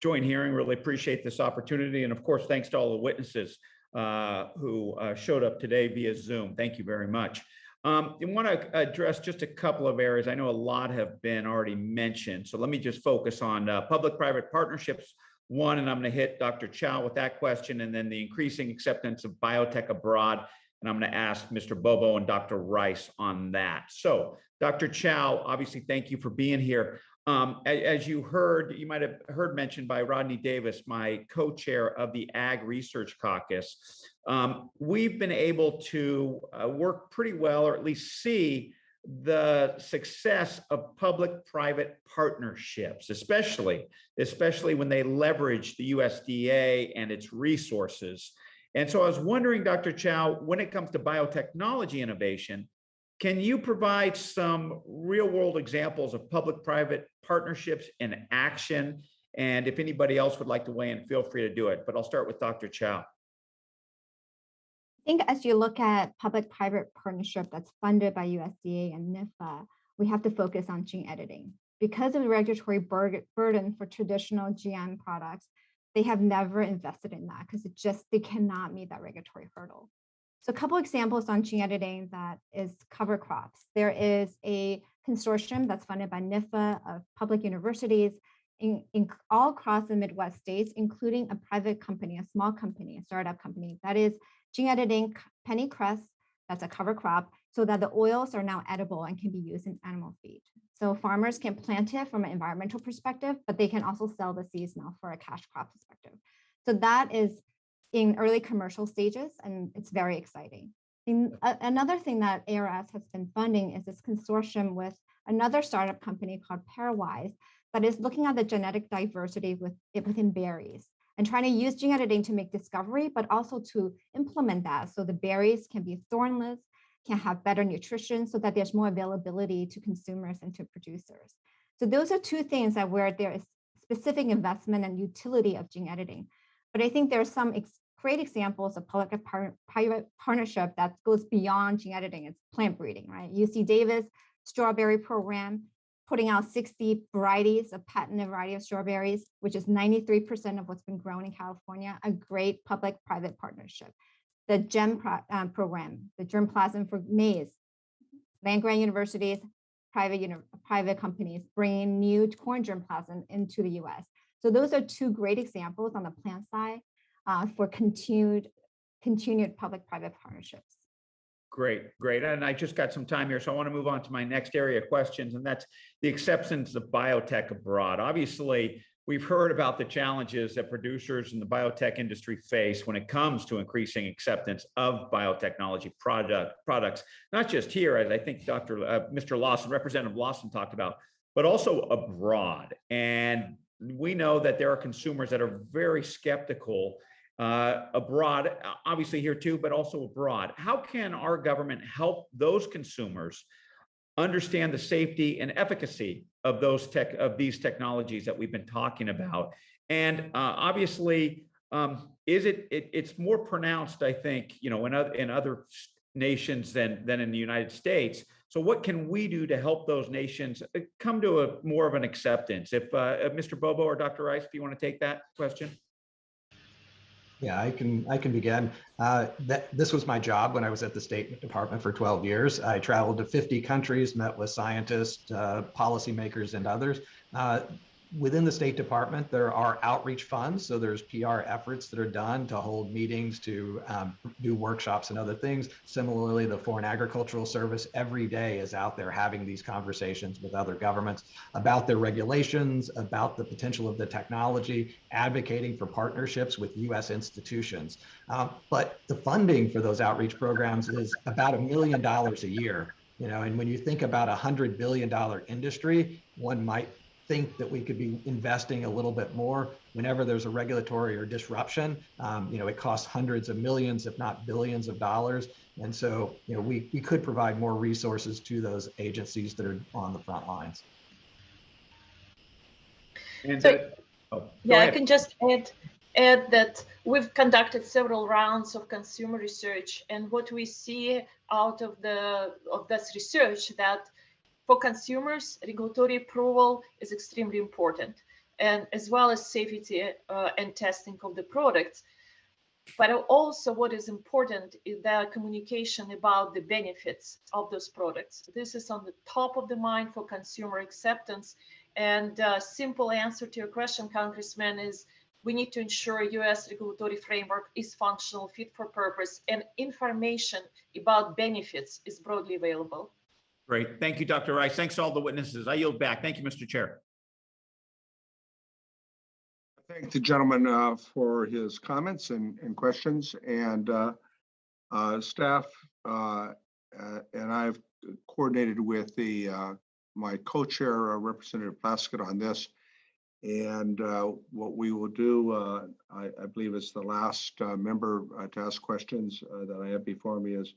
joint hearing. Really appreciate this opportunity. And of course, thanks to all the witnesses who showed up today via Zoom. Thank you very much. I want to address just a couple of areas. I know a lot have been already mentioned, so let me just focus on public-private partnerships, one, and I'm going to hit Dr. Chao with that question, and then the increasing acceptance of biotech abroad, and I'm going to ask Mr. Bobo and Dr. Rice on that. So, Dr. Chao, obviously, thank you for being here. As you heard, you might have heard mentioned by Rodney Davis, my co-chair of the Ag Research Caucus. We've been able to work pretty well, or at least see the success of public-private partnerships, especially when they leverage the USDA and its resources. And so I was wondering, Dr. Chao, when it comes to biotechnology innovation, can you provide some real-world examples of public-private partnerships in action? And if anybody else would like to weigh in, feel free to do it. But I'll start with Dr. Chao. I think as you look at public-private partnership that's funded by USDA and NIFA, we have to focus on gene editing. Because of the regulatory burden for traditional GM products, they have never invested in that because they cannot meet that regulatory hurdle. So a couple examples on gene editing that is cover crops. There is a consortium that's funded by NIFA of public universities in all across the Midwest states, including a private company, a small company, a startup company that is gene editing pennycress, that's a cover crop, so that the oils are now edible and can be used in animal feed. So farmers can plant it from an environmental perspective, but they can also sell the seeds now for a cash crop perspective. So that is in early commercial stages, and it's very exciting. Another thing that ARS has been funding is this consortium with another startup company called Pairwise that is looking at the genetic diversity within berries and trying to use gene editing to make discovery, but also to implement that so the berries can be thornless, can have better nutrition so that there's more availability to consumers and to producers. So those are two things that where there is specific investment and utility of gene editing. But I think there are some great examples of public-private partnership that goes beyond gene editing. It's plant breeding, right? UC Davis strawberry program, putting out 60 varieties, a patented variety of strawberries, which is 93% of what's been grown in California, a great public-private partnership. The GEM program, the germplasm for maize, land-grant universities, private companies bringing new corn germplasm into the US. So those are two great examples on the plant side for continued public-private partnerships. Great. And I just got some time here, so I want to move on to my next area of questions, and that's the acceptance of biotech abroad. Obviously, we've heard about the challenges that producers in the biotech industry face when it comes to increasing acceptance of biotechnology products, not just here, as I think Mr. Lawson, Representative Lawson talked about, but also abroad. And we know that there are consumers that are very skeptical abroad, obviously here too, but also abroad. How can our government help those consumers understand the safety and efficacy of these technologies that we've been talking about? And obviously, it's more pronounced, I think, in other nations than in the United States. So what can we do to help those nations come to more of an acceptance? If Mr. Bobo or Dr. Rice, if you want to take that question. Yeah, I can begin. This was my job when I was at the State Department for 12 years. I traveled to 50 countries, met with scientists, policymakers, and others. within the State Department, there are outreach funds. So there's PR efforts that are done to hold meetings, to do workshops and other things. Similarly, the Foreign Agricultural Service every day is out there having these conversations with other governments about their regulations, about the potential of the technology, advocating for partnerships with US institutions. But the funding for those outreach programs is about $1 million a year. And when you think about $100 billion industry, one might think that we could be investing a little bit more whenever there's a regulatory or disruption. It costs hundreds of millions, if not billions of dollars. And so, we could provide more resources to those agencies that are on the front lines. And yeah, I can just add that we've conducted several rounds of consumer research, and what we see out of this research, that for consumers, regulatory approval is extremely important, and as well as safety and testing of the products. But also what is important is the communication about the benefits of those products. This is on the top of the mind for consumer acceptance. And a simple answer to your question, Congressman, is we need to ensure US regulatory framework is functional, fit for purpose, and information about benefits is broadly available. Great. Thank you, Dr. Rice. Thanks to all the witnesses. I yield back. Thank you, Mr. Chair. Thank the gentleman for his comments and questions, and staff and I've coordinated with my co-chair, Representative Plaskett, on this. And what we will do, I believe is the last member to ask questions that I have before me is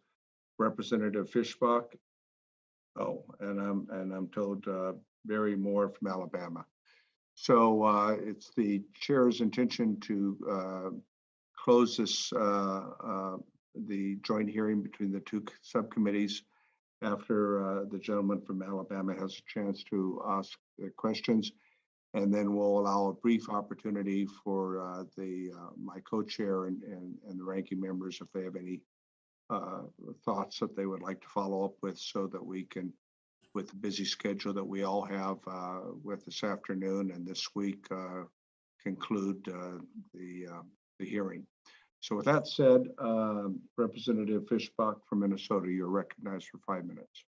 Representative Fishbach. Oh, and I'm told Barry Moore from Alabama. So it's the chair's intention to close this the joint hearing between the two subcommittees after the gentleman from Alabama has a chance to ask the questions. And then we'll allow a brief opportunity for my co-chair and the ranking members if they have any thoughts that they would like to follow up with, so that we can, with the busy schedule that we all have with this afternoon and this week, conclude the hearing. So with that said, Representative Fishbach from Minnesota, you're recognized for 5 minutes.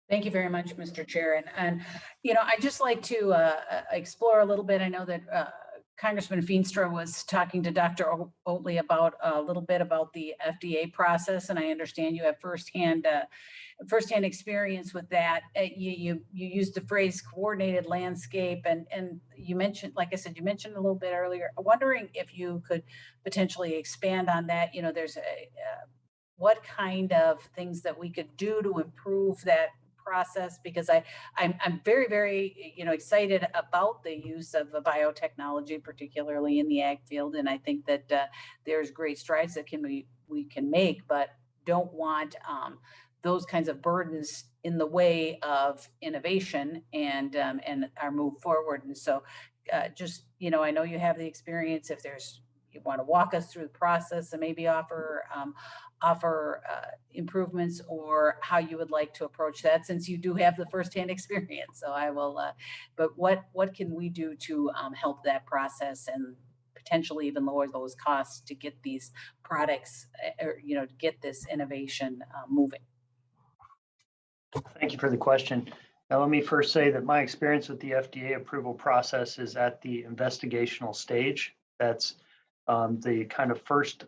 Thank you very much, Mr. Chair. And I'd just like to explore a little bit. I know that Congressman Feenstra was talking to Dr. Oatley about a little bit about the FDA process, and I understand you have firsthand experience with that. You used the phrase coordinated landscape, and you mentioned, like I said, you mentioned a little bit earlier. I'm wondering if you could potentially expand on that. There's what kind of things that we could do to improve that process, because I'm very, very excited about the use of biotechnology, particularly in the ag field, and I think that there's great strides that we can make, but don't want those kinds of burdens in the way of innovation and our move forward. And so just I know you have the experience. If you want to walk us through the process and maybe offer improvements, or how you would like to approach that, since you do have the firsthand experience. So I will, but what can we do to help that process and potentially even lower those costs to get these products, or to get this innovation moving? Thank you for the question. Now, let me first say that my experience with the FDA approval process is at the investigational stage. That's the kind of first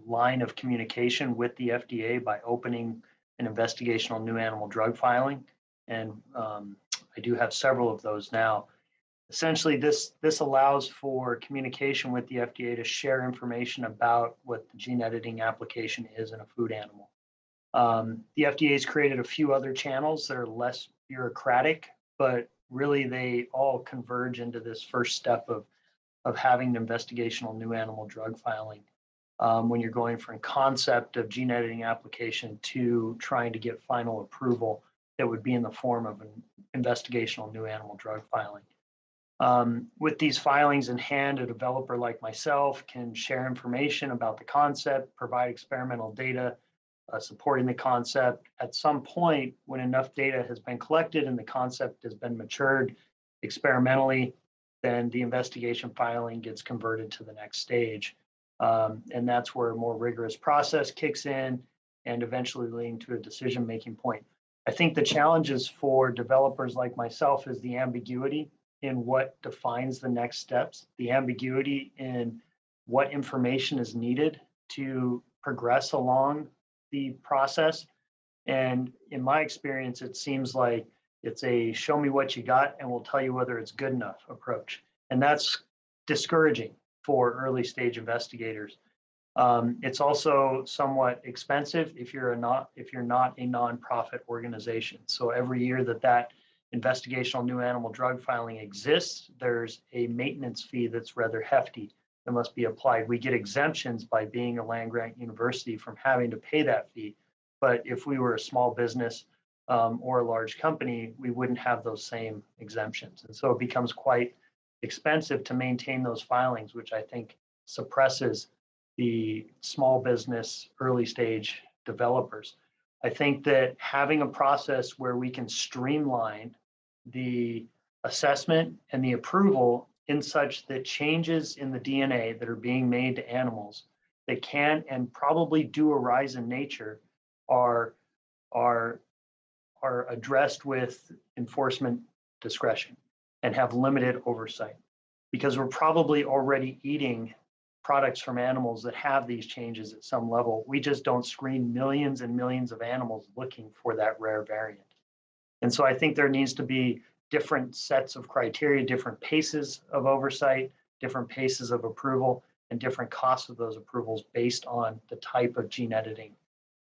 line of communication with the FDA by opening an investigational new animal drug filing. And I do have several of those now. Essentially, this allows for communication with the FDA to share information about what the gene editing application is in a food animal. The FDA has created a few other channels that are less bureaucratic, but really they all converge into this first step of having an investigational new animal drug filing, when you're going from concept of gene editing application to trying to get final approval that would be in the form of an investigational new animal drug filing. With these filings in hand, a developer like myself can share information about the concept, provide experimental data supporting the concept. At some point, when enough data has been collected and the concept has been matured experimentally, then the investigation filing gets converted to the next stage. And that's where a more rigorous process kicks in and eventually leading to a decision-making point. I think the challenges for developers like myself is the ambiguity in what defines the next steps, the ambiguity in what information is needed to progress along the process. And in my experience, it seems like it's a show me what you got and we'll tell you whether it's good enough approach. And that's discouraging for early stage investigators. It's also somewhat expensive if you're not a nonprofit organization. So every year that investigational new animal drug filing exists, there's a maintenance fee that's rather hefty that must be applied. We get exemptions by being a land grant university from having to pay that fee. But if we were a small business or a large company, we wouldn't have those same exemptions. And so it becomes quite expensive to maintain those filings, which I think suppresses the small business early stage developers. I think that having a process where we can streamline the assessment and the approval in such that changes in the DNA that are being made to animals that can and probably do arise in nature are addressed with enforcement discretion and have limited oversight, because we're probably already eating products from animals that have these changes at some level. We just don't screen millions and millions of animals looking for that rare variant. And so I think there needs to be different sets of criteria, different paces of oversight, different paces of approval, and different costs of those approvals based on the type of gene editing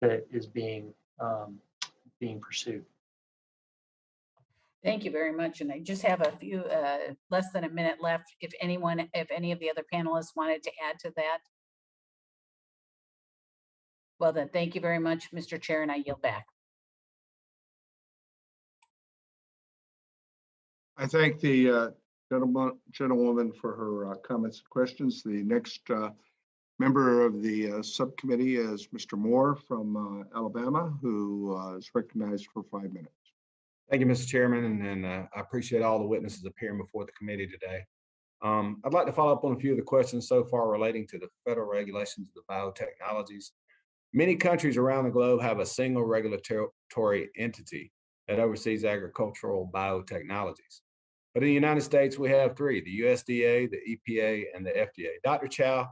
that is being pursued. Thank you very much. And I just have a few, less than a minute left. If any of the other panelists wanted to add to that. Well then, thank you very much, Mr. Chair, and I yield back. I thank the gentlewoman for her comments and questions. The next member of the subcommittee is Mr. Moore from Alabama, who is recognized for 5 minutes. Thank you, Mr. Chairman, and I appreciate all the witnesses appearing before the committee today. I'd like to follow up on a few of the questions so far relating to the federal regulations of the biotechnologies. Many countries around the globe have a single regulatory entity that oversees agricultural biotechnologies. But in the United States, we have three: the USDA, the EPA, and the FDA. Dr. Chao,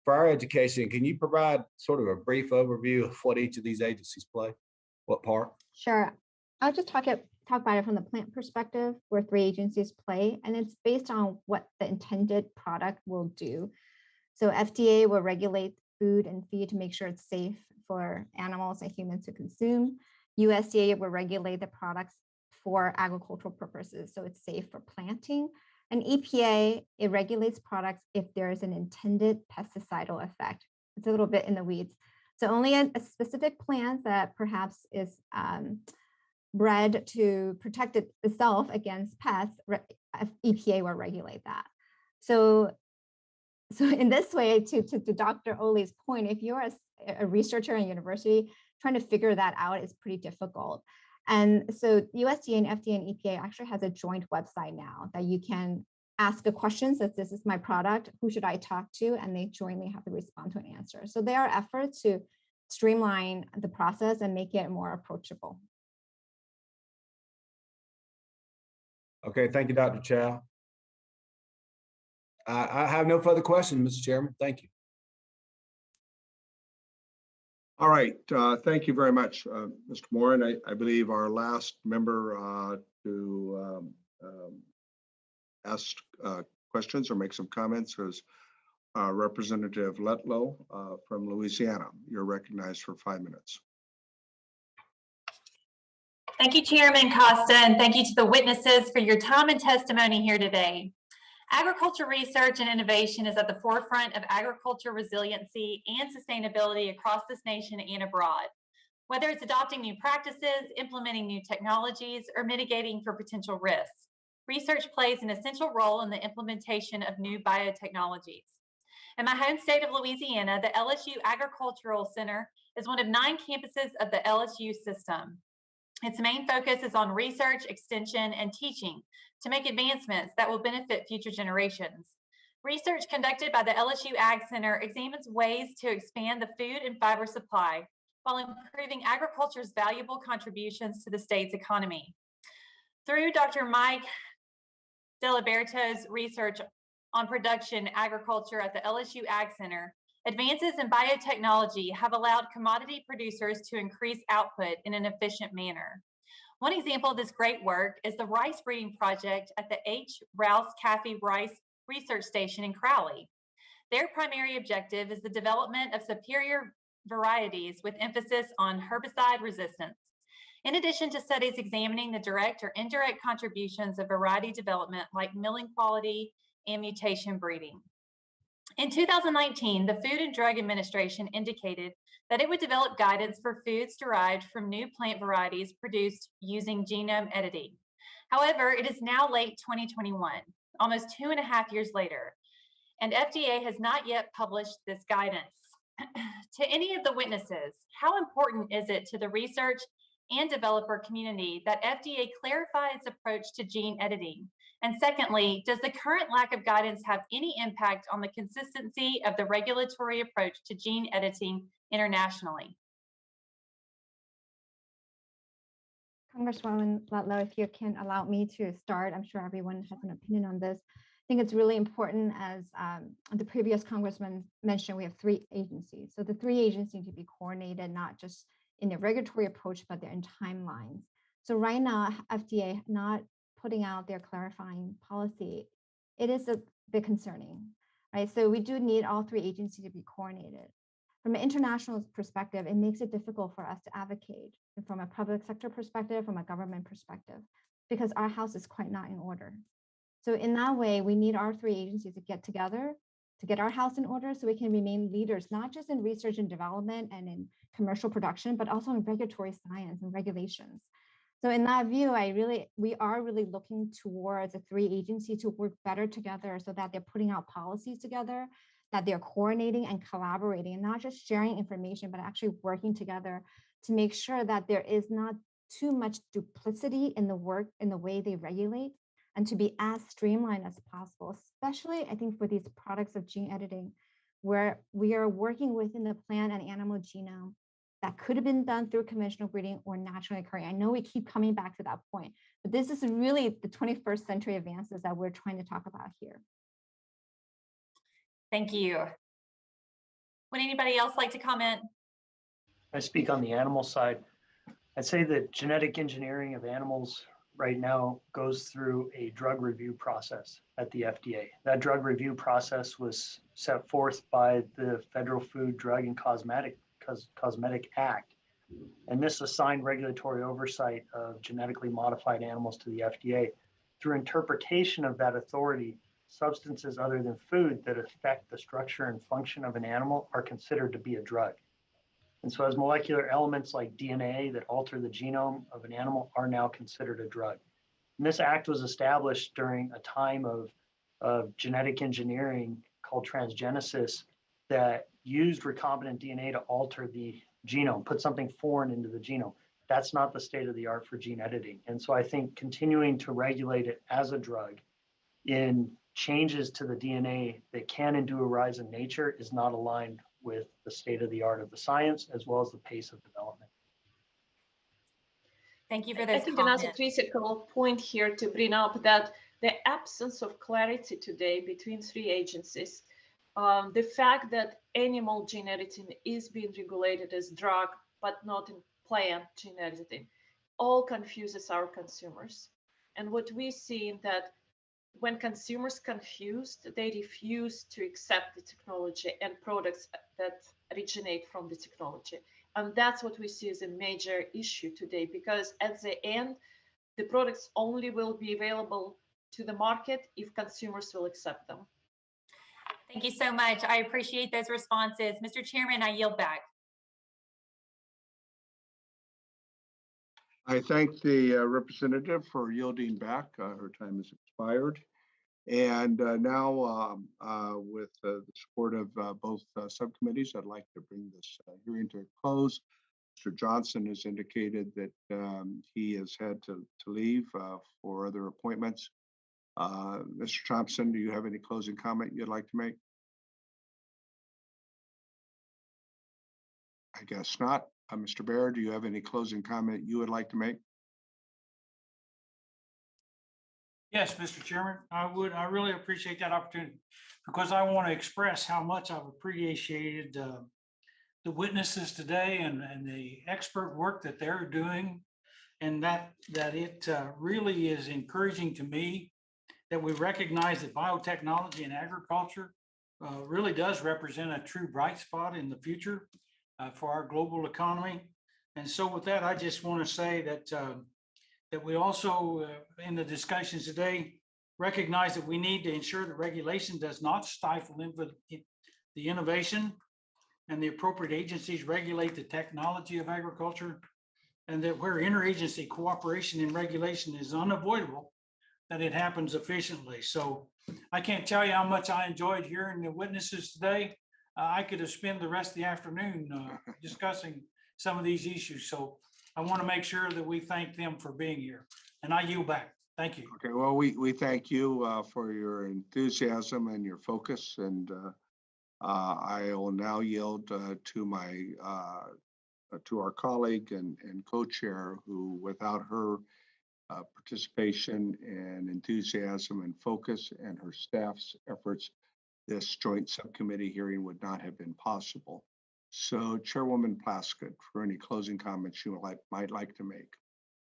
for our education, can you provide sort of a brief overview of what each of these agencies play? What part? Sure. I'll just talk about it from the plant perspective, where three agencies play, and it's based on what the intended product will do. So FDA will regulate food and feed to make sure it's safe for animals and humans to consume. USDA will regulate the products for agricultural purposes, so it's safe for planting. And EPA, it regulates products if there is an intended pesticidal effect. It's a little bit in the weeds. So only a specific plant that perhaps is bred to protect itself against pests, EPA will regulate that. So in this way, to Dr. Oli's point, if you're a researcher in a university, trying to figure that out is pretty difficult. And so USDA and FDA and EPA actually has a joint website now that you can ask a question, says, this is my product, who should I talk to? And they jointly have to respond to an answer. So there are efforts to streamline the process and make it more approachable. Okay, thank you, Dr. Chao. I have no further questions, Mr. Chairman. Thank you. All right, thank you very much, Mr. Moore. And I believe our last member to ask questions or make some comments is Representative Letlow from Louisiana. You're recognized for 5 minutes. Thank you, Chairman Costa, and thank you to the witnesses for your time and testimony here today. Agriculture research and innovation is at the forefront of agriculture resiliency and sustainability across this nation and abroad. Whether it's adopting new practices, implementing new technologies, or mitigating for potential risks, research plays an essential role in the implementation of new biotechnologies. In my home state of Louisiana, the LSU Agricultural Center is one of 9 campuses of the LSU system. Its main focus is on research, extension, and teaching to make advancements that will benefit future generations. Research conducted by the LSU Ag Center examines ways to expand the food and fiber supply while improving agriculture's valuable contributions to the state's economy. Through Dr. Mike Deliberto's research on production agriculture at the LSU Ag Center, advances in biotechnology have allowed commodity producers to increase output in an efficient manner. One example of this great work is the rice breeding project at the H. Rouse Caffey Rice Research Station in Crowley. Their primary objective is the development of superior varieties with emphasis on herbicide resistance. In addition to studies examining the direct or indirect contributions of variety development like milling quality and mutation breeding. In 2019, the Food and Drug Administration indicated that it would develop guidance for foods derived from new plant varieties produced using genome editing. However, it is now late 2021, almost 2.5 years later, and FDA has not yet published this guidance. To any of the witnesses, how important is it to the research and developer community that FDA clarify its approach to gene editing? And secondly, does the current lack of guidance have any impact on the consistency of the regulatory approach to gene editing internationally? Congresswoman Ludlow, if you can allow me to start, I'm sure everyone has an opinion on this. I think it's really important, as the previous congressman mentioned, we have 3 agencies. So the 3 agencies need to be coordinated, not just in their regulatory approach, but they're in timelines. So right now, FDA not putting out their clarifying policy, it is a bit concerning, right? So we do need all 3 agencies to be coordinated. From an international perspective, it makes it difficult for us to advocate from a public sector perspective, from a government perspective, because our house is quite not in order. So in that way, we need our 3 agencies to get together to get our house in order so we can remain leaders, not just in research and development and in commercial production, but also in regulatory science and regulations. So in that view, we are really looking towards the 3 agencies to work better together so that they're putting out policies together, that they're coordinating and collaborating, and not just sharing information, but actually working together to make sure that there is not too much duplicity in the work, in the way they regulate, and to be as streamlined as possible, especially I think for these products of gene editing, where we are working within the plant and animal genome that could have been done through conventional breeding or naturally occurring. I know we keep coming back to that point, but this is really the 21st century advances that we're trying to talk about here. Thank you. Would anybody else like to comment? I speak on the animal side. I'd say that genetic engineering of animals right now goes through a drug review process at the FDA. That drug review process was set forth by the Federal Food, Drug, and Cosmetic Act. And this assigned regulatory oversight of genetically modified animals to the FDA. Through interpretation of that authority, substances other than food that affect the structure and function of an animal are considered to be a drug. And so as molecular elements like DNA that alter the genome of an animal are now considered a drug. And this act was established during a time of genetic engineering called transgenesis that used recombinant DNA to alter the genome, put something foreign into the genome. That's not the state of the art for gene editing. And so I think continuing to regulate it as a drug in changes to the DNA that can and do arise in nature is not aligned with the state of the art of the science as well as the pace of development. Thank you for I this think comment. another critical point here to bring up that the absence of clarity today between 3 agencies, the fact that animal gene editing is being regulated as drug, but not in plant gene editing, all confuses our consumers. And what we see is that when consumers confused, they refuse to accept the technology and products that originate from the technology. And that's what we see as a major issue today, because at the end, the products only will be available to the market if consumers will accept them. Thank you so much. I appreciate those responses. Mr. Chairman, I yield back. I thank the representative for yielding back. Her time has expired. And now, with the support of both subcommittees, I'd like to bring this hearing to a close. Mr. Johnson has indicated that he has had to leave for other appointments. Mr. Thompson, do you have any closing comment you'd like to make? I guess not. Mr. Baird, do you have any closing comment you would like to make? Yes, Mr. Chairman, I would. I really appreciate that opportunity because I want to express how much I've appreciated the witnesses today and the expert work that they're doing, and that it really is encouraging to me that we recognize that biotechnology and agriculture really does represent a true bright spot in the future for our global economy. And so with that, I just want to say that that we also, in the discussions today, recognize that we need to ensure that regulation does not stifle the innovation, and the appropriate agencies regulate the technology of agriculture, and that where interagency cooperation and regulation is unavoidable, that it happens efficiently. So I can't tell you how much I enjoyed hearing the witnesses today. I could have spent the rest of the afternoon discussing some of these issues. So I want to make sure that we thank them for being here, and I yield back. Thank you. Okay, well, we thank you for your enthusiasm and your focus, and I will now yield to our colleague and co-chair, who, without her participation and enthusiasm and focus and her staff's efforts, this joint subcommittee hearing would not have been possible. So Chairwoman Plaskett, for any closing comments you might like to make.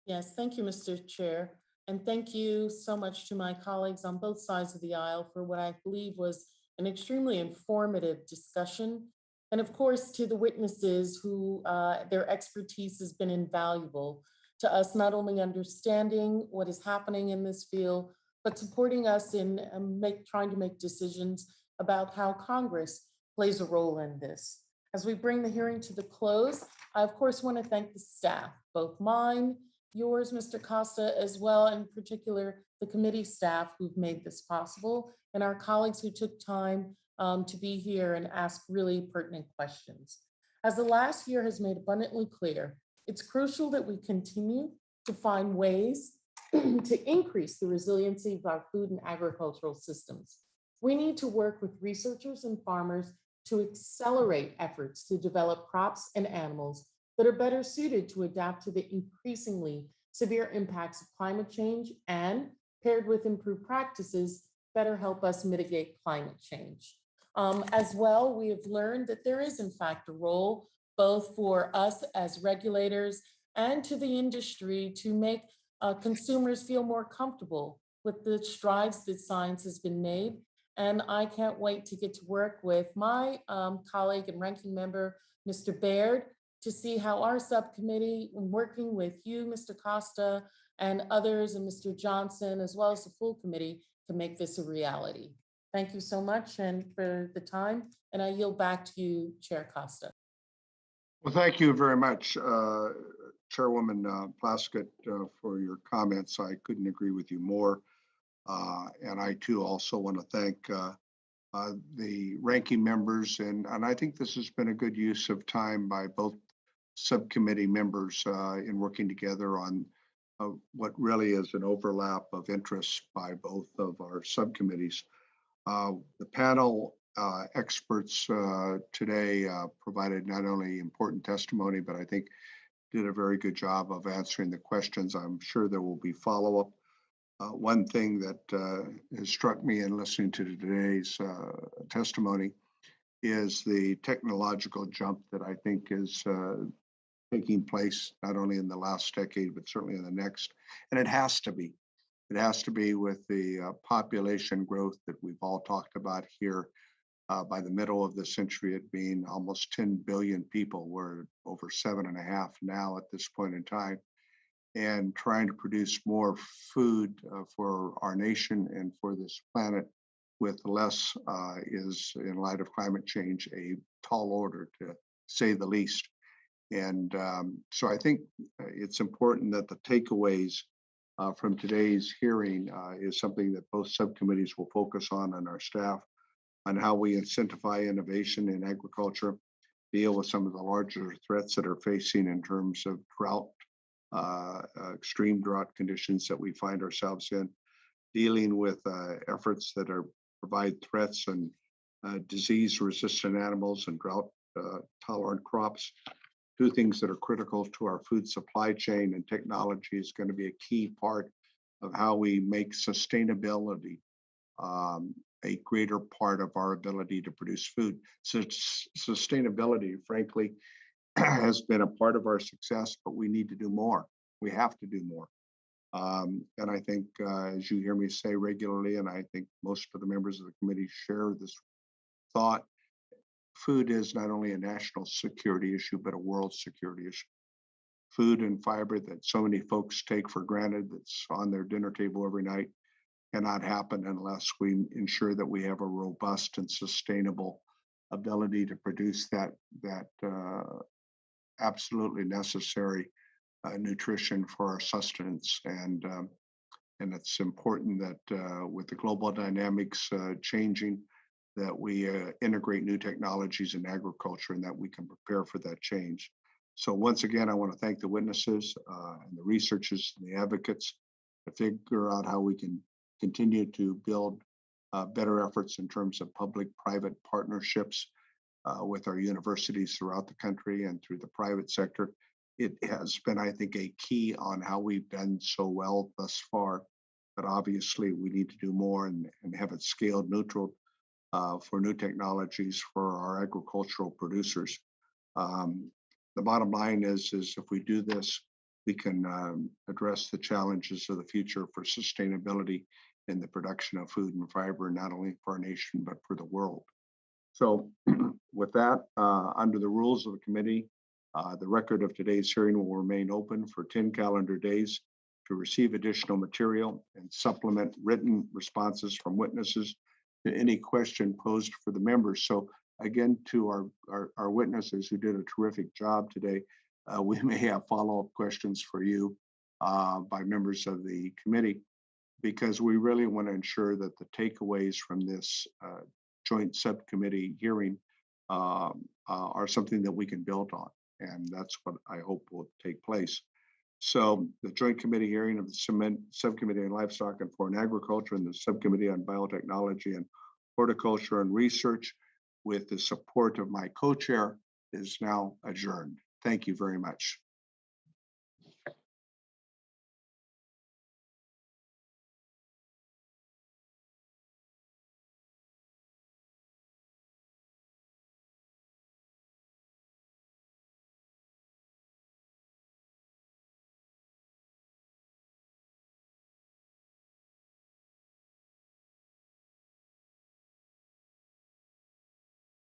Yes, thank you, Mr. Chair. And thank you so much to my colleagues on both sides of the aisle for what I believe was an extremely informative discussion. And of course, to the witnesses who their expertise has been invaluable to us, not only understanding what is happening in this field, but supporting us in trying to make decisions about how Congress plays a role in this. As we bring the hearing to the close, I of course want to thank the staff, both mine, yours, Mr. Costa, as well, in particular, the committee staff who've made this possible, and our colleagues who took time to be here and ask really pertinent questions. As the last year has made abundantly clear, it's crucial that we continue to find ways to increase the resiliency of our food and agricultural systems. We need to work with researchers and farmers to accelerate efforts to develop crops and animals that are better suited to adapt to the increasingly severe impacts of climate change, and paired with improved practices, better help us mitigate climate change. As well, we have learned that there is in fact a role both for us as regulators and to the industry to make consumers feel more comfortable with the strides that science has been made. And I can't wait to get to work with my colleague and ranking member, Mr. Baird, to see how our subcommittee, working with you, Mr. Costa, and others, and Mr. Johnson, as well as the full committee, can make this a reality. Thank you so much and for the time, and I yield back to you, Chair Costa. Well, thank you very much, Chairwoman Plaskett, for your comments. I couldn't agree with you more. And I too also want to thank the ranking members, and I think this has been a good use of time by both subcommittee members in working together on what really is an overlap of interests by both of our subcommittees. The panel experts today provided not only important testimony, but I think did a very good job of answering the questions. I'm sure there will be follow-up. One thing that has struck me in listening to today's testimony is the technological jump that I think is taking place not only in the last decade, but certainly in the next. And it has to be. It has to be with the population growth that we've all talked about here. By the middle of the century, it being almost 10 billion people. We're over 7.5 now at this point in time. And trying to produce more food for our nation and for this planet with less is, in light of climate change, a tall order, to say the least. And so I think it's important that the takeaways from today's hearing is something that both subcommittees will focus on, and our staff, on how we incentivize innovation in agriculture, deal with some of the larger threats that are facing in terms of drought, extreme drought conditions that we find ourselves in, dealing with efforts that provide threats and disease-resistant animals and drought-tolerant crops. Two things that are critical to our food supply chain, and technology is going to be a key part of how we make sustainability a greater part of our ability to produce food. So sustainability, frankly, has been a part of our success, but we need to do more. We have to do more. And I think, as you hear me say regularly, and I think most of the members of the committee share this thought, food is not only a national security issue, but a world security issue. Food and fiber that so many folks take for granted, that's on their dinner table every night, cannot happen unless we ensure that we have a robust and sustainable ability to produce that absolutely necessary nutrition for our sustenance. And it's important that with the global dynamics changing, that we integrate new technologies in agriculture and that we can prepare for that change. So once again, I want to thank the witnesses and the researchers and the advocates to figure out how we can continue to build better efforts in terms of public-private partnerships with our universities throughout the country and through the private sector. It has been, I think, a key on how we've done so well thus far, but obviously we need to do more and have it scaled neutral for new technologies for our agricultural producers. The bottom line is if we do this, we can address the challenges of the future for sustainability in the production of food and fiber, not only for our nation, but for the world. So with that, under the rules of the committee, the record of today's hearing will remain open for 10 calendar days to receive additional material and supplement written responses from witnesses to any question posed for the members. So again, to our witnesses who did a terrific job today, we may have follow-up questions for you by members of the committee, because we really want to ensure that the takeaways from this joint subcommittee hearing are something that we can build on. And that's what I hope will take place. So the joint committee hearing of the Subcommittee on Livestock and Foreign Agriculture and the Subcommittee on Biotechnology and Horticulture and Research, with the support of my co-chair, is now adjourned. Thank you very much.